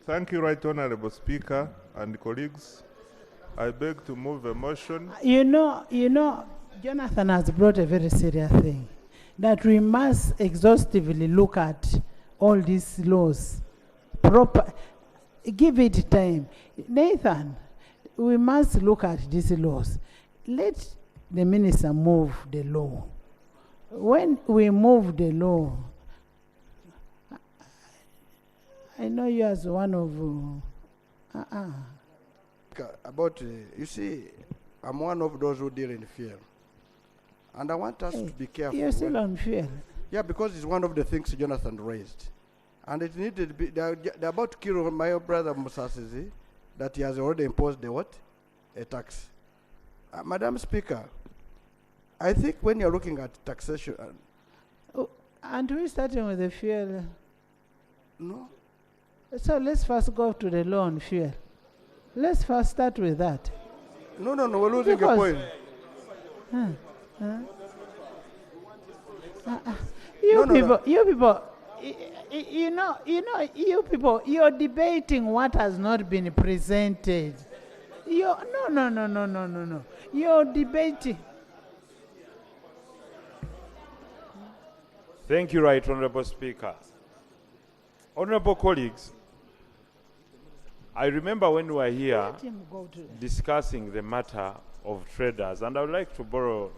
Thank you, Right Honorable Speaker and colleagues. I beg to move a motion. You know, Jonathan has brought a very serious thing. that we must exhaustively look at all these laws. Give it time. Nathan, we must look at these laws. Let the minister move the law. When we move the law, I know you as one of you see, I'm one of those who deal in fear. And I want us to be careful. You're still on fear. Yeah, because it's one of the things Jonathan raised. And it needed to be, they're about to kill my brother Musasizi, that he has already imposed the what? A tax. Madam Speaker, I think when you're looking at taxation... and we're starting with the fuel. No. So let's first go to the law on fuel. Let's first start with that. No, we're losing a point. You people, you're debating what has not been presented. No. You're debating. Thank you, Right Honorable Speaker. Honorable colleagues, I remember when we were here discussing the matter of traders, and I would like to borrow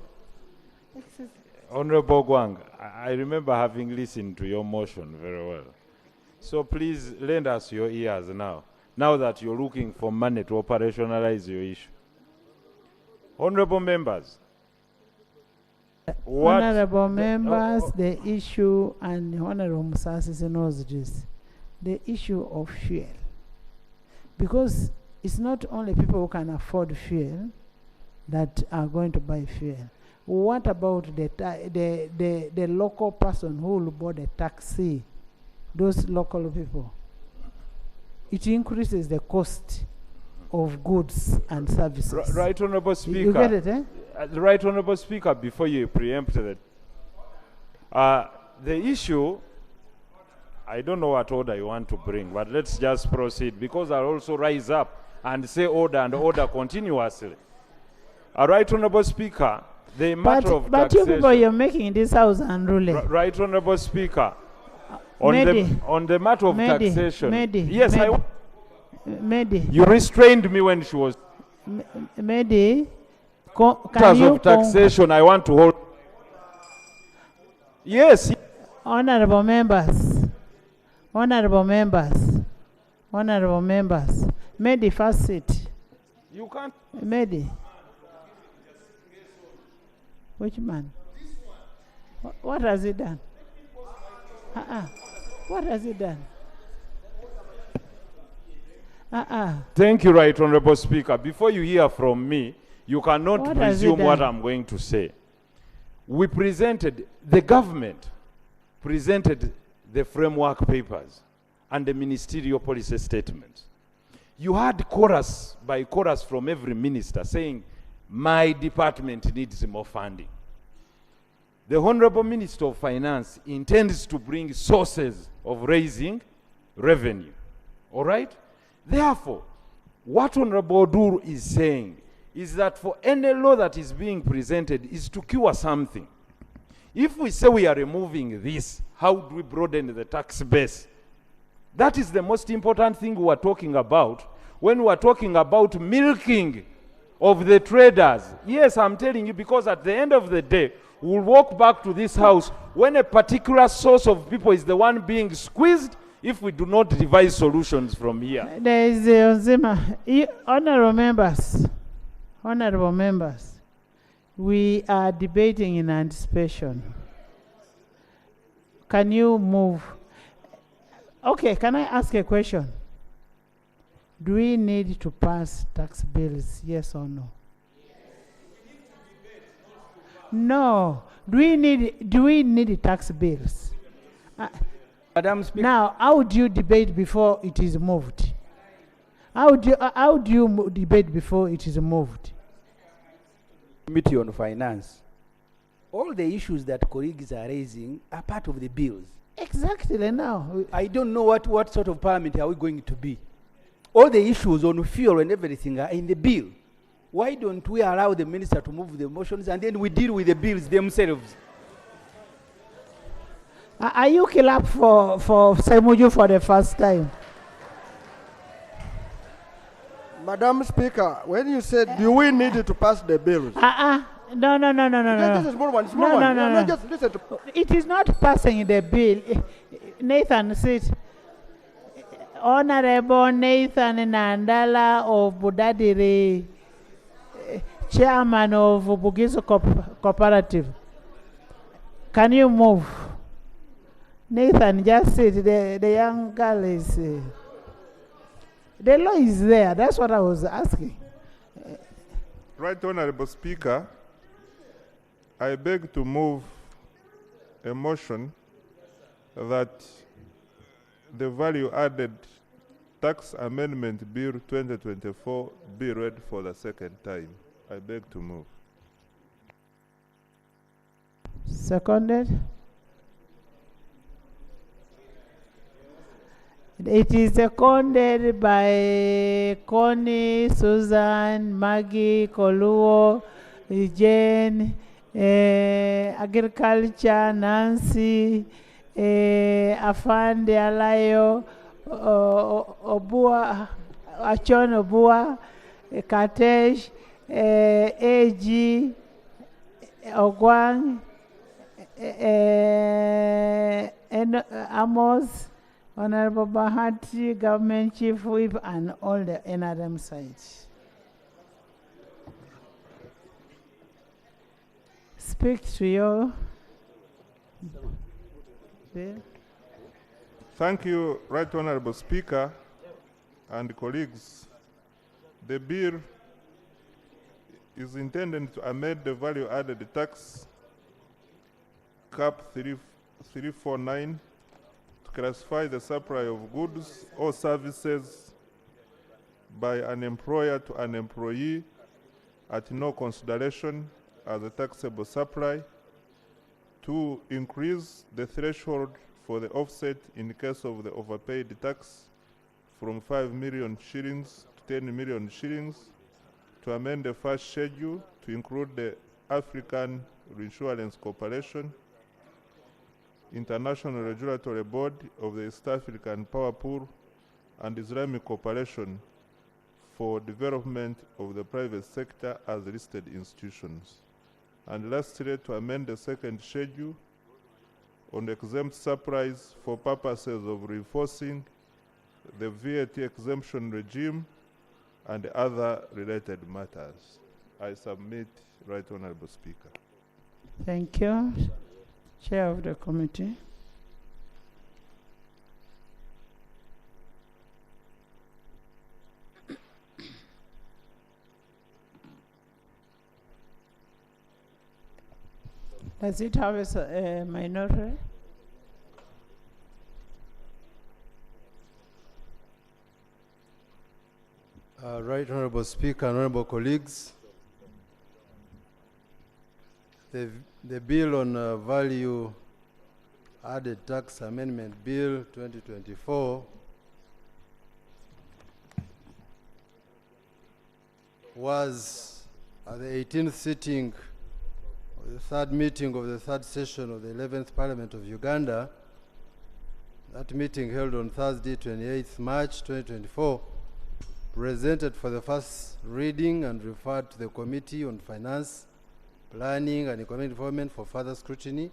Honorable Gwang. I remember having listened to your motion very well. So please lend us your ears now that you're looking for money to operationalize your issue. Honorable members. Honorable members, the issue, and Honorable Musasi knows this, the issue of fuel. Because it's not only people who can afford fuel that are going to buy fuel. What about the local person who will board a taxi? Those local people. It increases the cost of goods and services. Right Honorable Speaker. You get it, eh? Right Honorable Speaker, before you preempt it, the issue, I don't know what order you want to bring, but let's just proceed, because I'll also rise up and say order and order continuously. Right Honorable Speaker, the matter of but taxation. You people, you're making this house unruly. Right Honorable Speaker, on the matter of taxation. Yes, you restrained me when she was. Can you of taxation, I want to hold. Yes. Honorable members. Mehdi, first sit. You can't. Mehdi. Which man? What has he done? What has he done? Thank you, Right Honorable Speaker. Before you hear from me, you cannot presume what I'm going to say. The government presented the framework papers and the ministerial policy statements. You had chorus by chorus from every minister saying, my department needs more funding. The Honorable Minister of Finance intends to bring sources of raising revenue. All right? Therefore, what Honorable Odur is saying is that for any law that is being presented is to cure something. If we say we are removing this, how do we broaden the tax base? That is the most important thing we are talking about when we are talking about milking of the traders. Yes, I'm telling you, because at the end of the day, we'll walk back to this house when a particular source of people is the one being squeezed if we do not devise solutions from here. There is Honorable members, we are debating in anticipation. Can you move? Okay, can I ask a question? Do we need to pass tax bills, yes or no? No. Do we need tax bills? Madam Speaker. Now, how do you debate before it is moved? How do you debate before it is moved? Committee on Finance. All the issues that colleagues are raising are part of the bills. Exactly now. I don't know what sort of parliament are we going to be. All the issues on fuel and everything are in the bill. Why don't we allow the minister to move the motions and then we deal with the bills themselves? Are you clap for Semuju for the first time? Madam Speaker, when you said, do we need to pass the bills? No. Just a small one, small one. No. Just listen to. It is not passing the bill. Nathan, sit. Honorable Nathan Nandala of Budadiri, chairman of Bugizo Cooperative. Can you move? Nathan, just sit. The young girl is. The law is there. That's what I was asking. Right Honorable Speaker, I beg to move a motion that the value-added tax amendment bill 2024 be read for the second time. I beg to move. Seconded. It is seconded by Connie, Susan, Maggie, Koluo, Jane, Agriculture, Nancy, Afande Alayo, Obua, Achon Obua, Katesh, AG, Ogwang, Amos, Honorable Bahati, Government Chief Whip, and all the NRM sites. Speak to your bill. Thank you, Right Honorable Speaker and colleagues. The bill is intended to amend the value-added tax cap 349 to classify the supply of goods or services by an employer to an employee at no consideration as a taxable supply, to increase the threshold for the offset in case of the overpaid tax from 5 million shillings to 10 million shillings, to amend the first schedule to include the African Reinsurance Corporation, International Regulatory Board of the East African Power Pool, and Islamic Cooperation for development of the private sector as listed institutions. And lastly, to amend the second schedule on exempt supplies for purposes of reinforcing the VAT exemption regime and other related matters. I submit, Right Honorable Speaker. Thank you. Chair of the committee. Does it have a minority? Right Honorable Speaker, honorable colleagues, the bill on value added tax amendment bill 2024 was at the 18th sitting, the third meeting of the third session of the 11th Parliament of Uganda. That meeting held on Thursday, 28th March 2024, presented for the first reading and referred to the Committee on Finance, Planning and Economic Development for further scrutiny.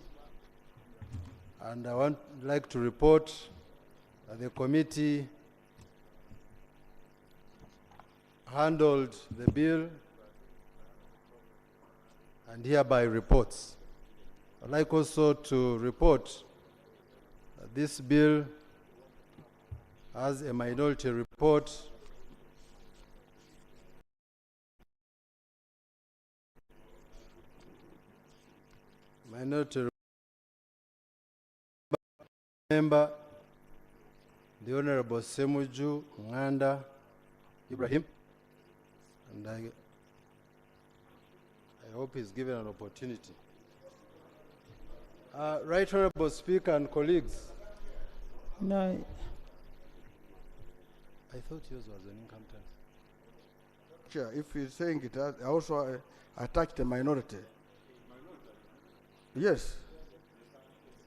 And I would like to report that the committee handled the bill and hereby reports. I'd like also to report that this bill has a minority report member, the Honorable Semuju Nganda Ibrahim, and I hope he's given an opportunity. Right Honorable Speaker and colleagues. No. I thought yours was an income tax. Chair, if he's saying it, I also attacked the minority. Yes.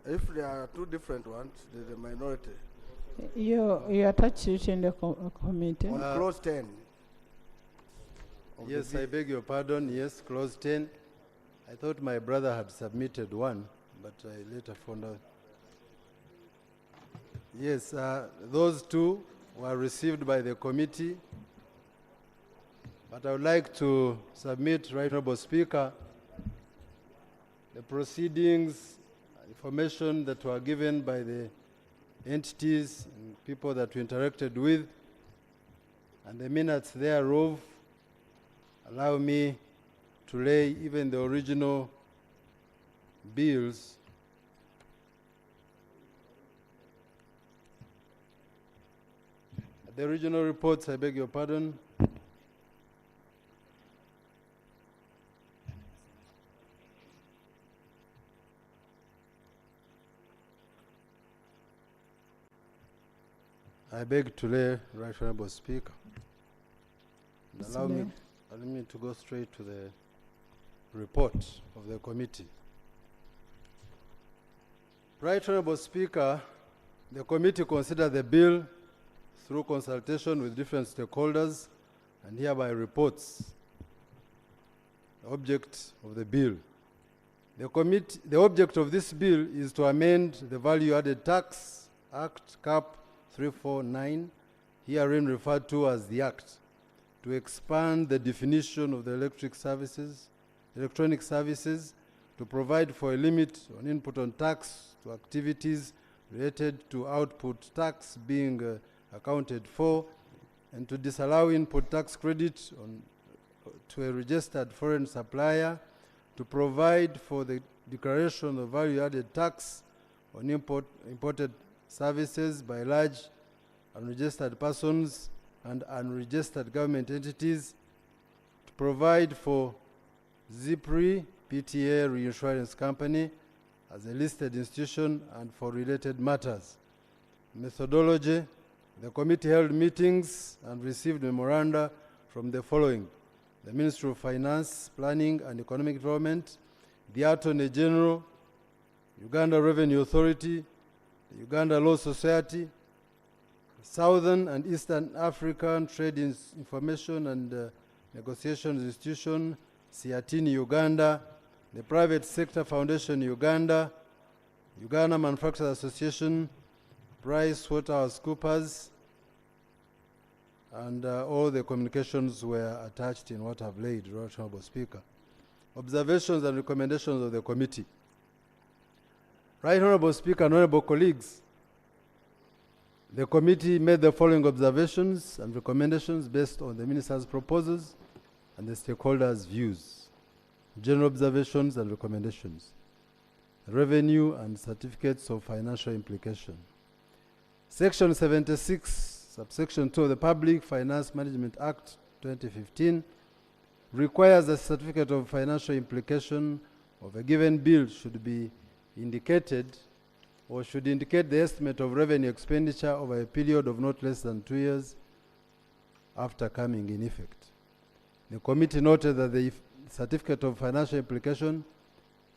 If there are two different ones, there's a minority. You attached it in the committee. On clause 10. Yes, I beg your pardon. Yes, clause 10. I thought my brother had submitted one, but I later found out. Yes, those two were received by the committee, but I would like to submit, Right Honourable Speaker, the proceedings, information that were given by the entities and people that we interacted with, and the minutes thereof. Allow me to lay even the original bills the original reports, I beg your pardon. I beg to lay, Right Honourable Speaker. And allow me to go straight to the report of the committee. Right Honourable Speaker, the committee considered the bill through consultation with different stakeholders and hereby reports the object of the bill. The object of this bill is to amend the Value Added Tax Act, CAP 349, herein referred to as the Act, to expand the definition of the electronic services, to provide for a limit on input on tax to activities related to output tax being accounted for, and to disallow input tax credit to a registered foreign supplier, to provide for the declaration of value-added tax on imported services by large unregistered persons and unregistered government entities, to provide for ZIPRI, PTA Reinsurance Company, as a listed institution and for related matters. Methodology: the committee held meetings and received memoranda from the following: the Ministry of Finance, Planning and Economic Development, the Attorney General, Uganda Revenue Authority, the Uganda Law Society, Southern and Eastern African Trade Information and Negotiations Institution, Siatini, Uganda, the Private Sector Foundation, Uganda, Uganda Manufacturers Association, PricewaterhouseCoopers, and all the communications were attached in what I've laid, Right Honourable Speaker. Observations and recommendations of the committee. Right Honourable Speaker and honourable colleagues, the committee made the following observations and recommendations based on the Minister's proposals and the stakeholders' views. General observations and recommendations. Revenue and certificates of financial implication. Section 76, subsection 2 of the Public Finance Management Act 2015 requires a certificate of financial implication of a given bill should be indicated or should indicate the estimate of revenue expenditure over a period of not less than 2 years after coming in effect. The committee noted that the certificate of financial implication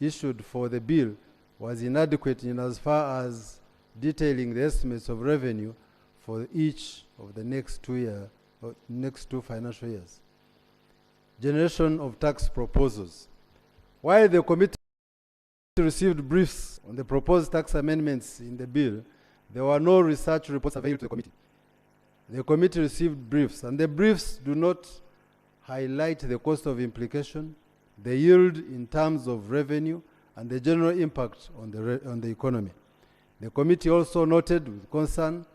issued for the bill was inadequate in as far as detailing the estimates of revenue for each of the next 2 financial years. Generation of tax proposals. While the committee received briefs on the proposed tax amendments in the bill, there were no research reports available to the committee. The committee received briefs, and the briefs do not highlight the cost of implication, the yield in terms of revenue, and the general impact on the economy. The committee also noted with concern,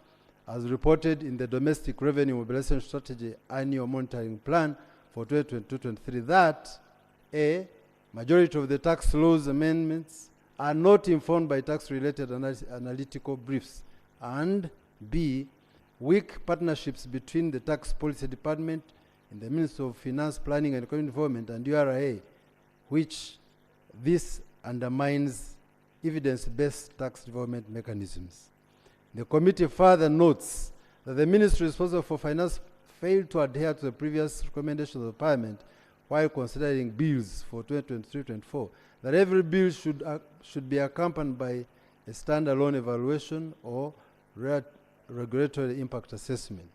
as reported in the Domestic Revenue Mobilization Strategy Annual Monitoring Plan for 2022-23, that A, majority of the tax laws amendments are not informed by tax-related analytical briefs, and B, weak partnerships between the Tax Policy Department in the Ministry of Finance, Planning and Economic Development and URA, which this undermines evidence-based tax development mechanisms. The committee further notes that the Ministry responsible for Finance failed to adhere to the previous recommendations of the Parliament while considering bills for 2023-24, that every bill should be accompanied by a standalone evaluation or regulatory impact assessment.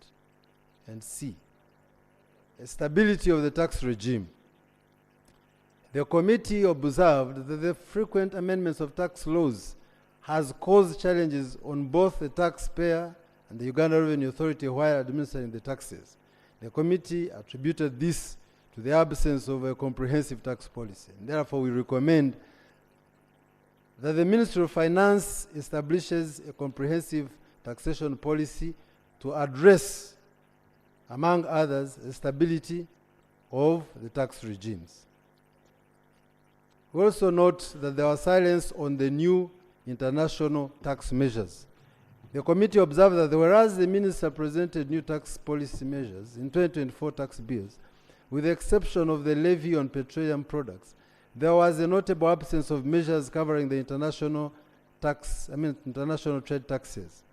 And C, a stability of the tax regime. The committee observed that the frequent amendments of tax laws has caused challenges on both the taxpayer and the Uganda Revenue Authority while administering the taxes. The committee attributed this to the absence of a comprehensive tax policy. And therefore, we recommend that the Ministry of Finance establishes a comprehensive taxation policy to address, among others, the stability of the tax regimes. We also note that there was silence on the new international tax measures. The committee observed that whereas the minister presented new tax policy measures in 2024 tax bills, with the exception of the levy on petroleum products, there was a notable absence of measures covering the international trade taxes.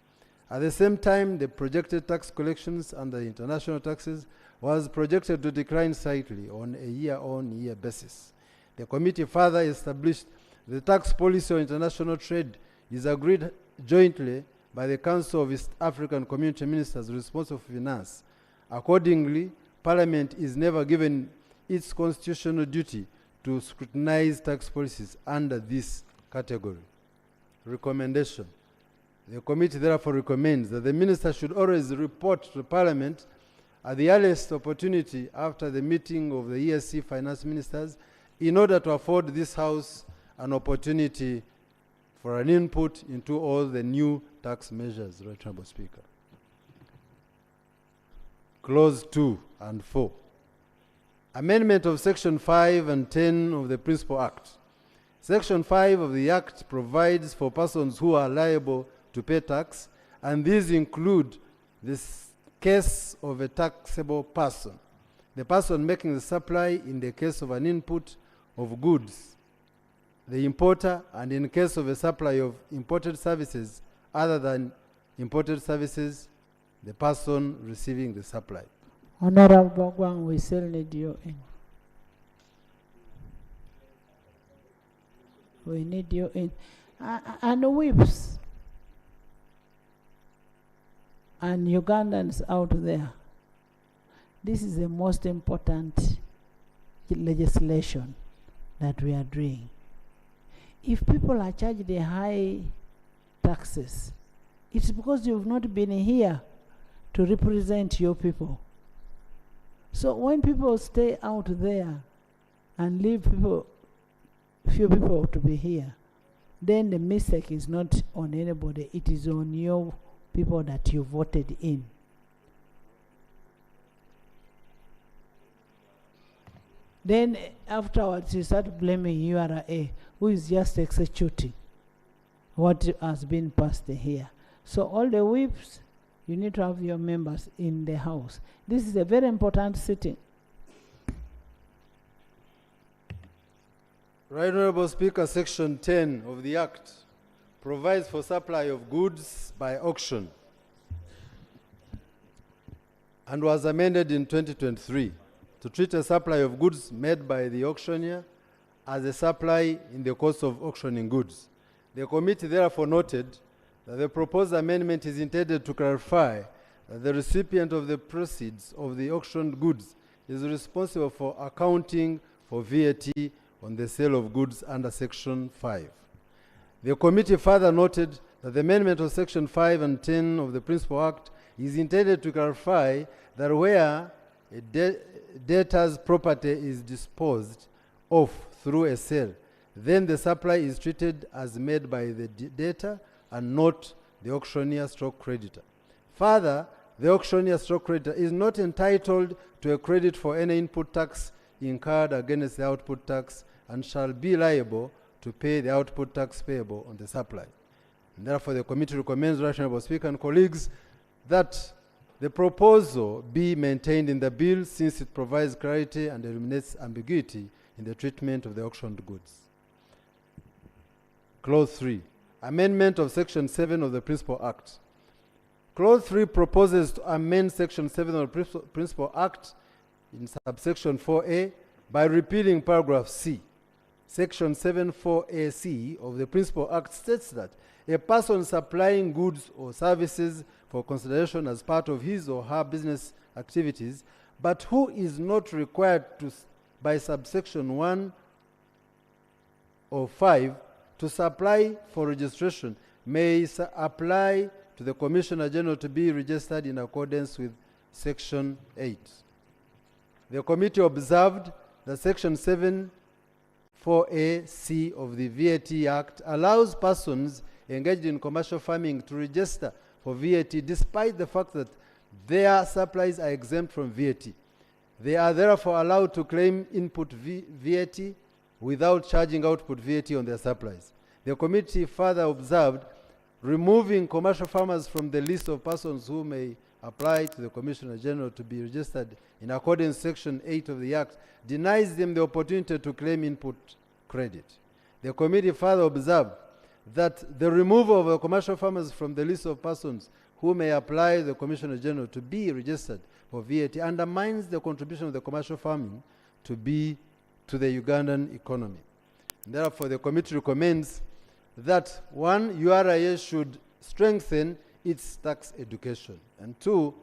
At the same time, the projected tax collections under international taxes was projected to decline slightly on a year-on-year basis. The committee further established the tax policy on international trade is agreed jointly by the Council of East African Community Ministers responsible for finance. Accordingly, Parliament is never given its constitutional duty to scrutinize tax policies under this category. Recommendation. The committee therefore recommends that the minister should always report to Parliament at the earliest opportunity after the meeting of the ESC finance ministers in order to afford this House an opportunity for an input into all the new tax measures, Right Honourable Speaker. Clause 2 and 4. Amendment of Section 5 and 10 of the Principal Act. Section 5 of the Act provides for persons who are liable to pay tax, and these include this case of a taxable person, the person making the supply in the case of an input of goods, the importer, and in case of a supply of imported services other than imported services, the person receiving the supply. Honorable Gwang, we still need you in. We need you in. And whips and Ugandans out there. This is the most important legislation that we are doing. If people are charged the high taxes, it's because you've not been here to represent your people. So when people stay out there and leave few people to be here, then the mistake is not on anybody, it is on your people that you voted in. Then afterwards you start blaming URA, who is just executing what has been passed here. So all the whips, you need to have your members in the House. This is a very important sitting. Right Honourable Speaker, Section 10 of the Act provides for supply of goods by auction and was amended in 2023 to treat a supply of goods made by the auctioneer as a supply in the course of auctioning goods. The committee therefore noted that the proposed amendment is intended to clarify that the recipient of the proceeds of the auctioned goods is responsible for accounting for VAT on the sale of goods under Section 5. The committee further noted that the amendment of Section 5 and 10 of the Principal Act is intended to clarify that where a debtor's property is disposed of through a sale, then the supply is treated as made by the debtor and not the auctioneer/creditor. Further, the auctioneer/creditor is not entitled to a credit for any input tax incurred against the output tax and shall be liable to pay the output tax payable on the supply. And therefore, the committee recommends, Right Honourable Speaker and colleagues, that the proposal be maintained in the bill since it provides clarity and eliminates ambiguity in the treatment of the auctioned goods. Clause 3. Amendment of Section 7 of the Principal Act. Clause 3 proposes to amend Section 7 of the Principal Act in subsection 4A by repealing paragraph C Section 74AC of the Principal Act states that a person supplying goods or services for consideration as part of his or her business activities, but who is not required to, by subsection 1 or 5, to supply for registration, may apply to the Commissioner General to be registered in accordance with Section 8. The committee observed that Section 74AC of the VAT Act allows persons engaged in commercial farming to register for VAT despite the fact that their supplies are exempt from VAT. They are therefore allowed to claim input VAT without charging output VAT on their supplies. The committee further observed removing commercial farmers from the list of persons who may apply to the Commissioner General to be registered in accordance with Section 8 of the Act denies them the opportunity to claim input credit. The committee further observed that the removal of the commercial farmers from the list of persons who may apply to the Commissioner General to be registered for VAT undermines the contribution of the commercial farming to the Ugandan economy. And therefore, the committee recommends that 1, URA should strengthen its tax education, and 2,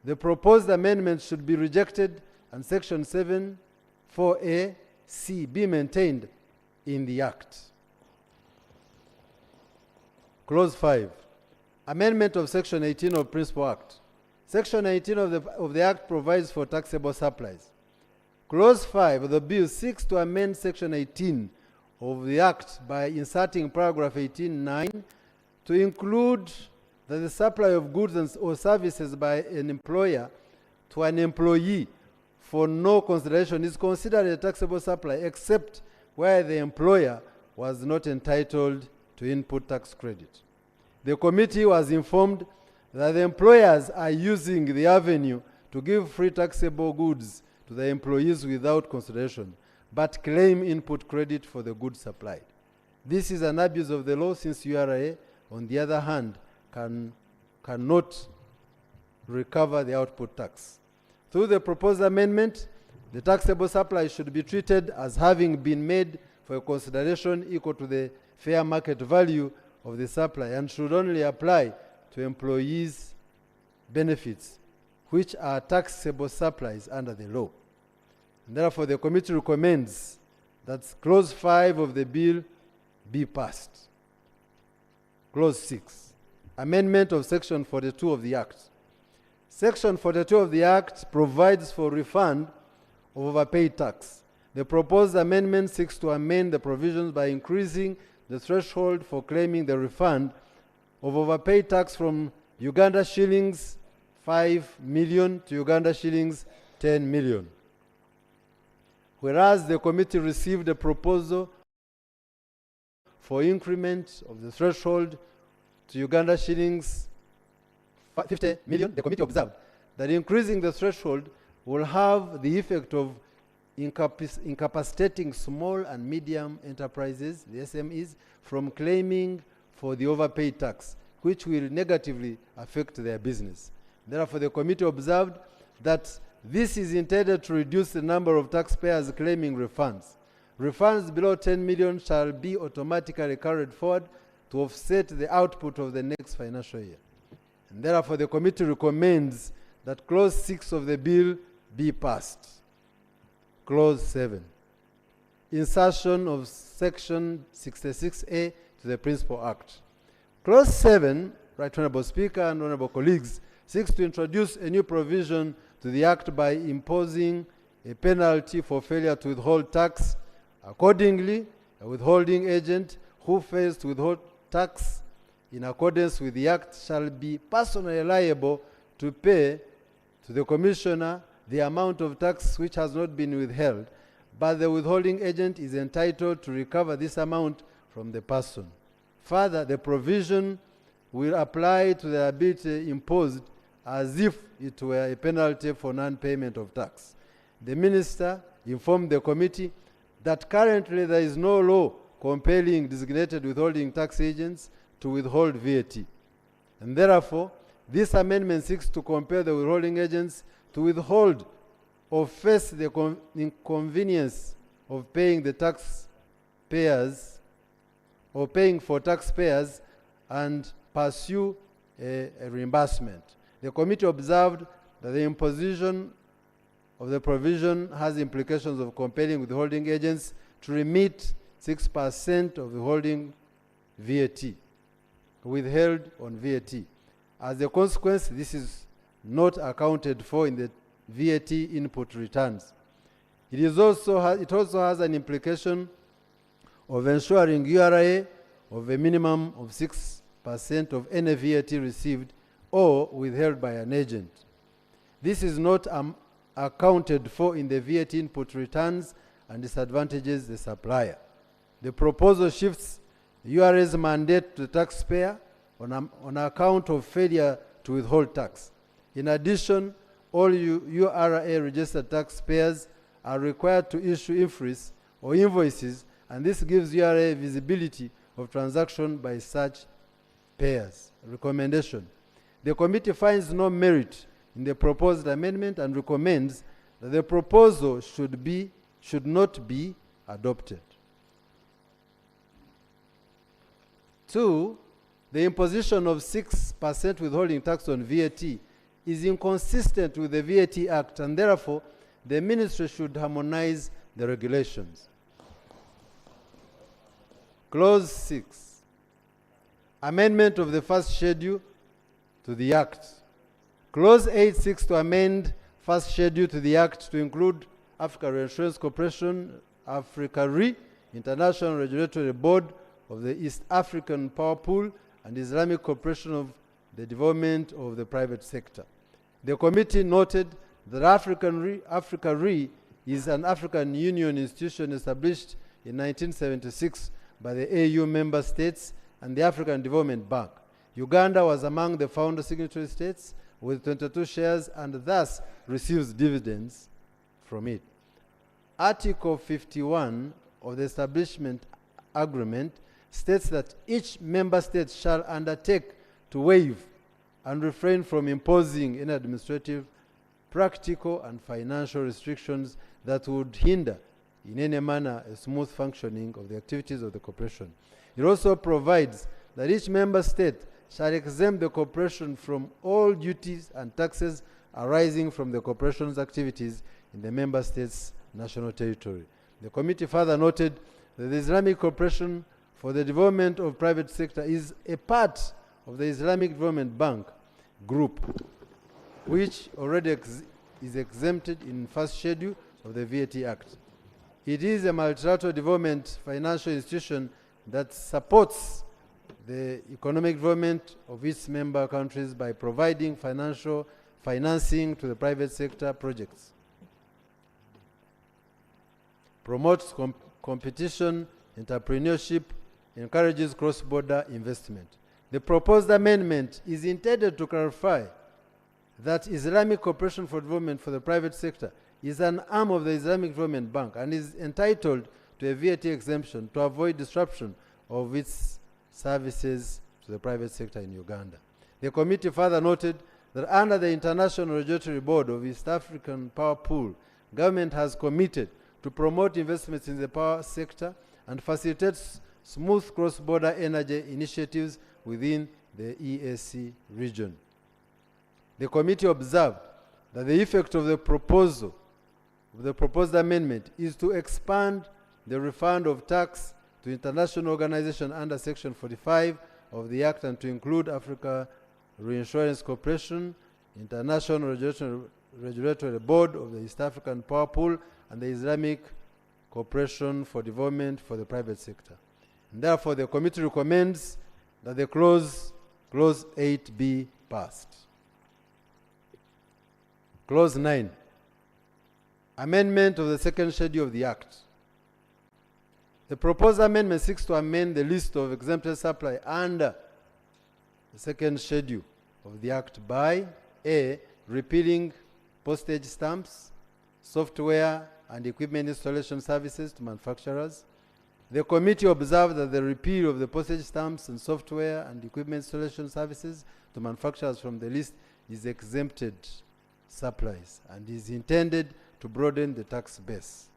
the proposed amendment should be rejected and Section 74AC be maintained in the Act. Clause 5. Amendment of Section 18 of Principal Act. Section 18 of the Act provides for taxable supplies. Clause 5 of the bill seeks to amend Section 18 of the Act by inserting paragraph 18(9) to include that the supply of goods or services by an employer to an employee for no consideration is considered a taxable supply except where the employer was not entitled to input tax credit. The committee was informed that the employers are using the avenue to give free taxable goods to the employees without consideration, but claim input credit for the goods supplied. This is an abuse of the law since URA, on the other hand, cannot recover the output tax. Through the proposed amendment, the taxable supply should be treated as having been made for a consideration equal to the fair market value of the supply and should only apply to employees' benefits, which are taxable supplies under the law. And therefore, the committee recommends that Clause 5 of the bill be passed. Clause 6. Amendment of Section 42 of the Act. Section 42 of the Act provides for refund of overpaid tax. The proposed amendment seeks to amend the provisions by increasing the threshold for claiming the refund of overpaid tax from Uganda shillings 5 million to Uganda shillings 10 million. Whereas the committee received a proposal for increment of the threshold to Uganda shillings 50 million, the committee observed that increasing the threshold will have the effect of incapacitating small and medium enterprises, the SMEs, from claiming for the overpaid tax, which will negatively affect their business. Therefore, the committee observed that this is intended to reduce the number of taxpayers claiming refunds. Refunds below 10 million shall be automatically carried forward to offset the output of the next financial year. And therefore, the committee recommends that Clause 6 of the bill be passed. Clause 7. Insertion of Section 66A to the Principal Act. Clause 7, Right Honourable Speaker and Honourable colleagues, seeks to introduce a new provision to the Act by imposing a penalty for failure to withhold tax. Accordingly, a withholding agent who fails to withhold tax in accordance with the Act shall be personally liable to pay to the Commissioner the amount of tax which has not been withheld, but the withholding agent is entitled to recover this amount from the person. Further, the provision will apply to the liability imposed as if it were a penalty for non-payment of tax. The Minister informed the committee that currently there is no law compelling designated withholding tax agents to withhold VAT. And therefore, this amendment seeks to compel the withholding agents to withhold or face the inconvenience of paying the tax taxpayers or paying for taxpayers and pursue a reimbursement. The committee observed that the imposition of the provision has implications of compelling withholding agents to remit 6% of the holding VAT, withheld on VAT. As a consequence, this is not accounted for in the VAT input returns. It also has an implication of ensuring URA of a minimum of 6% of any VAT received or withheld by an agent. This is not accounted for in the VAT input returns and disadvantages the supplier. The proposal shifts URA's mandate to the taxpayer on account of failure to withhold tax. In addition, all URA registered taxpayers are required to issue IFRIs or invoices, and this gives URA visibility of transaction by such payers. Recommendation. The committee finds no merit in the proposed amendment and recommends that the proposal should not be adopted. 2, the imposition of 6% withholding tax on VAT is inconsistent with the VAT Act, and therefore the ministry should harmonize the regulations. Clause 6, amendment of the first schedule to the Act. Clause 8 seeks to amend first schedule to the Act to include Africa Reinsurance Corporation, Africa Re, International Regulatory Board of the East African Power Pool, and Islamic Corporation of the Development of the Private Sector. The committee noted that Africa Re is an African Union institution established in 1976 by the AU member states and the African Development Bank. Uganda was among the founder signatory states with 22 shares and thus receives dividends from it. Article 51 of the Establishment Agreement states that each member state shall undertake to waive and refrain from imposing any administrative, practical, and financial restrictions that would hinder in any manner a smooth functioning of the activities of the corporation. It also provides that each member state shall exempt the corporation from all duties and taxes arising from the corporation's activities in the member state's national territory. The committee further noted that the Islamic Corporation for the Development of Private Sector is a part of the Islamic Development Bank group, which already is exempted in first schedule of the VAT Act. It is a multilateral development financial institution that supports the economic development of its member countries by providing financial financing to the private sector projects, promotes competition, entrepreneurship, encourages cross-border investment. The proposed amendment is intended to clarify that Islamic Cooperation for Development for the Private Sector is an arm of the Islamic Development Bank and is entitled to a VAT exemption to avoid disruption of its services to the private sector in Uganda. The committee further noted that under the International Regulatory Board of East African Power Pool, government has committed to promote investments in the power sector and facilitates smooth cross-border energy initiatives within the EAC region. The committee observed that the effect of the proposed amendment is to expand the refund of tax to international organizations under Section 45 of the Act and to include Africa Reinsurance Corporation, International Regulatory Board of the East African Power Pool, and the Islamic Corporation for Development for the Private Sector. And therefore, the committee recommends that the clause 8 be passed. Clause 9, amendment of the second schedule of the Act. The proposed amendment seeks to amend the list of exempted supply under the second schedule of the Act by A, repealing postage stamps, software, and equipment installation services to manufacturers. The committee observed that the repeal of the postage stamps and software and equipment installation services to manufacturers from the list is exempted supplies and is intended to broaden the tax base.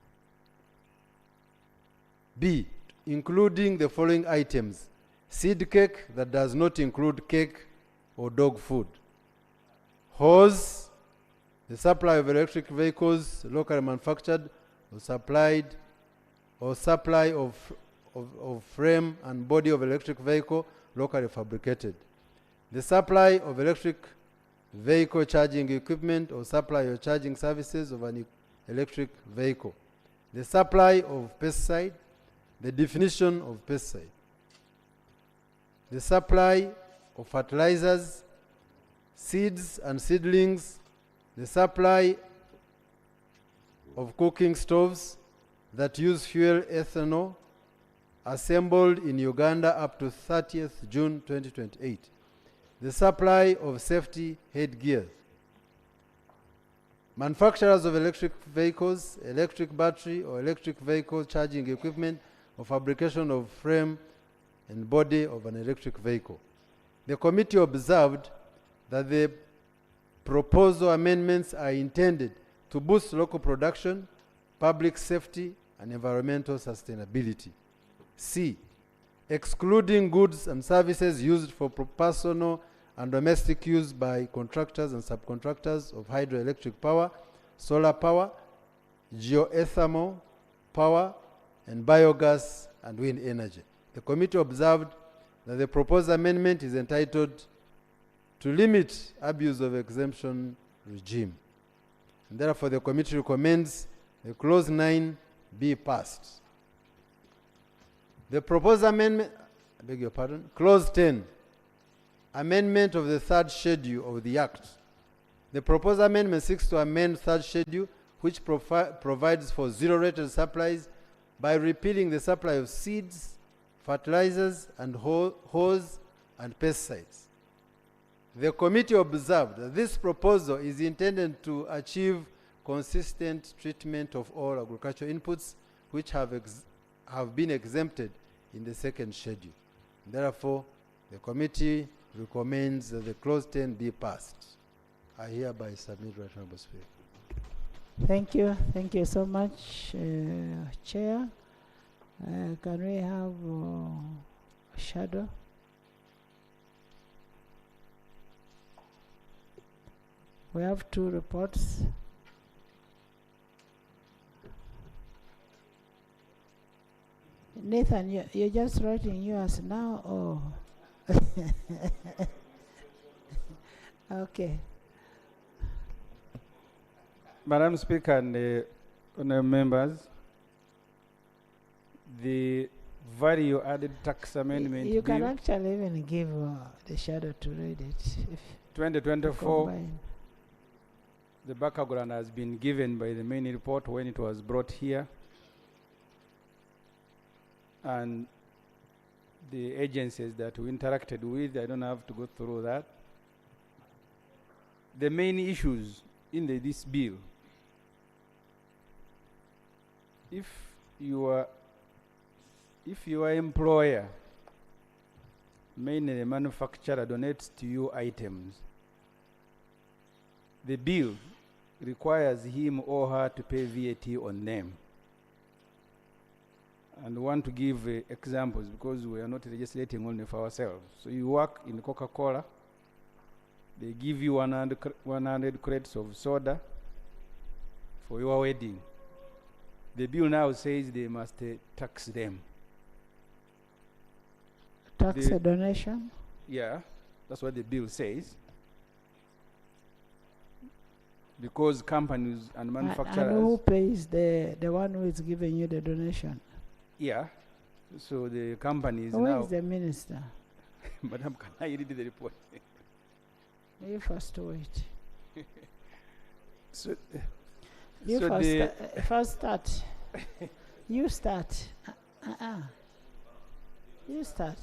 B, including the following items: seed cake that does not include cake or dog food, hose, the supply of electric vehicles locally manufactured or supplied, or supply of frame and body of electric vehicle locally fabricated, the supply of electric vehicle charging equipment or supply or charging services of an electric vehicle, the supply of pesticide, the definition of pesticide, the supply of fertilizers, seeds and seedlings, the supply of cooking stoves that use fuel ethanol assembled in Uganda up to 30th June 2028, the supply of safety headgear, manufacturers of electric vehicles, electric battery or electric vehicle charging equipment, or fabrication of frame and body of an electric vehicle. The committee observed that the proposal amendments are intended to boost local production, public safety, and environmental sustainability. C, excluding goods and services used for personal and domestic use by contractors and subcontractors of hydroelectric power, solar power, geothermal power, and biogas and wind energy. The committee observed that the proposed amendment is entitled to limit abuse of exemption regime. And therefore, the committee recommends the clause 9 be passed. The proposed amendment, I beg your pardon, clause 10, amendment of the third schedule of the Act. The proposed amendment seeks to amend third schedule, which provides for zero-rated supplies by repealing the supply of seeds, fertilizers, and hose and pesticides. The committee observed that this proposal is intended to achieve consistent treatment of all agricultural inputs which have been exempted in the second schedule. Therefore, the committee recommends that the clause 10 be passed. I hereby submit, Right Honourable Speaker. Thank you. Thank you so much, Chair. Can we have a shadow? We have two reports. Nathan, you're just writing yours now, or? Okay. Madam Speaker and honourable members, the value-added tax amendment You can bill actually even give the shadow to read it. If 2024, combine. the background has been given by the main report when it was brought here, and the agencies that we interacted with. I don't have to go through that. The main issues in this bill: if your employer, mainly the manufacturer, donates to you items, the bill requires him or her to pay VAT on them. And we want to give examples because we are not legislating only for ourselves. So you work in Coca-Cola, they give you 100 crates of soda for your wedding. The bill now says they must tax them. Tax a donation? Yeah, that's what the bill says. Because companies and manufacturers... And who pays the one who is giving you the donation? Yeah, so the companies Who now... is the minister? Madam, can I read the report? You first wait. So, You so first start. You start. You start.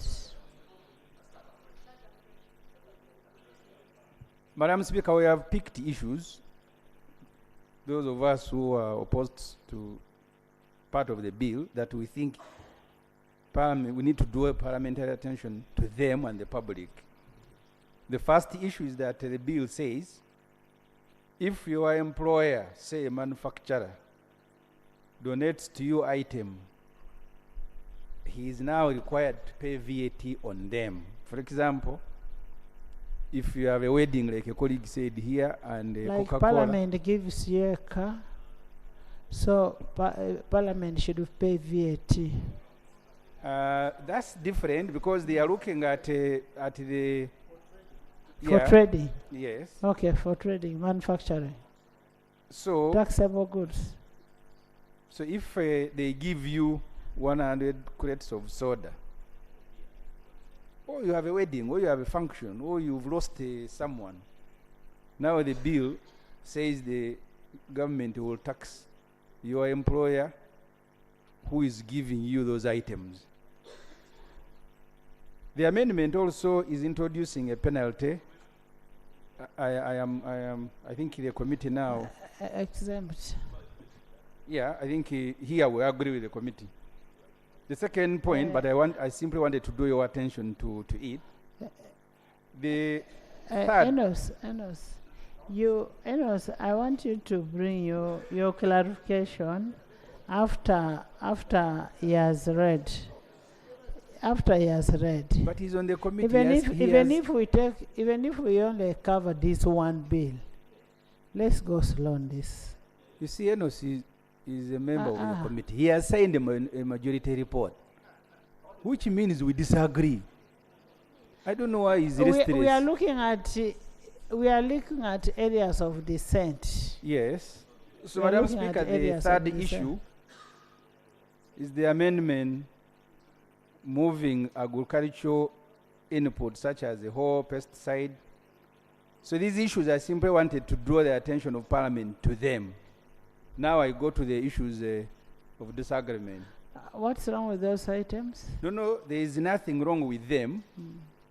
Madam Speaker, we have picked issues. Those of us who are opposed to part of the bill that we think we need to draw parliamentary attention to them and the public. The first issue is that the bill says, if your employer, say a manufacturer, donates to you item he is now required to pay VAT on them. For example, if you have a wedding, like a colleague said here, and Like Coca-Cola. Parliament gives you a car, so Parliament should pay VAT. That's different because they are looking at the For trading? Yes. Okay, for trading, manufacturing. So taxable goods. So if they give you 100 crates of soda, or you have a wedding, or you have a function, or you've lost someone, now the bill says the government will tax your employer who is giving you those items. The amendment also is introducing a penalty. I think the committee now. Exempt. Yeah, I think here we agree with the committee. The second point, but I simply wanted to draw your attention to it. The third. Enos, I want you to bring your clarification after he has read. After he has read. But he's on the committee. Even if we only cover this one bill, let's go slow on this. You see, Enos is a member of the committee. He has signed a majority report, which means we disagree. I don't know why he's restless. We are looking at areas of dissent. Yes. So, Madam Speaker, the third issue is the amendment moving agricultural inputs such as the whole pesticide. So these issues, I simply wanted to draw the attention of Parliament to them. Now I go to the issues of disagreement. What's wrong with those items? No, there is nothing wrong with them,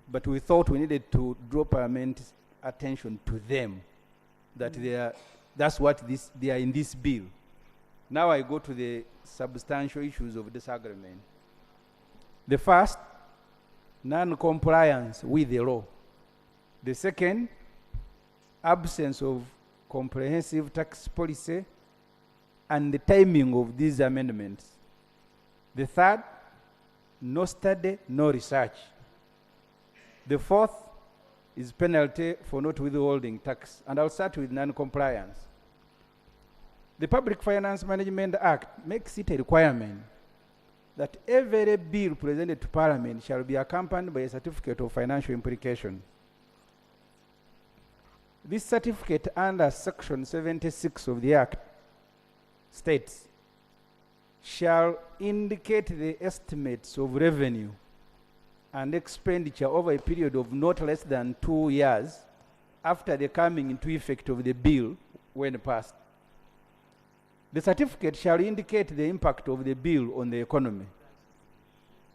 but we thought we needed to draw Parliament's attention to them, that that's what they are in this bill. Now I go to the substantial issues of disagreement. The first, non-compliance with the law. The second, absence of comprehensive tax policy and the timing of these amendments. The third, no study, no research. The fourth is penalty for not withholding tax. And I'll start with non-compliance. The Public Finance Management Act makes it a requirement that every bill presented to Parliament shall be accompanied by a certificate of financial implication. This certificate under Section 76 of the Act states, shall indicate the estimates of revenue and expenditure over a period of not less than 2 years after the coming into effect of the bill when passed. The certificate shall indicate the impact of the bill on the economy.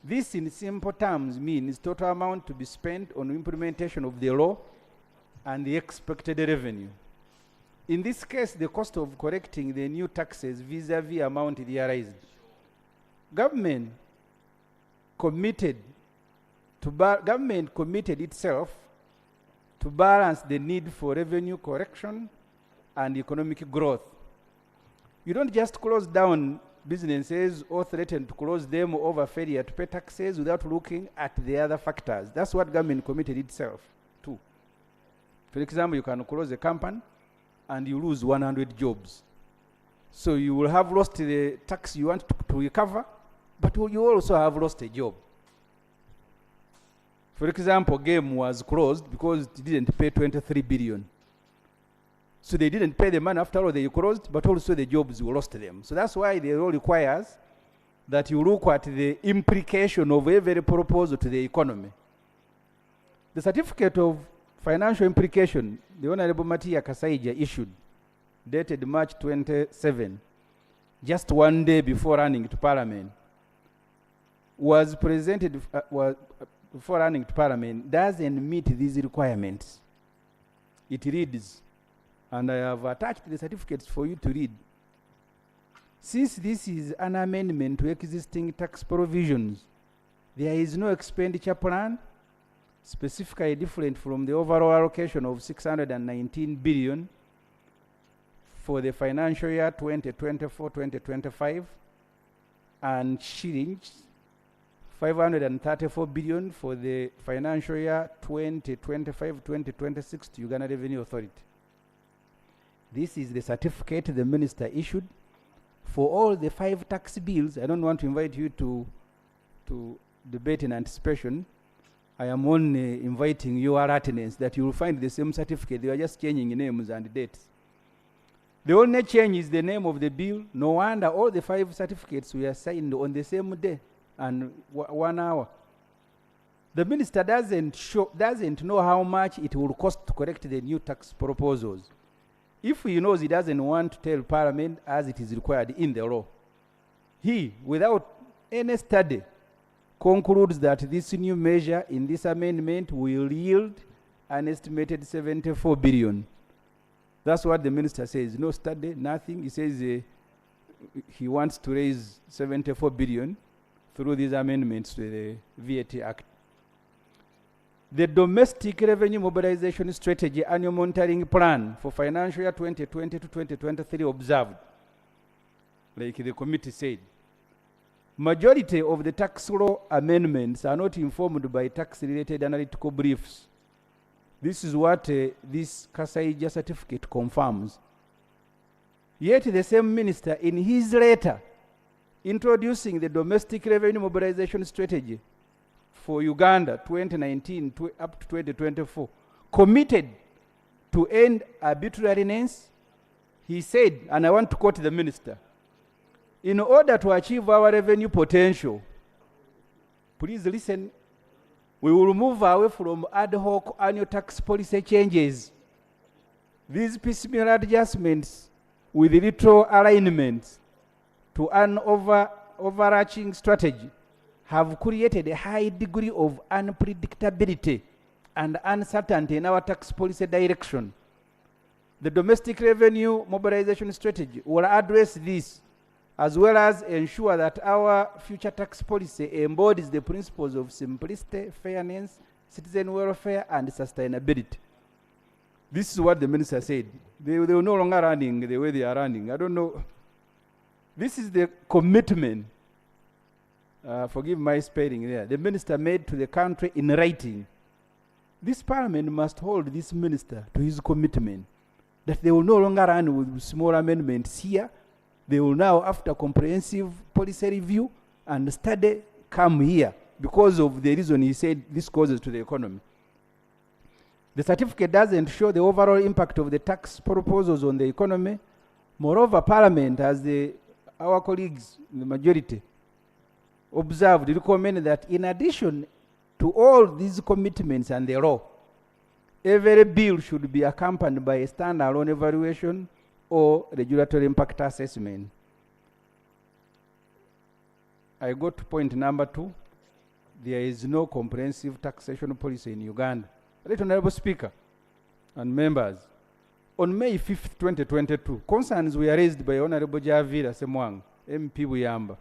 This, in simple terms, means total amount to be spent on implementation of the law and the expected revenue. In this case, the cost of correcting the new taxes vis-a-vis amount realized. Government committed itself to balance the need for revenue correction and economic growth. You don't just close down businesses or threaten to close them over failure to pay taxes without looking at the other factors. That's what government committed itself to. For example, you can close a company and you lose 100 jobs. So you will have lost the tax you want to recover, but you also have lost a job. For example, Game was closed because it didn't pay 23 billion. So they didn't pay the money after all they closed, but also the jobs you lost them. So that's why the law requires that you look at the implication of every proposal to the economy. The certificate of financial implication, the Honorable Matia Kasaija issued, dated March 27, just one day before running to Parliament, was presented before running to Parliament, doesn't meet these requirements. It reads, and I have attached the certificates for you to read. Since this is an amendment to existing tax provisions, there is no expenditure plan specifically different from the overall allocation of 619 billion for the financial year 2024-2025 and shillings 534 billion for the financial year 2025-2026 to Uganda Revenue Authority. This is the certificate the minister issued for all the 5 tax bills. I don't want to invite you to debate in anticipation. I am only inviting your attendance that you will find the same certificate. They are just changing names and dates. The only change is the name of the bill. No wonder all the 5 certificates were signed on the same day and 1 hour. The minister doesn't know how much it will cost to correct the new tax proposals. If he knows, he doesn't want to tell Parliament as it is required in the law. He, without any study, concludes that this new measure in this amendment will yield an estimated 74 billion. That's what the minister says. No study, nothing. He says he wants to raise 74 billion through these amendments to the VAT Act. The Domestic Revenue Mobilization Strategy Annual Monitoring Plan for financial year 2020 to 2023 observed, like the committee said, majority of the tax law amendments are not informed by tax-related analytical briefs. This is what this Kasaija certificate confirms. Yet the same minister, in his letter introducing the Domestic Revenue Mobilization Strategy for Uganda 2019 up to 2024, committed to end arbitrariness. He said, and I want to quote the minister, in order to achieve our revenue potential, please listen, we will move away from ad hoc annual tax policy changes. These piecemeal adjustments with little alignments to an overarching strategy have created a high degree of unpredictability and uncertainty in our tax policy direction. The Domestic Revenue Mobilization Strategy will address this, as well as ensure that our future tax policy embodies the principles of simplicity, fairness, citizen welfare, and sustainability. This is what the minister said. They were no longer running the way they are running. I don't know. This is the commitment, forgive my spelling there, the minister made to the country in writing. This parliament must hold this minister to his commitment that they will no longer run with small amendments here. They will now, after comprehensive policy review and study, come here because of the reason he said this causes to the economy. The certificate doesn't show the overall impact of the tax proposals on the economy. Moreover, Parliament, as our colleagues in the majority observed, recommended that in addition to all these commitments and the law, every bill should be accompanied by a standalone evaluation or regulatory impact assessment. I go to point number 2. There is no comprehensive taxation policy in Uganda. Right, Honorable Speaker and members, on May 5th, 2022, concerns were raised by Honorable Javira Semwang, MP Buyamba,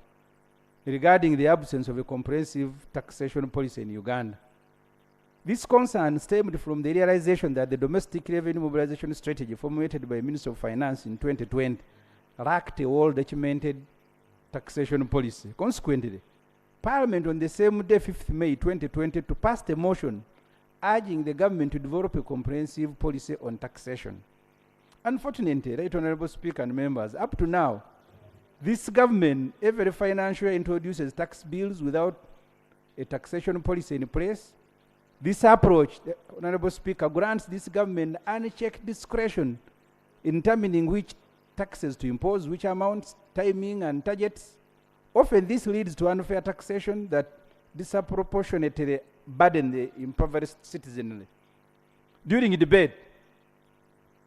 regarding the absence of a comprehensive taxation policy in Uganda. This concern stemmed from the realization that the Domestic Revenue Mobilization Strategy formulated by Minister of Finance in 2020 lacked a well-documented taxation policy. Consequently, Parliament on the same day, 5th May 2020, passed a motion urging the government to develop a comprehensive policy on taxation. Unfortunately, Right Honorable Speaker and members, up to now, this government every financial year introduces tax bills without a taxation policy in place. This approach, Honorable Speaker, grants this government unchecked discretion in determining which taxes to impose, which amounts, timing, and targets. Often this leads to unfair taxation that disproportionately burden the impoverished citizenry. During the debate,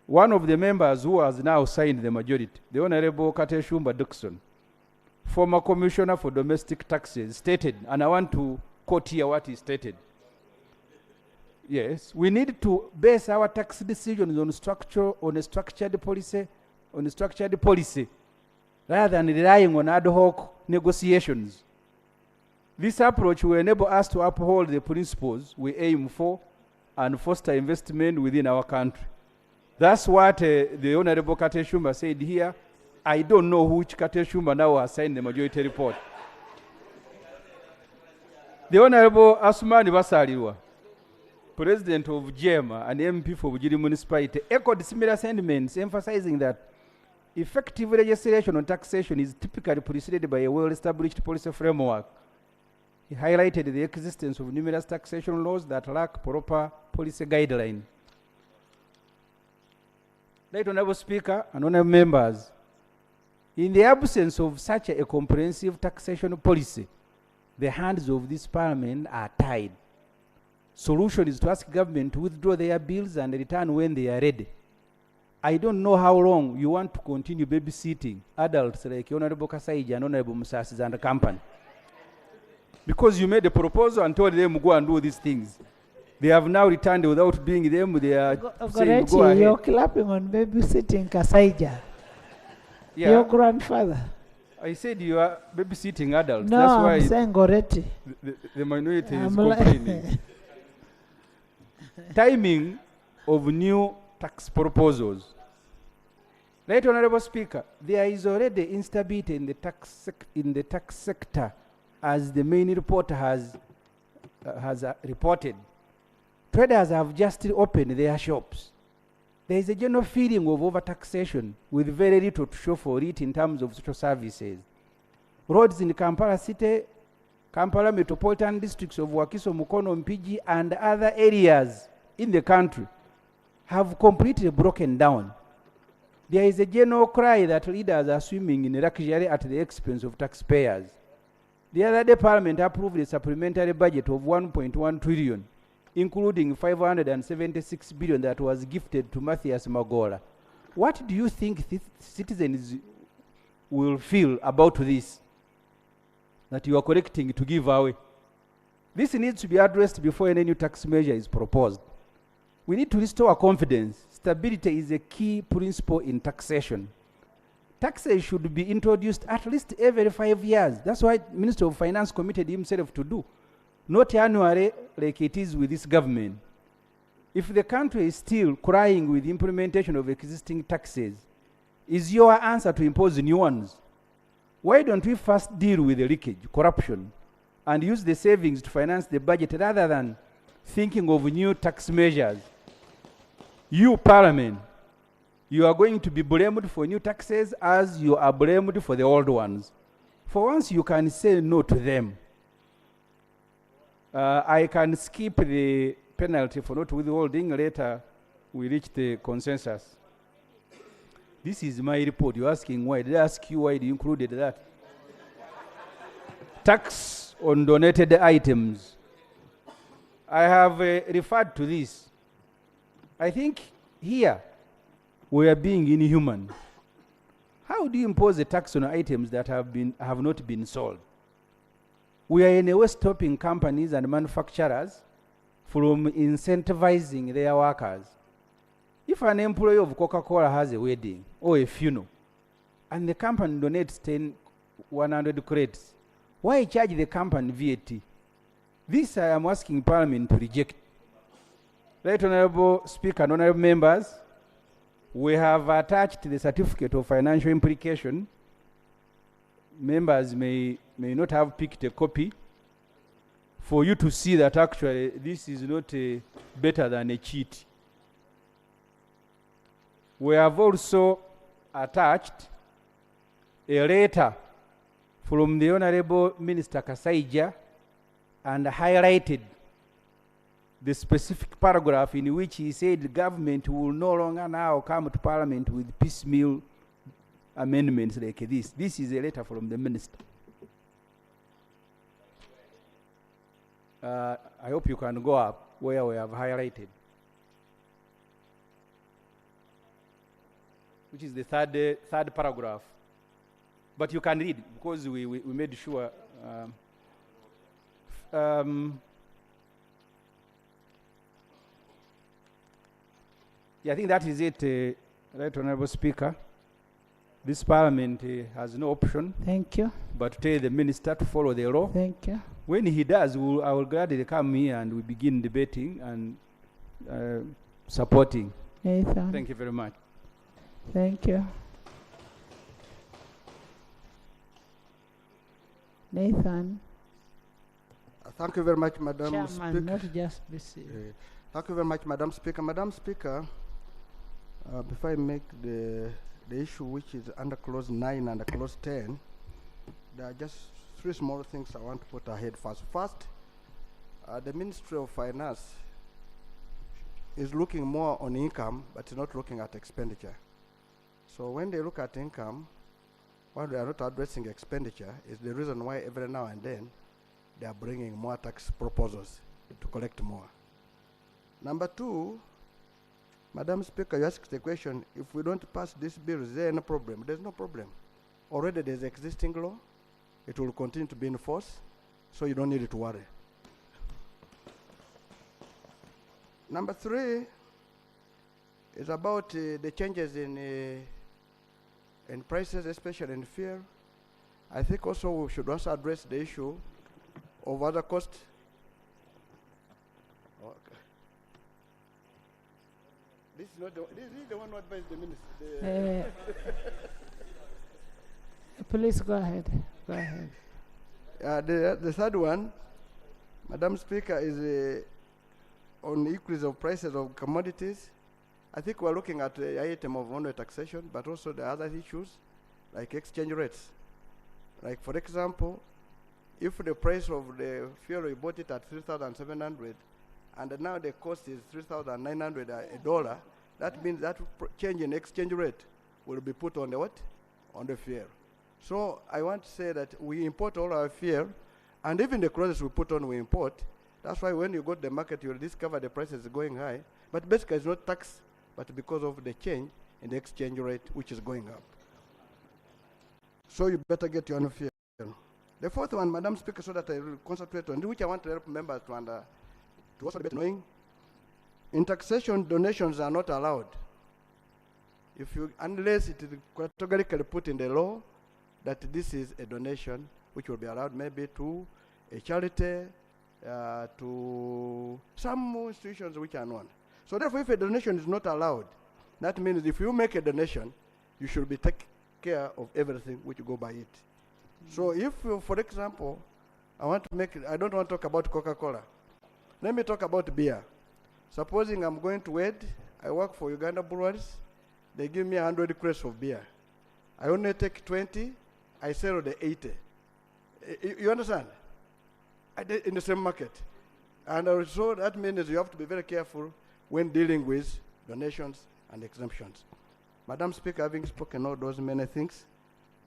one of the members who has now signed the majority, the Honorable Kateshumba Dixon, former Commissioner for Domestic Taxes, stated, and I want to quote here what he stated. Yes, we need to base our tax decisions on a structured policy, rather than relying on ad hoc negotiations. This approach will enable us to uphold the principles we aim for and foster investment within our country. That's what the Honorable Kateshumba said here. I don't know which Kateshumba now has signed the majority report. The Honorable Asmani Basalirwa, President of JEMA and MP for Bujiri Municipality, echoed similar sentiments, emphasizing that effective legislation on taxation is typically preceded by a well-established policy framework. He highlighted the existence of numerous taxation laws that lack proper policy guideline. Right Honorable Speaker and honorable members, in the absence of such a comprehensive taxation policy, the hands of this parliament are tied. Solution is to ask government to withdraw their bills and return when they are ready. I don't know how long you want to continue babysitting adults like Honorable Kasaija and Honorable Musasi's and the company. Because you made a proposal and told them go and do these things. They have now returned without doing them. They are saying go ahead. You're clapping on babysitting Kasaija. Yeah. Your grandfather. I said you are babysitting adults. No, that's why I'm saying Goretti. The minority is I'm complaining. Timing of new tax proposals. Right Honorable Speaker, there is already instability in the tax sector, as the main reporter has reported. Traders have just opened their shops. There is a general feeling of overtaxation with very little to show for it in terms of social services. Roads in Kampala City, Kampala metropolitan districts of Wakiso, Mukono, Mpigi, and other areas in the country have completely broken down. There is a general cry that leaders are swimming in luxury at the expense of taxpayers. The other day, Parliament approved a supplementary budget of 1.1 trillion, including 576 billion that was gifted to Matthias Magola. What do you think citizens will feel about this, that you are collecting to give away? This needs to be addressed before any new tax measure is proposed. We need to restore confidence. Stability is a key principle in taxation. Taxes should be introduced at least every 5 years. That's why Minister of Finance committed himself to do. Not annually like it is with this government. If the country is still crying with the implementation of existing taxes, is your answer to impose new ones? Why don't we first deal with the leakage, corruption, and use the savings to finance the budget rather than thinking of new tax measures? You, Parliament, you are going to be blamed for new taxes as you are blamed for the old ones. For once, you can say no to them. I can skip the penalty for not withholding. Later, we reach the consensus. This is my report. You're asking why. Did I ask you why you included that? Tax on donated items. I have referred to this. I think here we are being inhuman. How do you impose a tax on items that have not been sold? We are in a way stopping companies and manufacturers from incentivizing their workers. If an employee of Coca-Cola has a wedding or a funeral, and the company donates 100 crates, why charge the company VAT? This I am asking Parliament to reject. Right Honorable Speaker and honorable members, we have attached the certificate of financial implication. Members may not have picked a copy for you to see that actually this is not better than a cheat. We have also attached a letter from the Honorable Minister Kasaija and highlighted the specific paragraph in which he said the government will no longer now come to Parliament with piecemeal amendments like this. This is a letter from the minister. I hope you can go up where we have highlighted, which is the third paragraph. But you can read because we made sure. Yeah, I think that is it, Right Honorable Speaker. This Parliament has no option. Thank you. But to tell the minister to follow the law. Thank you. When he does, I will gladly come here and we begin debating and supporting. Nathan. Thank you very much. Thank you. Nathan. Thank you very much, Madam Chairman, Speaker. not just BC. Thank you very much, Madam Speaker. Madam Speaker, before I make the issue which is under clause 9 and clause 10, there are just 3 small things I want to put ahead first. First, the Ministry of Finance is looking more on income, but not looking at expenditure. So when they look at income, while they are not addressing expenditure, is the reason why every now and then they are bringing more tax proposals to collect more. Number 2, Madam Speaker, you asked the question, if we don't pass this bill, is there any problem? There's no problem. Already there's existing law. It will continue to be in force, so you don't need to worry. Number 3 is about the changes in prices, especially in fuel. I think also we should also address the issue of other costs. Okay. This is the one who advised the minister. Please go ahead. Go ahead. The third one, Madam Speaker, is on increase of prices of commodities. I think we're looking at the item of only taxation, but also the other issues like exchange rates. Like, for example, if the price of the fuel, we bought it at 3,700, and now the cost is 3,900 a dollar, that means that change in exchange rate will be put on the what? On the fuel. So I want to say that we import all our fuel, and even the clothes we put on, we import. That's why when you go to the market, you'll discover the prices going high. But basically, it's not tax, but because of the change in the exchange rate, which is going up. So you better get your own fuel. The fourth one, Madam Speaker, so that I will concentrate on, which I want to help members to also be knowing, in taxation, donations are not allowed. Unless it is categorically put in the law that this is a donation, which will be allowed maybe to a charity, to some institutions which are known. So therefore, if a donation is not allowed, that means if you make a donation, you should be taking care of everything which go by it. So if, for example, I don't want to talk about Coca-Cola. Let me talk about beer. Supposing I'm going to wed, I work for Uganda Breweries, they give me 100 crates of beer. I only take 20, I sell the 80. You understand? In the same market. And so that means you have to be very careful when dealing with donations and exemptions. Madam Speaker, having spoken all those many things,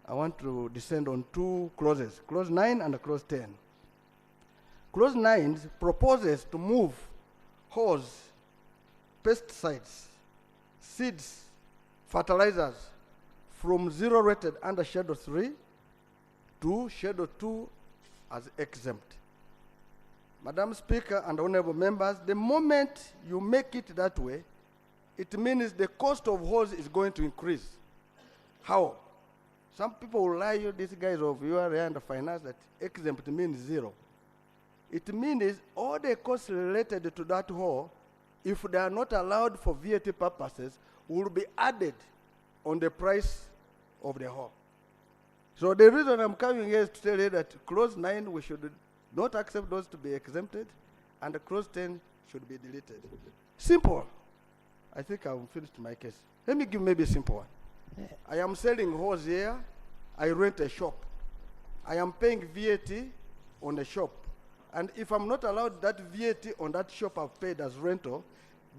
I want to descend on 2 clauses, clause 9 and clause 10. Clause 9 proposes to move hose, pesticides, seeds, fertilizers from 0 rated under Schedule 3 to Schedule 2 as exempt. Madam Speaker and honorable members, the moment you make it that way, it means the cost of hose is going to increase. How? Some people will lie you, these guys of URA and finance, that exempt means 0. It means all the costs related to that hole, if they are not allowed for VAT purposes, will be added on the price of the hole. So the reason I'm coming here is to tell you that clause 9, we should not accept those to be exempted, and the clause 10 should be deleted. Simple. I think I've finished my case. Let me give maybe a simple one. I am selling hose here. I rent a shop. I am paying VAT on the shop. And if I'm not allowed that VAT on that shop I've paid as rental,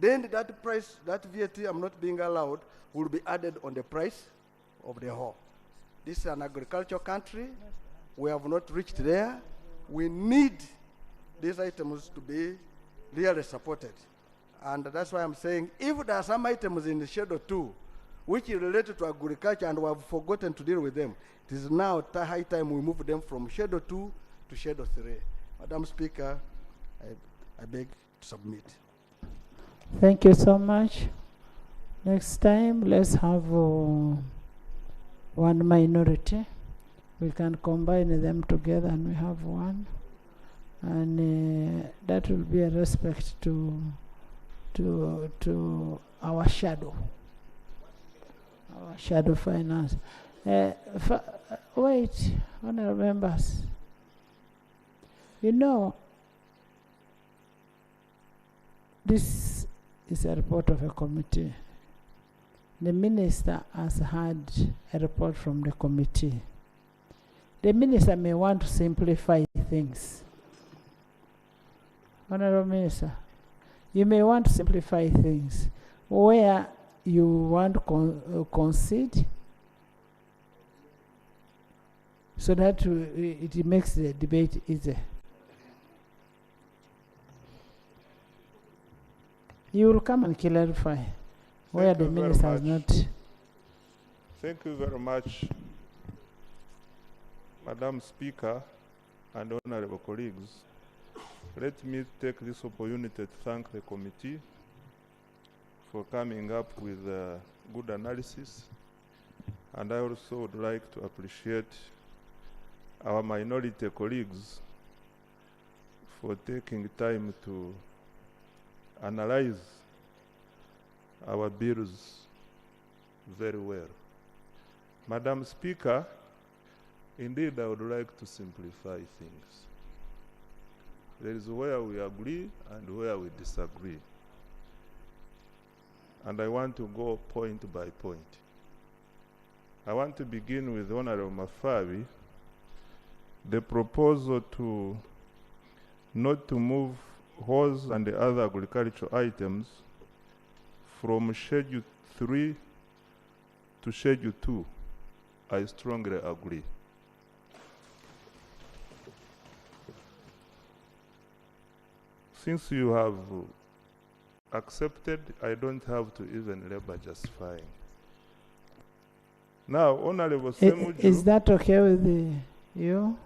then that price, that VAT I'm not being allowed, will be added on the price of the hole. This is an agricultural country. We have not reached there. We need these items to be really supported. And that's why I'm saying, if there are some items in the Schedule 2 which is related to agriculture and we have forgotten to deal with them, it is now high time we move them from Schedule 2 to Schedule 3. Madam Speaker, I beg to submit. Thank you so much. Next time, let's have one minority. We can combine them together and we have one. And that will be a respect to our shadow finance. Wait, honorable members. You know, This is a report of a committee. The minister has had a report from the committee. The minister may want to simplify things. Honorable Minister, you may want to simplify things. Where you want to concede, so that it makes the debate easier. You will come and clarify where the minister has not. Thank you very much, Madam Speaker and honorable colleagues. Let me take this opportunity to thank the committee for coming up with good analysis. And I also would like to appreciate our minority colleagues for taking time to analyze our bills very well. Madam Speaker, indeed I would like to simplify things. There is where we agree and where we disagree. And I want to go point by point. I want to begin with Honorable Mafabi, the proposal to not to move horse and the other agricultural items from Schedule 3 to Schedule 2. I strongly agree. Since you have accepted, I don't have to even labor justifying. Now, Honorable Semuju. Is that okay with you?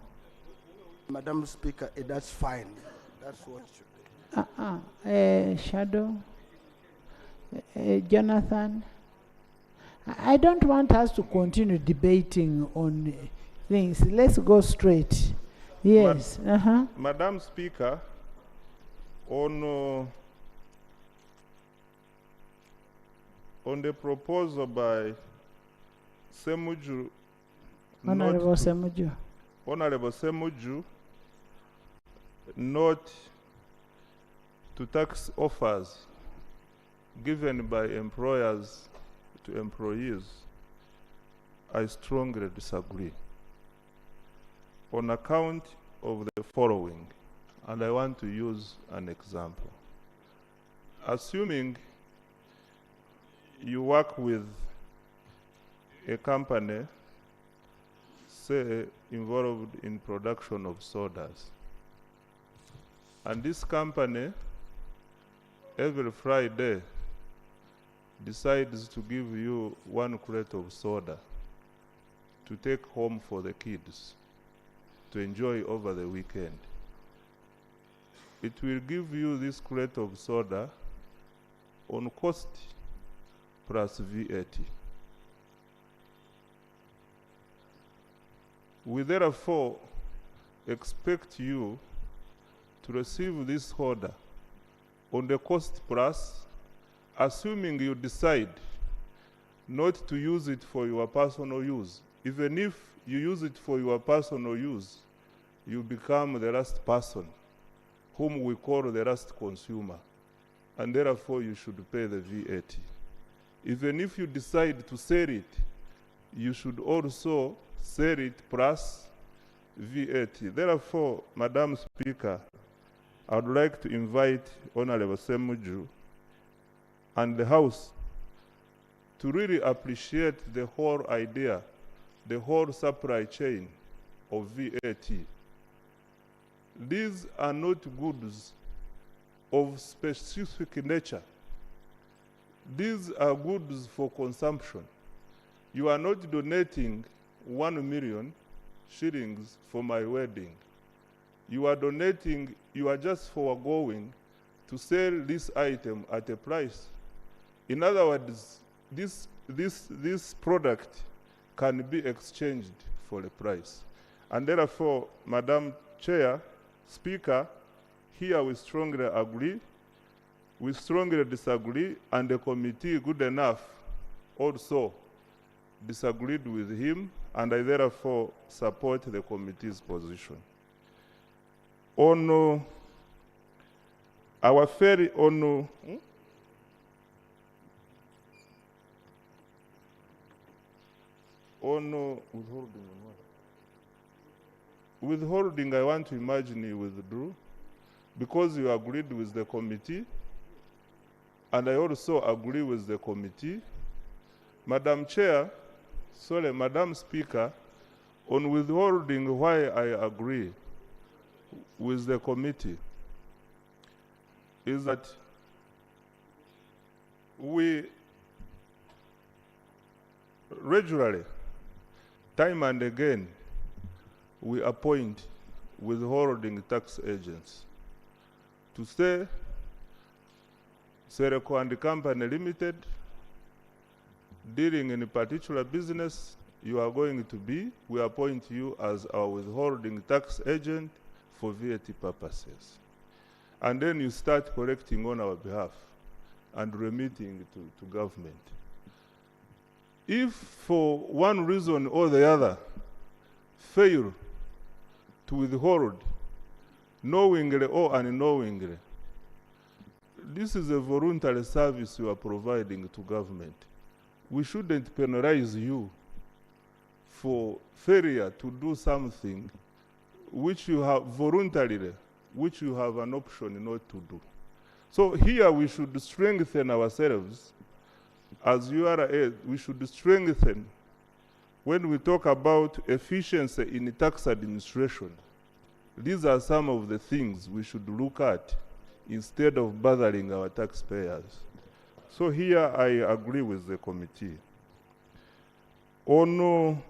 Madam Speaker, that's fine. That's what should be. Shadow, Jonathan. I don't want us to continue debating on things. Let's go straight. Yes. Madam Speaker, on the proposal by Semuju, Honorable Semuju. Honorable Semuju, not to tax offers given by employers to employees, I strongly disagree on account of the following, and I want to use an example. Assuming you work with a company, say, involved in production of sodas, and this company every Friday decides to give you 1 crate of soda to take home for the kids to enjoy over the weekend. It will give you this crate of soda on cost plus VAT. We therefore expect you to receive this order on the cost plus, assuming you decide not to use it for your personal use. Even if you use it for your personal use, you become the last person, whom we call the last consumer, and therefore you should pay the VAT. Even if you decide to sell it, you should also sell it plus VAT. Therefore, Madam Speaker, I would like to invite Honorable Semuju and the House to really appreciate the whole idea, the whole supply chain of VAT. These are not goods of specific nature. These are goods for consumption. You are not donating 1 million shillings for my wedding. You are donating, you are just foregoing to sell this item at a price. In other words, this product can be exchanged for a price. And therefore, Madam Chair, Speaker, here we strongly agree, we strongly disagree, and the committee, good enough, also disagreed with him, and I therefore support the committee's position. On our ferry on withholding on what? Withholding, I want to imagine you withdrew because you agreed with the committee, and I also agree with the committee. Madam Chair, sorry, Madam Speaker, on withholding, why I agree with the committee is that we regularly, time and again, we appoint withholding tax agents to say, Serco and Company Limited, dealing in a particular business, you are going to be, we appoint you as our withholding tax agent for VAT purposes. And then you start collecting on our behalf and remitting to government. If for one reason or the other fail to withhold, knowingly or unknowingly, this is a voluntary service you are providing to government. We shouldn't penalize you for failure to do something which you have voluntarily, which you have an option not to do. So here we should strengthen ourselves. As URA, we should strengthen when we talk about efficiency in tax administration. These are some of the things we should look at instead of bothering our taxpayers. So here I agree with the committee. On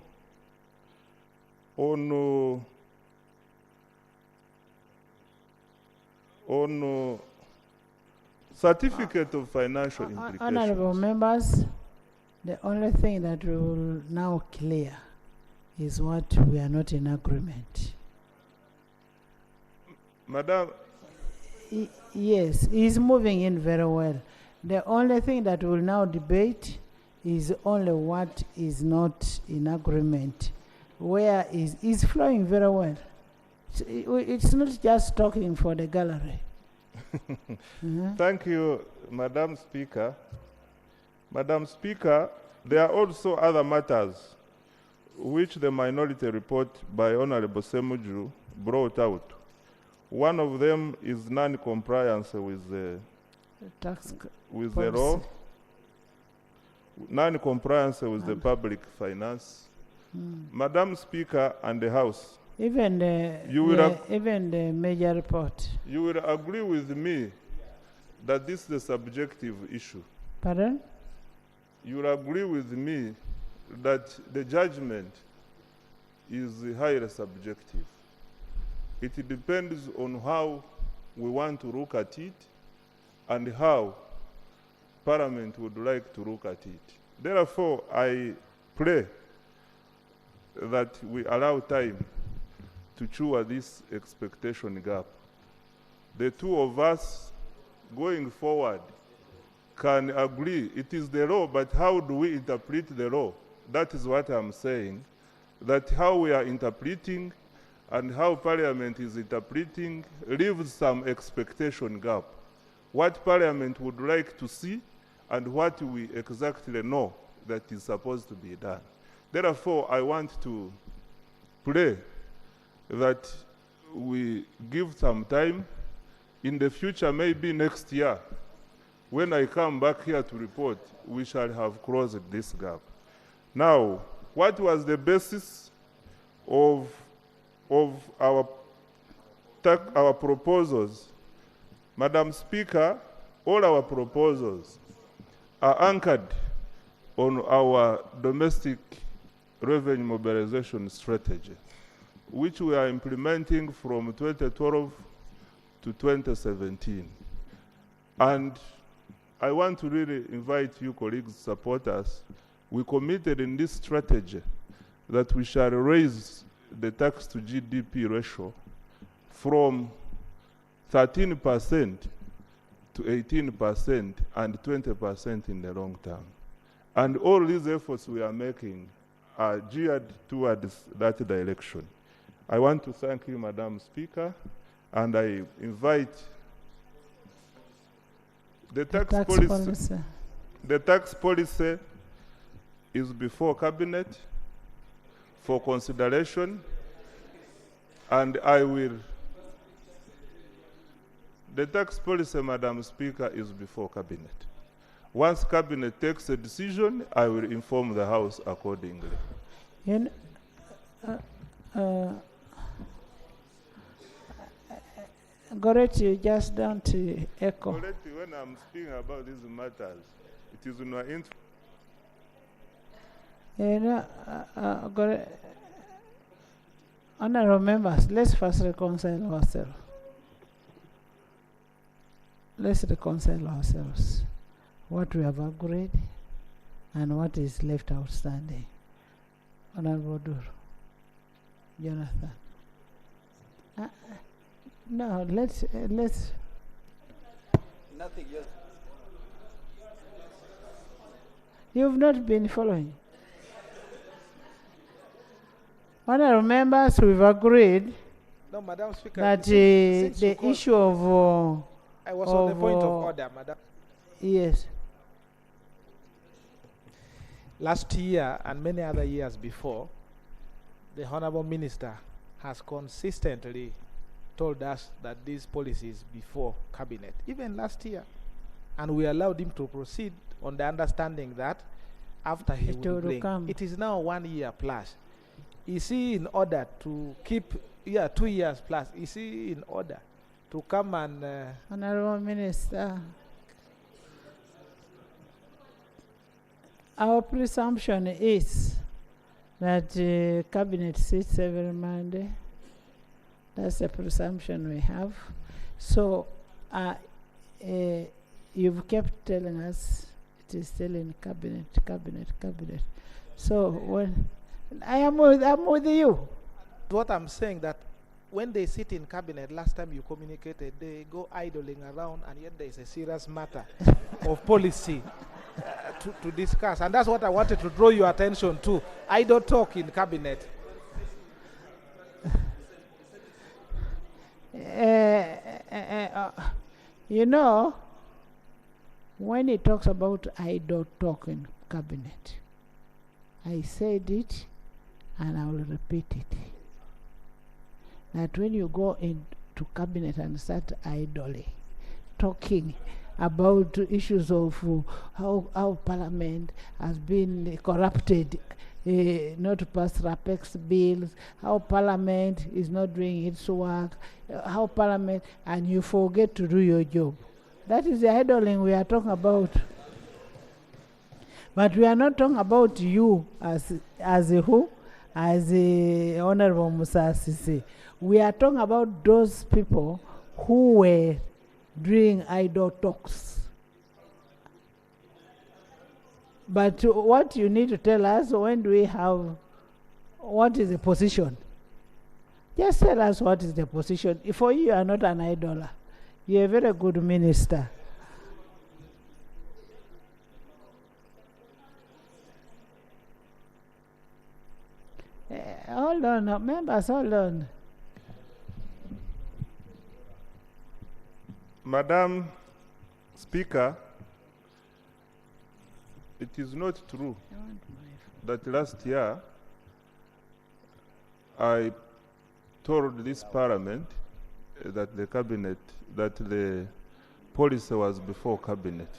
certificate of financial implications. Honorable members, the only thing that we will now clear is what we are not in agreement. Madam? Yes, he's moving in very well. The only thing that we'll now debate is only what is not in agreement, where is flowing very well. It's not just talking for the gallery. Thank you, Madam Speaker. Madam Speaker, there are also other matters which the minority report by Honorable Semuju brought out. One of them is non-compliance with the law, non-compliance with the public finance. Madam Speaker and the House, even the major report. You will agree with me that this is a subjective issue. Pardon? You will agree with me that the judgment is highly subjective. It depends on how we want to look at it and how Parliament would like to look at it. Therefore, I pray that we allow time to chew this expectation gap. The two of us going forward can agree. It is the law, but how do we interpret the law? That is what I'm saying. That how we are interpreting and how Parliament is interpreting leaves some expectation gap. What Parliament would like to see and what we exactly know that is supposed to be done. Therefore, I want to pray that we give some time in the future, maybe next year, when I come back here to report, we shall have closed this gap. Now, what was the basis of our proposals? Madam Speaker, all our proposals are anchored on our domestic revenue mobilization strategy, which we are implementing from 2012 to 2017. And I want to really invite you colleagues, support us. We committed in this strategy that we shall raise the tax to GDP ratio from 13% to 18% and 20% in the long term. And all these efforts we are making are geared towards that direction. I want to thank you, Madam Speaker, and I invite The tax tax policy, policy. the tax policy is before cabinet for consideration, and I will. The tax policy, Madam Speaker, is before cabinet. Once cabinet takes a decision, I will inform the House accordingly. You Goretti, you just don't echo. Goretti, when I'm speaking about these matters, it is in my interest. Honorable members, let's first reconcile ourselves. Let's reconcile ourselves. What we have agreed and what is left outstanding. Honorable Dur, Jonathan. No, let's. Nothing, just. You've not been following. Honorable members, we've agreed No, Madam Speaker, that since you the called- issue of I was on the point of order, Madam. Yes. Last year and many other years before, the Honorable Minister has consistently told us that these policies before cabinet, even last year, and we allowed him to proceed on the understanding that after he It would will bring. come. It is now 1 year plus. Is he in order to keep, 2 years plus, is he in order to come and... Honorable Minister, our presumption is that cabinet sits every Monday. That's the presumption we have. So you've kept telling us it is still in cabinet. So when I'm with you. What I'm saying that when they sit in cabinet, last time you communicated, they go idling around, and yet there is a serious matter of policy to discuss. And that's what I wanted to draw your attention to. Idle talk in cabinet. You know, when he talks about idle talk in cabinet, I said it and I will repeat it. That when you go into cabinet and start idly talking about issues of how Parliament has been corrupted, not to pass RAPEX bills, how Parliament is not doing its work, how Parliament, and you forget to do your job. That is the idling we are talking about. But we are not talking about you as who? As Honorable Musasisi. We are talking about those people who were doing idle talks. But what you need to tell us, when do we have, what is the position? Just tell us what is the position. For you are not an idler. You're a very good minister. Hold on, members, hold on. Madam Speaker, it is not true that last year I told this Parliament that the cabinet, that the policy was before cabinet.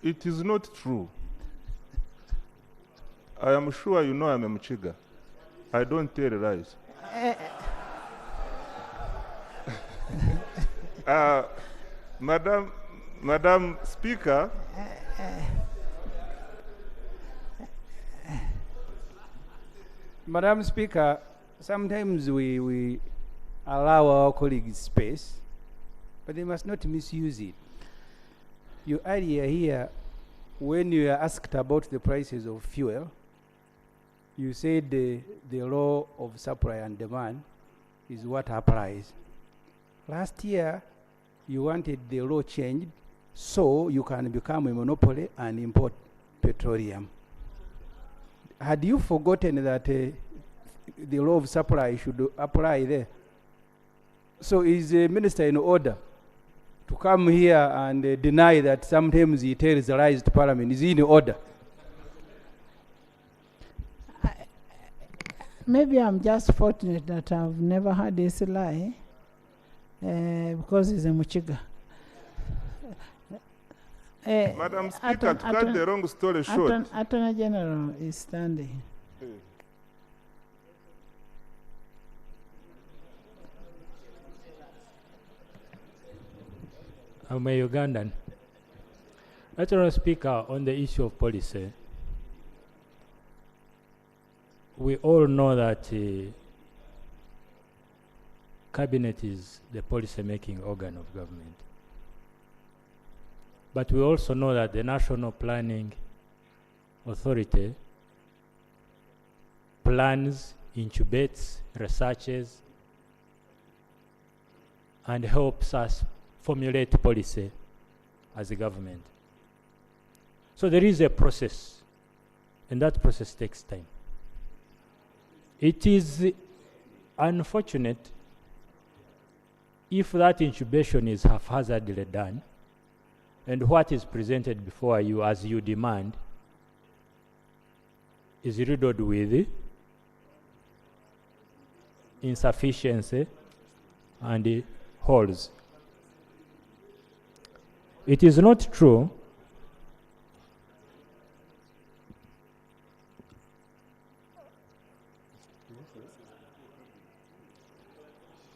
It is not true. I am sure you know I'm a Mchiga. I don't tell lies. Madam Speaker, Madam Speaker, sometimes we allow our colleagues space, but they must not misuse it. You earlier here, when you are asked about the prices of fuel, you said the law of supply and demand is what applies. Last year, you wanted the law changed so you can become a monopoly and import petroleum. Had you forgotten that the law of supply should apply there? So is the minister in order to come here and deny that sometimes he tells lies to Parliament is in order. Maybe I'm just fortunate that I've never had this lie because he's a Muchiga. Madam Speaker, to cut the wrong story short. Attorney General is standing. I'm a Ugandan. Attorney Speaker, on the issue of policy, we all know that Cabinet is the policy-making organ of government. But we also know that the National Planning Authority plans, incubates, researches, and helps us formulate policy as a government. So there is a process, and that process takes time. It is unfortunate if that incubation is haphazardly done, and what is presented before you as you demand is riddled with insufficiency and holes. It is not true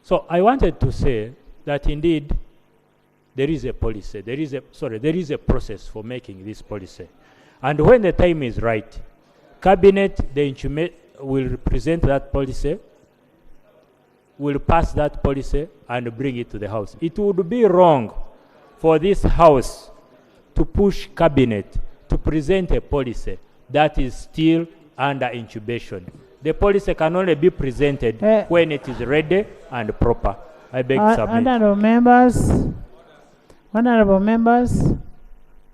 So I wanted to say that indeed there is a policy, there is a process for making this policy. And when the time is right, Cabinet, the instrument will present that policy, will pass that policy and bring it to the House. It would be wrong for this House to push Cabinet to present a policy that is still under incubation. The policy can only be presented when it is ready and proper. I beg to submit. Honorable members,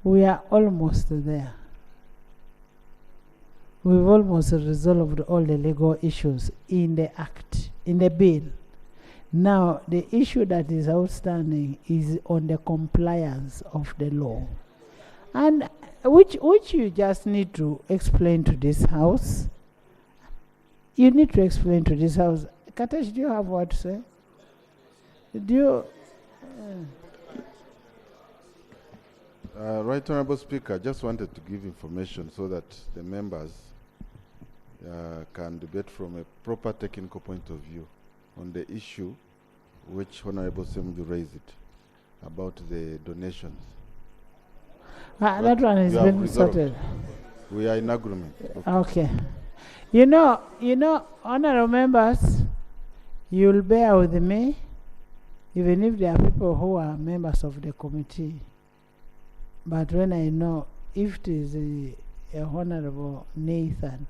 we are almost there. We've almost resolved all the legal issues in the Act, in the bill. Now, the issue that is outstanding is on the compliance of the law. And which you just need to explain to this House. You need to explain to this House. Katesh, do you have what to say? Do you... Right Honourable Speaker, I just wanted to give information so that the members can debate from a proper technical point of view on the issue which Honourable Semju raised it, about the donations. That one has been sorted. We are in agreement. Okay. You know, honourable members, you'll bear with me, even if there are people who are members of the committee. But when I know, if it is a Honourable Nathan,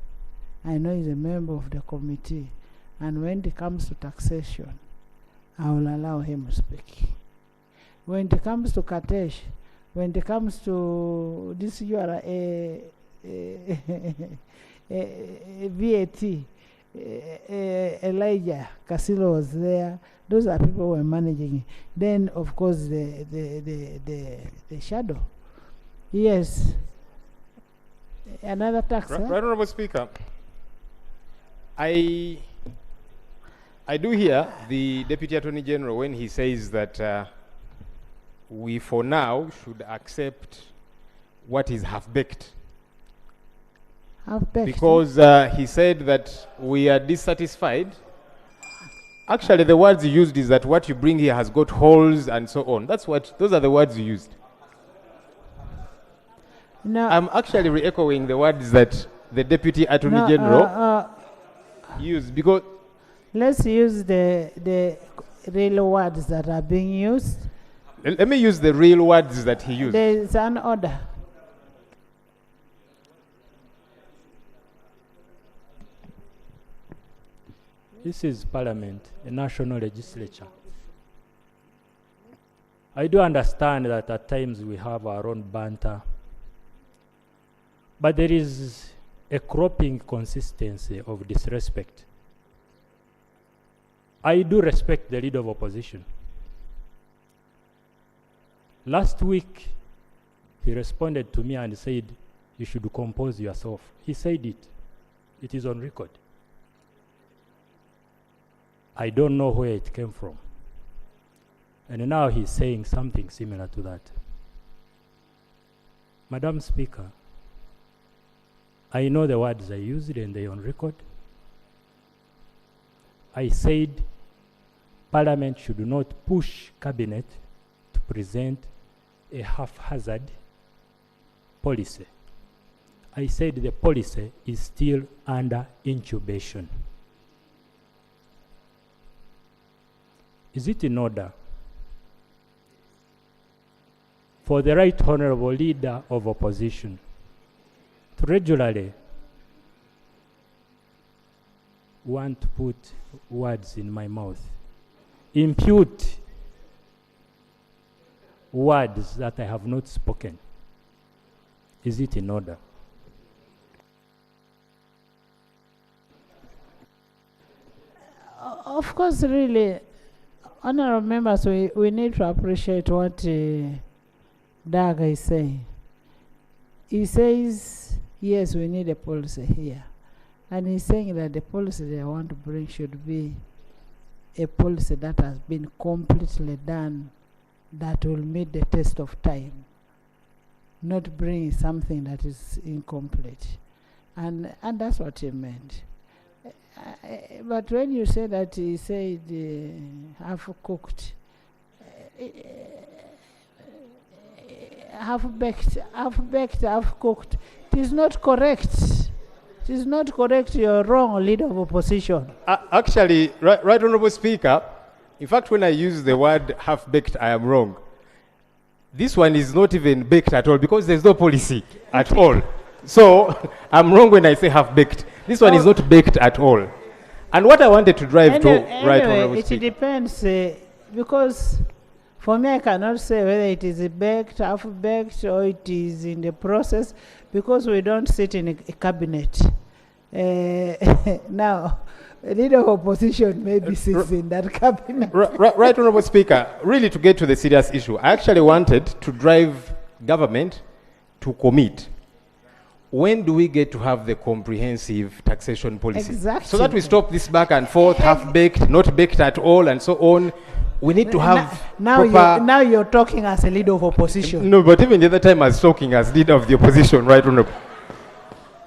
I know he's a member of the committee, and when it comes to taxation, I will allow him to speak. When it comes to Katesh, when it comes to this, you are a VAT, Elijah Casilo was there. Those are people who are managing it. Then, of course, the shadow. Yes. Another tax. Right, Honourable Speaker. I do hear the Deputy Attorney General when he says that we, for now, should accept what is half-baked. Half-baked? Because he said that we are dissatisfied. Actually, the words he used is that what you bring here has got holes and so on. Those are the words he used. No. I'm actually re-echoing the words that the Deputy Attorney General used, because... Let's use the real words that are being used. Let me use the real words that he used. There is an order. This is Parliament, a national legislature. I do understand that at times we have our own banter, but there is a cropping consistency of disrespect. I do respect the leader of opposition, Last week, he responded to me and said, you should compose yourself. He said it. It is on record. I don't know where it came from. And now he's saying something similar to that. Madam Speaker, I know the words I used and they're on record. I said Parliament should not push Cabinet to present a haphazard policy. I said the policy is still under incubation. Is it in order for the Right Honourable Leader of Opposition to regularly want to put words in my mouth, impute words that I have not spoken? Is it in order? Of course, really, honorable members, we need to appreciate what Doug is saying. He says, yes, we need a policy here. And he's saying that the policy they want to bring should be a policy that has been completely done, that will meet the test of time, not bring something that is incomplete. And that's what he meant. But when you say that he said half-cooked, half-baked, half-cooked, it is not correct. It is not correct. You're wrong, Leader of Opposition. Actually, right Honourable Speaker, in fact, when I use the word half-baked, I am wrong. This one is not even baked at all because there's no policy at all. So I'm wrong when I say half-baked. This one is not baked at all. And what I wanted to drive to, right Honourable Speaker. It depends, because for me I cannot say whether it is baked, half-baked, or it is in the process, because we don't sit in a cabinet. Now, a leader of opposition maybe sits in that cabinet. Right Honourable Speaker, really to get to the serious issue, I actually wanted to drive government to commit. When do we get to have the comprehensive taxation policy? Exactly. So that we stop this back and forth, half-baked, not baked at all, and so on. We need to have now you're talking as a leader of opposition. No, but even the other time I was talking as leader of the opposition, right Honourable.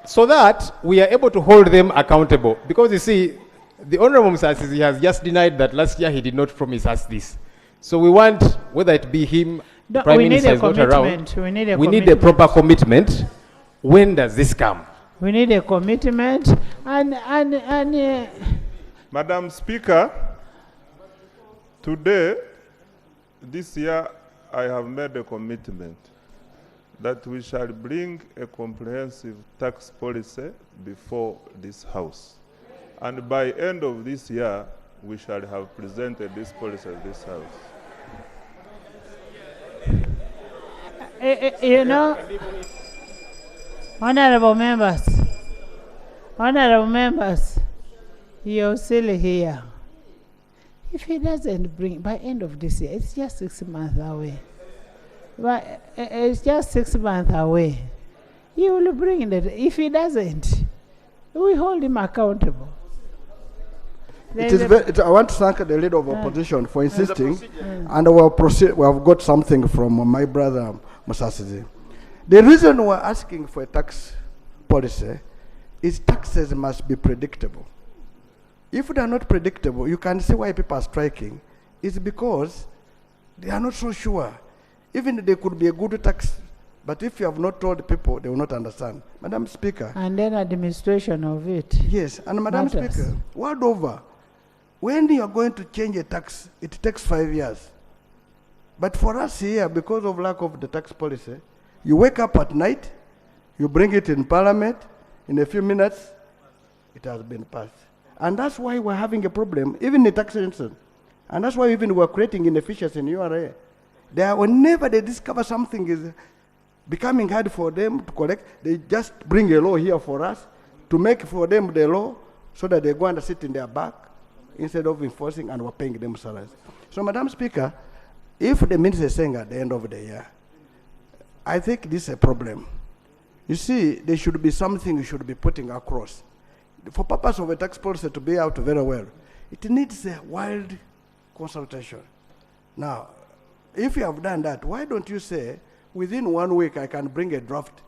So that we are able to hold them accountable. Because you see, the Honourable Musasizi has just denied that last year he did not promise us this. So we want, whether it be him, the Prime Minister is not around, we need a proper commitment. When does this come? We need a commitment and Madam Speaker, today, this year, I have made a commitment that we shall bring a comprehensive tax policy before this House. And by end of this year, we shall have presented this policy to this House. You know, honorable members, you're still here. If he doesn't bring, by end of this year, it's just 6 months away. But it's just 6 months away. He will bring it. If he doesn't, we hold him accountable. I want to thank the leader of opposition for insisting, and we have got something from my brother Musasizi. The reason we're asking for a tax policy is taxes must be predictable. If they are not predictable, you can see why people are striking. It's because they are not so sure. Even they could be a good tax, but if you have not told people, they will not understand. Madam Speaker. And then administration of it. Yes, and Madam Speaker, world over, when you are going to change a tax, it takes 5 years. But for us here, because of lack of the tax policy, you wake up at night, you bring it in Parliament, in a few minutes, it has been passed. And that's why we're having a problem, even in taxation. And that's why even we're creating inefficiency in URA. Whenever they discover something is becoming hard for them to collect, they just bring a law here for us to make for them the law so that they go and sit in their back instead of enforcing, and we're paying them salaries. So, Madam Speaker, if the minister is saying at the end of the year, I think this is a problem. You see, there should be something you should be putting across. For purpose of a tax policy to be out very well, it needs a wide consultation. Now, if you have done that, why don't you say, within 1 week I can bring a draft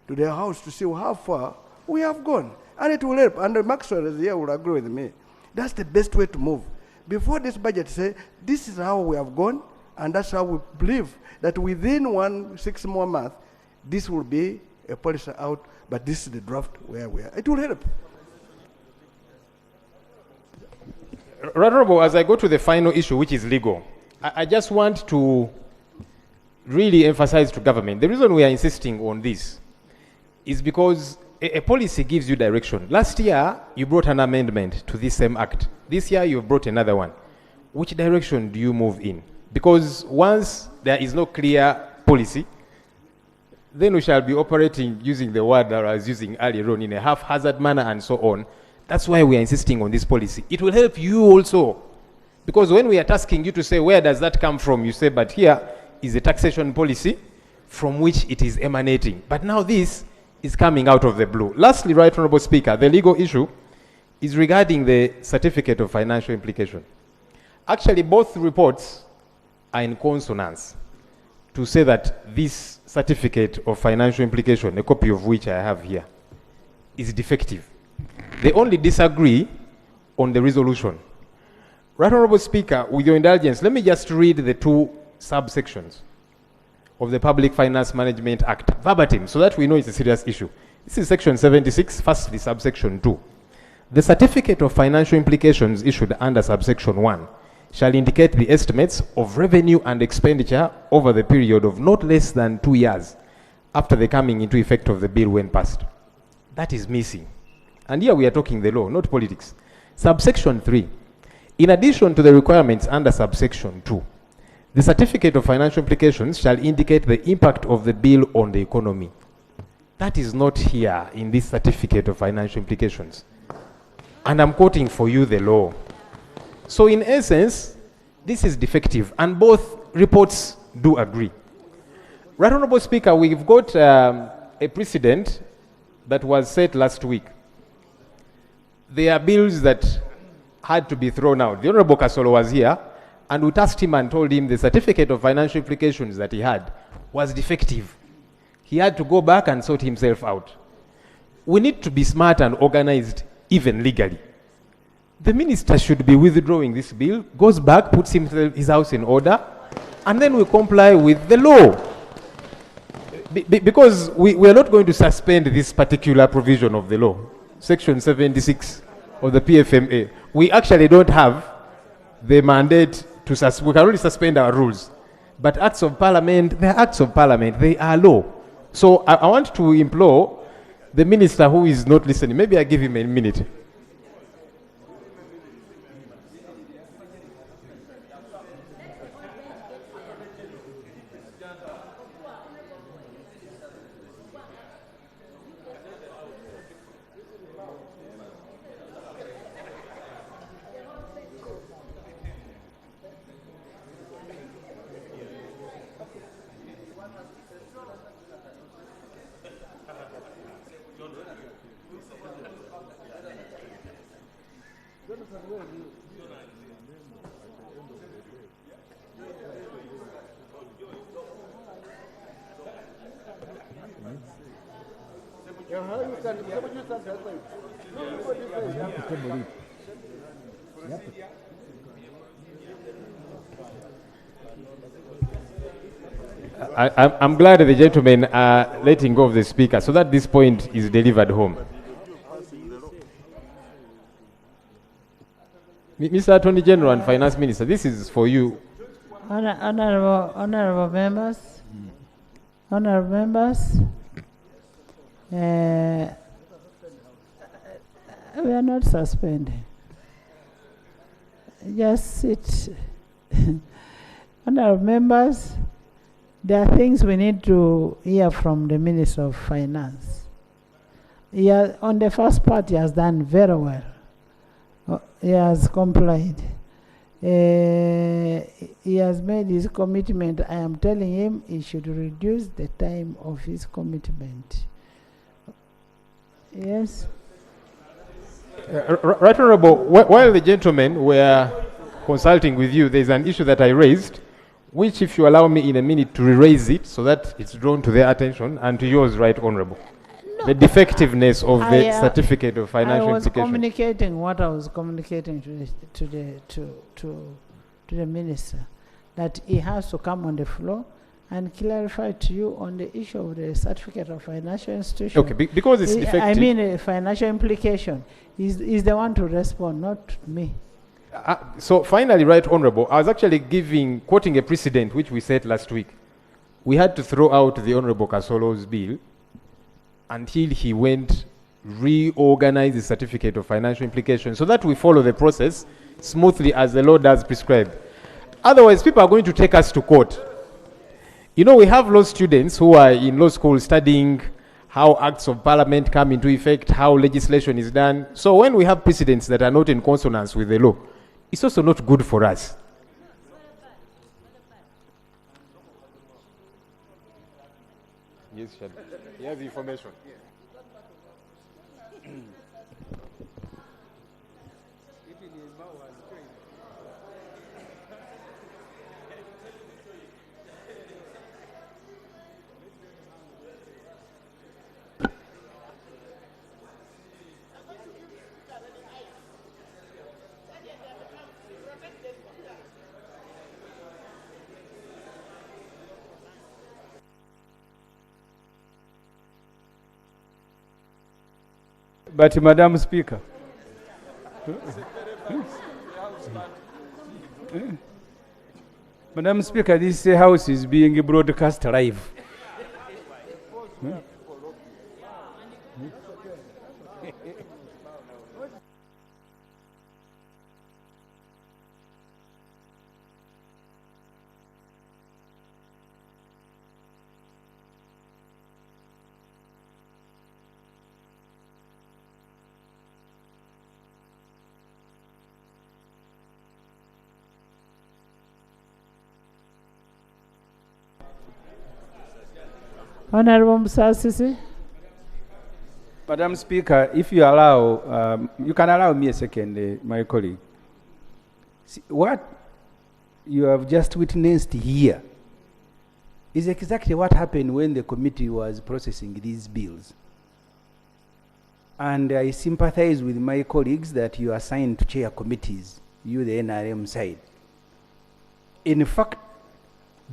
to the House to see how far we have gone. And it will help. And Maxwell is here will agree with me. That's the best way to move. Before this budget say, this is how we have gone, and that's how we believe that within 6 more months, this will be a policy out, but this is the draft where we are. It will help. Honorable, as I go to the final issue, which is legal, I just want to really emphasize to government, the reason we are insisting on this is because a policy gives you direction. Last year, you brought an amendment to this same act. This year, you've brought another one. Which direction do you move in? Because once there is no clear policy, then we shall be operating using the word that I was using earlier on in a haphazard manner and so on. That's why we are insisting on this policy. It will help you also. Because when we are tasking you to say, where does that come from? You say, but here is a taxation policy from which it is emanating. But now this is coming out of the blue. Lastly, Right Honorable Speaker, the legal issue is regarding the certificate of financial implication. Actually, both reports are in consonance to say that this certificate of financial implication, a copy of which I have here, is defective. They only disagree on the resolution. Right Honorable Speaker, with your indulgence, let me just read the 2 subsections of the Public Finance Management Act, verbatim, so that we know it's a serious issue. This is section 76, firstly, subsection 2. The certificate of financial implications issued under subsection 1 shall indicate the estimates of revenue and expenditure over the period of not less than 2 years after the coming into effect of the bill when passed. That is missing. And here we are talking the law, not politics. Subsection 3. In addition to the requirements under subsection 2, the certificate of financial implications shall indicate the impact of the bill on the economy. That is not here in this certificate of financial implications. And I'm quoting for you the law. So in essence, this is defective, and both reports do agree. Right Honorable Speaker, we've got a precedent that was set last week. There are bills that had to be thrown out. The Honorable Kasolo was here, and we tasked him and told him the certificate of financial implications that he had was defective. He had to go back and sort himself out. We need to be smart and organized, even legally. The minister should be withdrawing this bill, goes back, puts his house in order, and then we comply with the law. Because we are not going to suspend this particular provision of the law, Section 76 of the PFMA. We actually don't have the mandate to we can only suspend our rules. But acts of parliament, they are acts of parliament, they are law. So I want to implore the minister who is not listening, maybe I give him a minute. I'm glad the gentlemen are letting go of the speaker so that this point is delivered home. Mr. Attorney General and Finance Minister, this is for you. Honorable members, we are not suspending. Just sit. Honorable members, there are things we need to hear from the Minister of Finance. On the first part, he has done very well. He has complied. He has made his commitment. I am telling him he should reduce the time of his commitment. Yes? Right Honorable, while the gentlemen were consulting with you, there's an issue that I raised, which if you allow me in a minute to re-raise it so that it's drawn to their attention and to yours, Right Honorable. The defectiveness of the certificate of financial I was implication. communicating what I was communicating to the minister, that he has to come on the floor and clarify to you on the issue of the certificate of financial institution. Okay, because it's defective. I mean, a financial implication. Is the one to respond, not me. So finally, Right Honorable, I was actually quoting a precedent which we set last week. We had to throw out the Honorable Kasolo's bill until he reorganize the certificate of financial implication so that we follow the process smoothly as the law does prescribe. Otherwise, people are going to take us to court. You know, we have law students who are in law school studying how acts of parliament come into effect, how legislation is done. So when we have precedents that are not in consonance with the law, it's also not good for us. Yes, Shad. He has information. But Madam Speaker, Madam Speaker, this house is being broadcast live. Honorable Musasisi. Madam Speaker, if you allow, you can allow me a second, my colleague. See, what you have just witnessed here is exactly what happened when the committee was processing these bills. And I sympathize with my colleagues that you are assigned to chair committees, you the NRM side. In fact,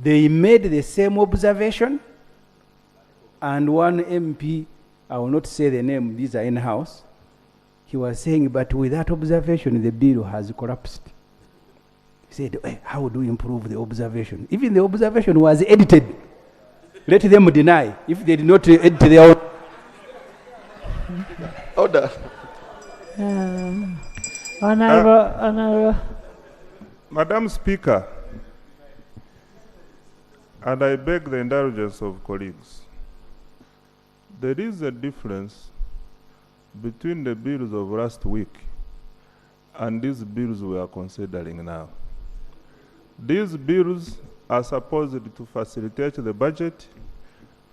they made the same observation, and one MP, I will not say the name, these are in-house, he was saying, but with that observation, the bill has collapsed. He said, hey, how do we improve the observation? Even the observation was edited. Let them deny if they did not edit their own. Order. Honorable. Madam Speaker, and I beg the indulgence of colleagues, there is a difference between the bills of last week and these bills we are considering now. These bills are supposed to facilitate the budget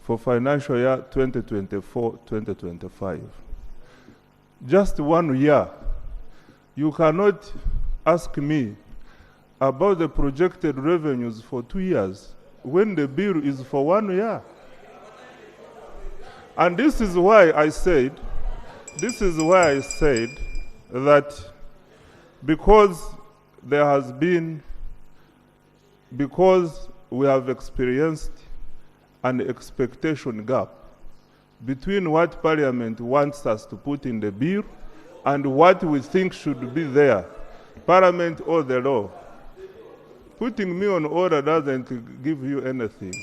for financial year 2024-2025. Just 1 year. You cannot ask me about the projected revenues for 2 years when the bill is for 1 year. And this is why I said that because we have experienced an expectation gap between what Parliament wants us to put in the bill and what we think should be there, Parliament or the law. Putting me on order doesn't give you anything.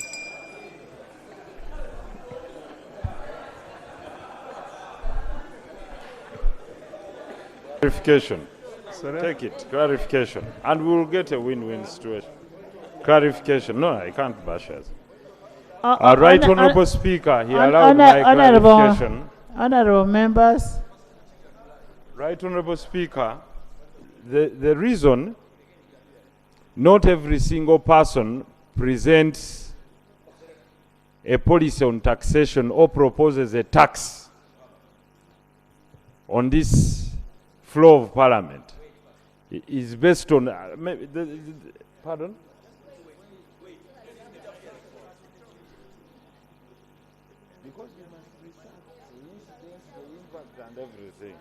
Clarification. Sorry? Take it. Clarification. And we will get a win-win situation. Clarification. No, I can't bash us. Right Honorable Speaker, he allowed my clarification. Honorable members. Right Honorable Speaker, the reason not every single person presents a policy on taxation or proposes a tax on this floor of parliament. It is based on, pardon? Because you must research the incidence, the impact, and everything.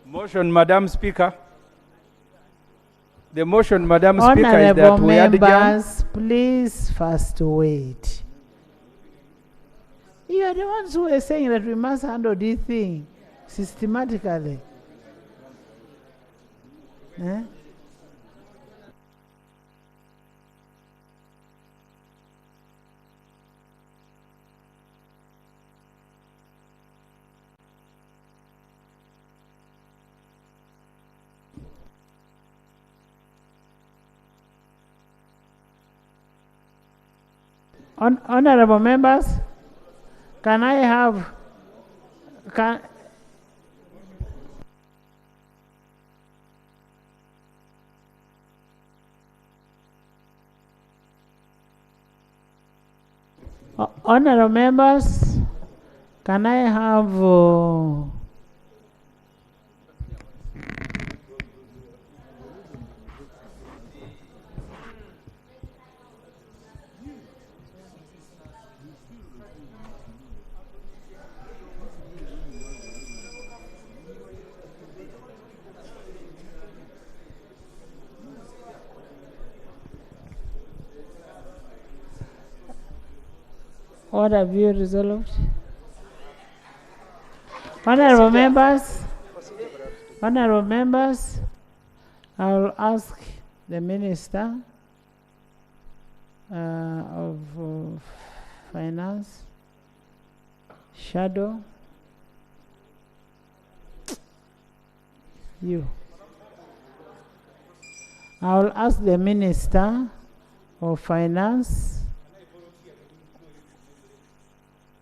Motion, Madam Speaker. The motion, Madam Speaker, is that Honorable we adjourn. members, please first wait. You are the ones who are saying that we must handle this thing systematically. Eh? Honorable members, can I have, honorable members, can I have, what have you resolved? Honorable members, I will ask the Minister of Finance, Shadow, you. I will ask the Minister of Finance.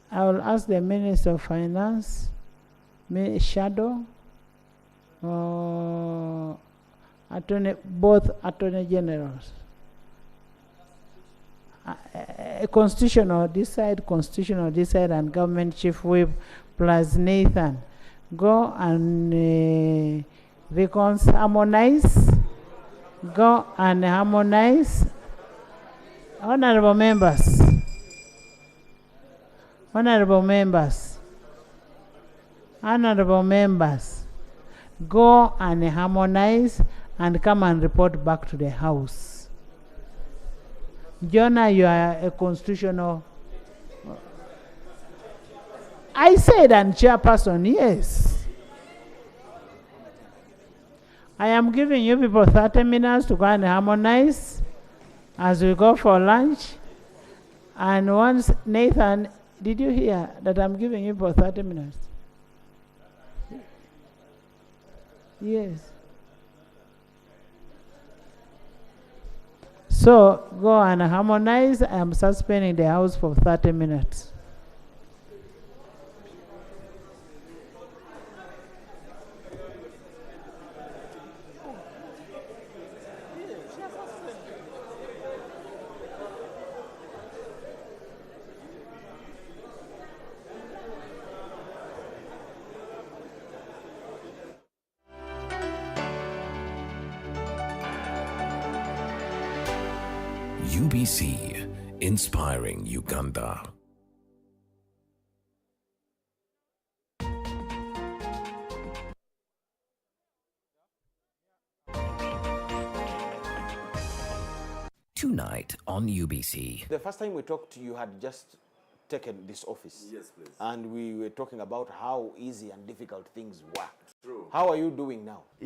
I will ask the Minister of Finance, Shadow, both Attorney Generals. Constitutional this side, and Government Chief Whip plus Nathan. Go and harmonize. Go and harmonize. Honorable members, go and harmonize and come and report back to the House. Jonah, you are a constitutional. I said, and chairperson, yes. I am giving you people 30 minutes to go and harmonize as we go for lunch. And once, Nathan, did you hear that I'm giving you for 30 minutes? Yes. So go and harmonize. I am suspending the House for 30 minutes. UBC, inspiring Uganda. Tonight on UBC. The first time we talked, you had just taken this office. Yes, please. And we were talking about how easy and difficult things were. True. How are you doing now? If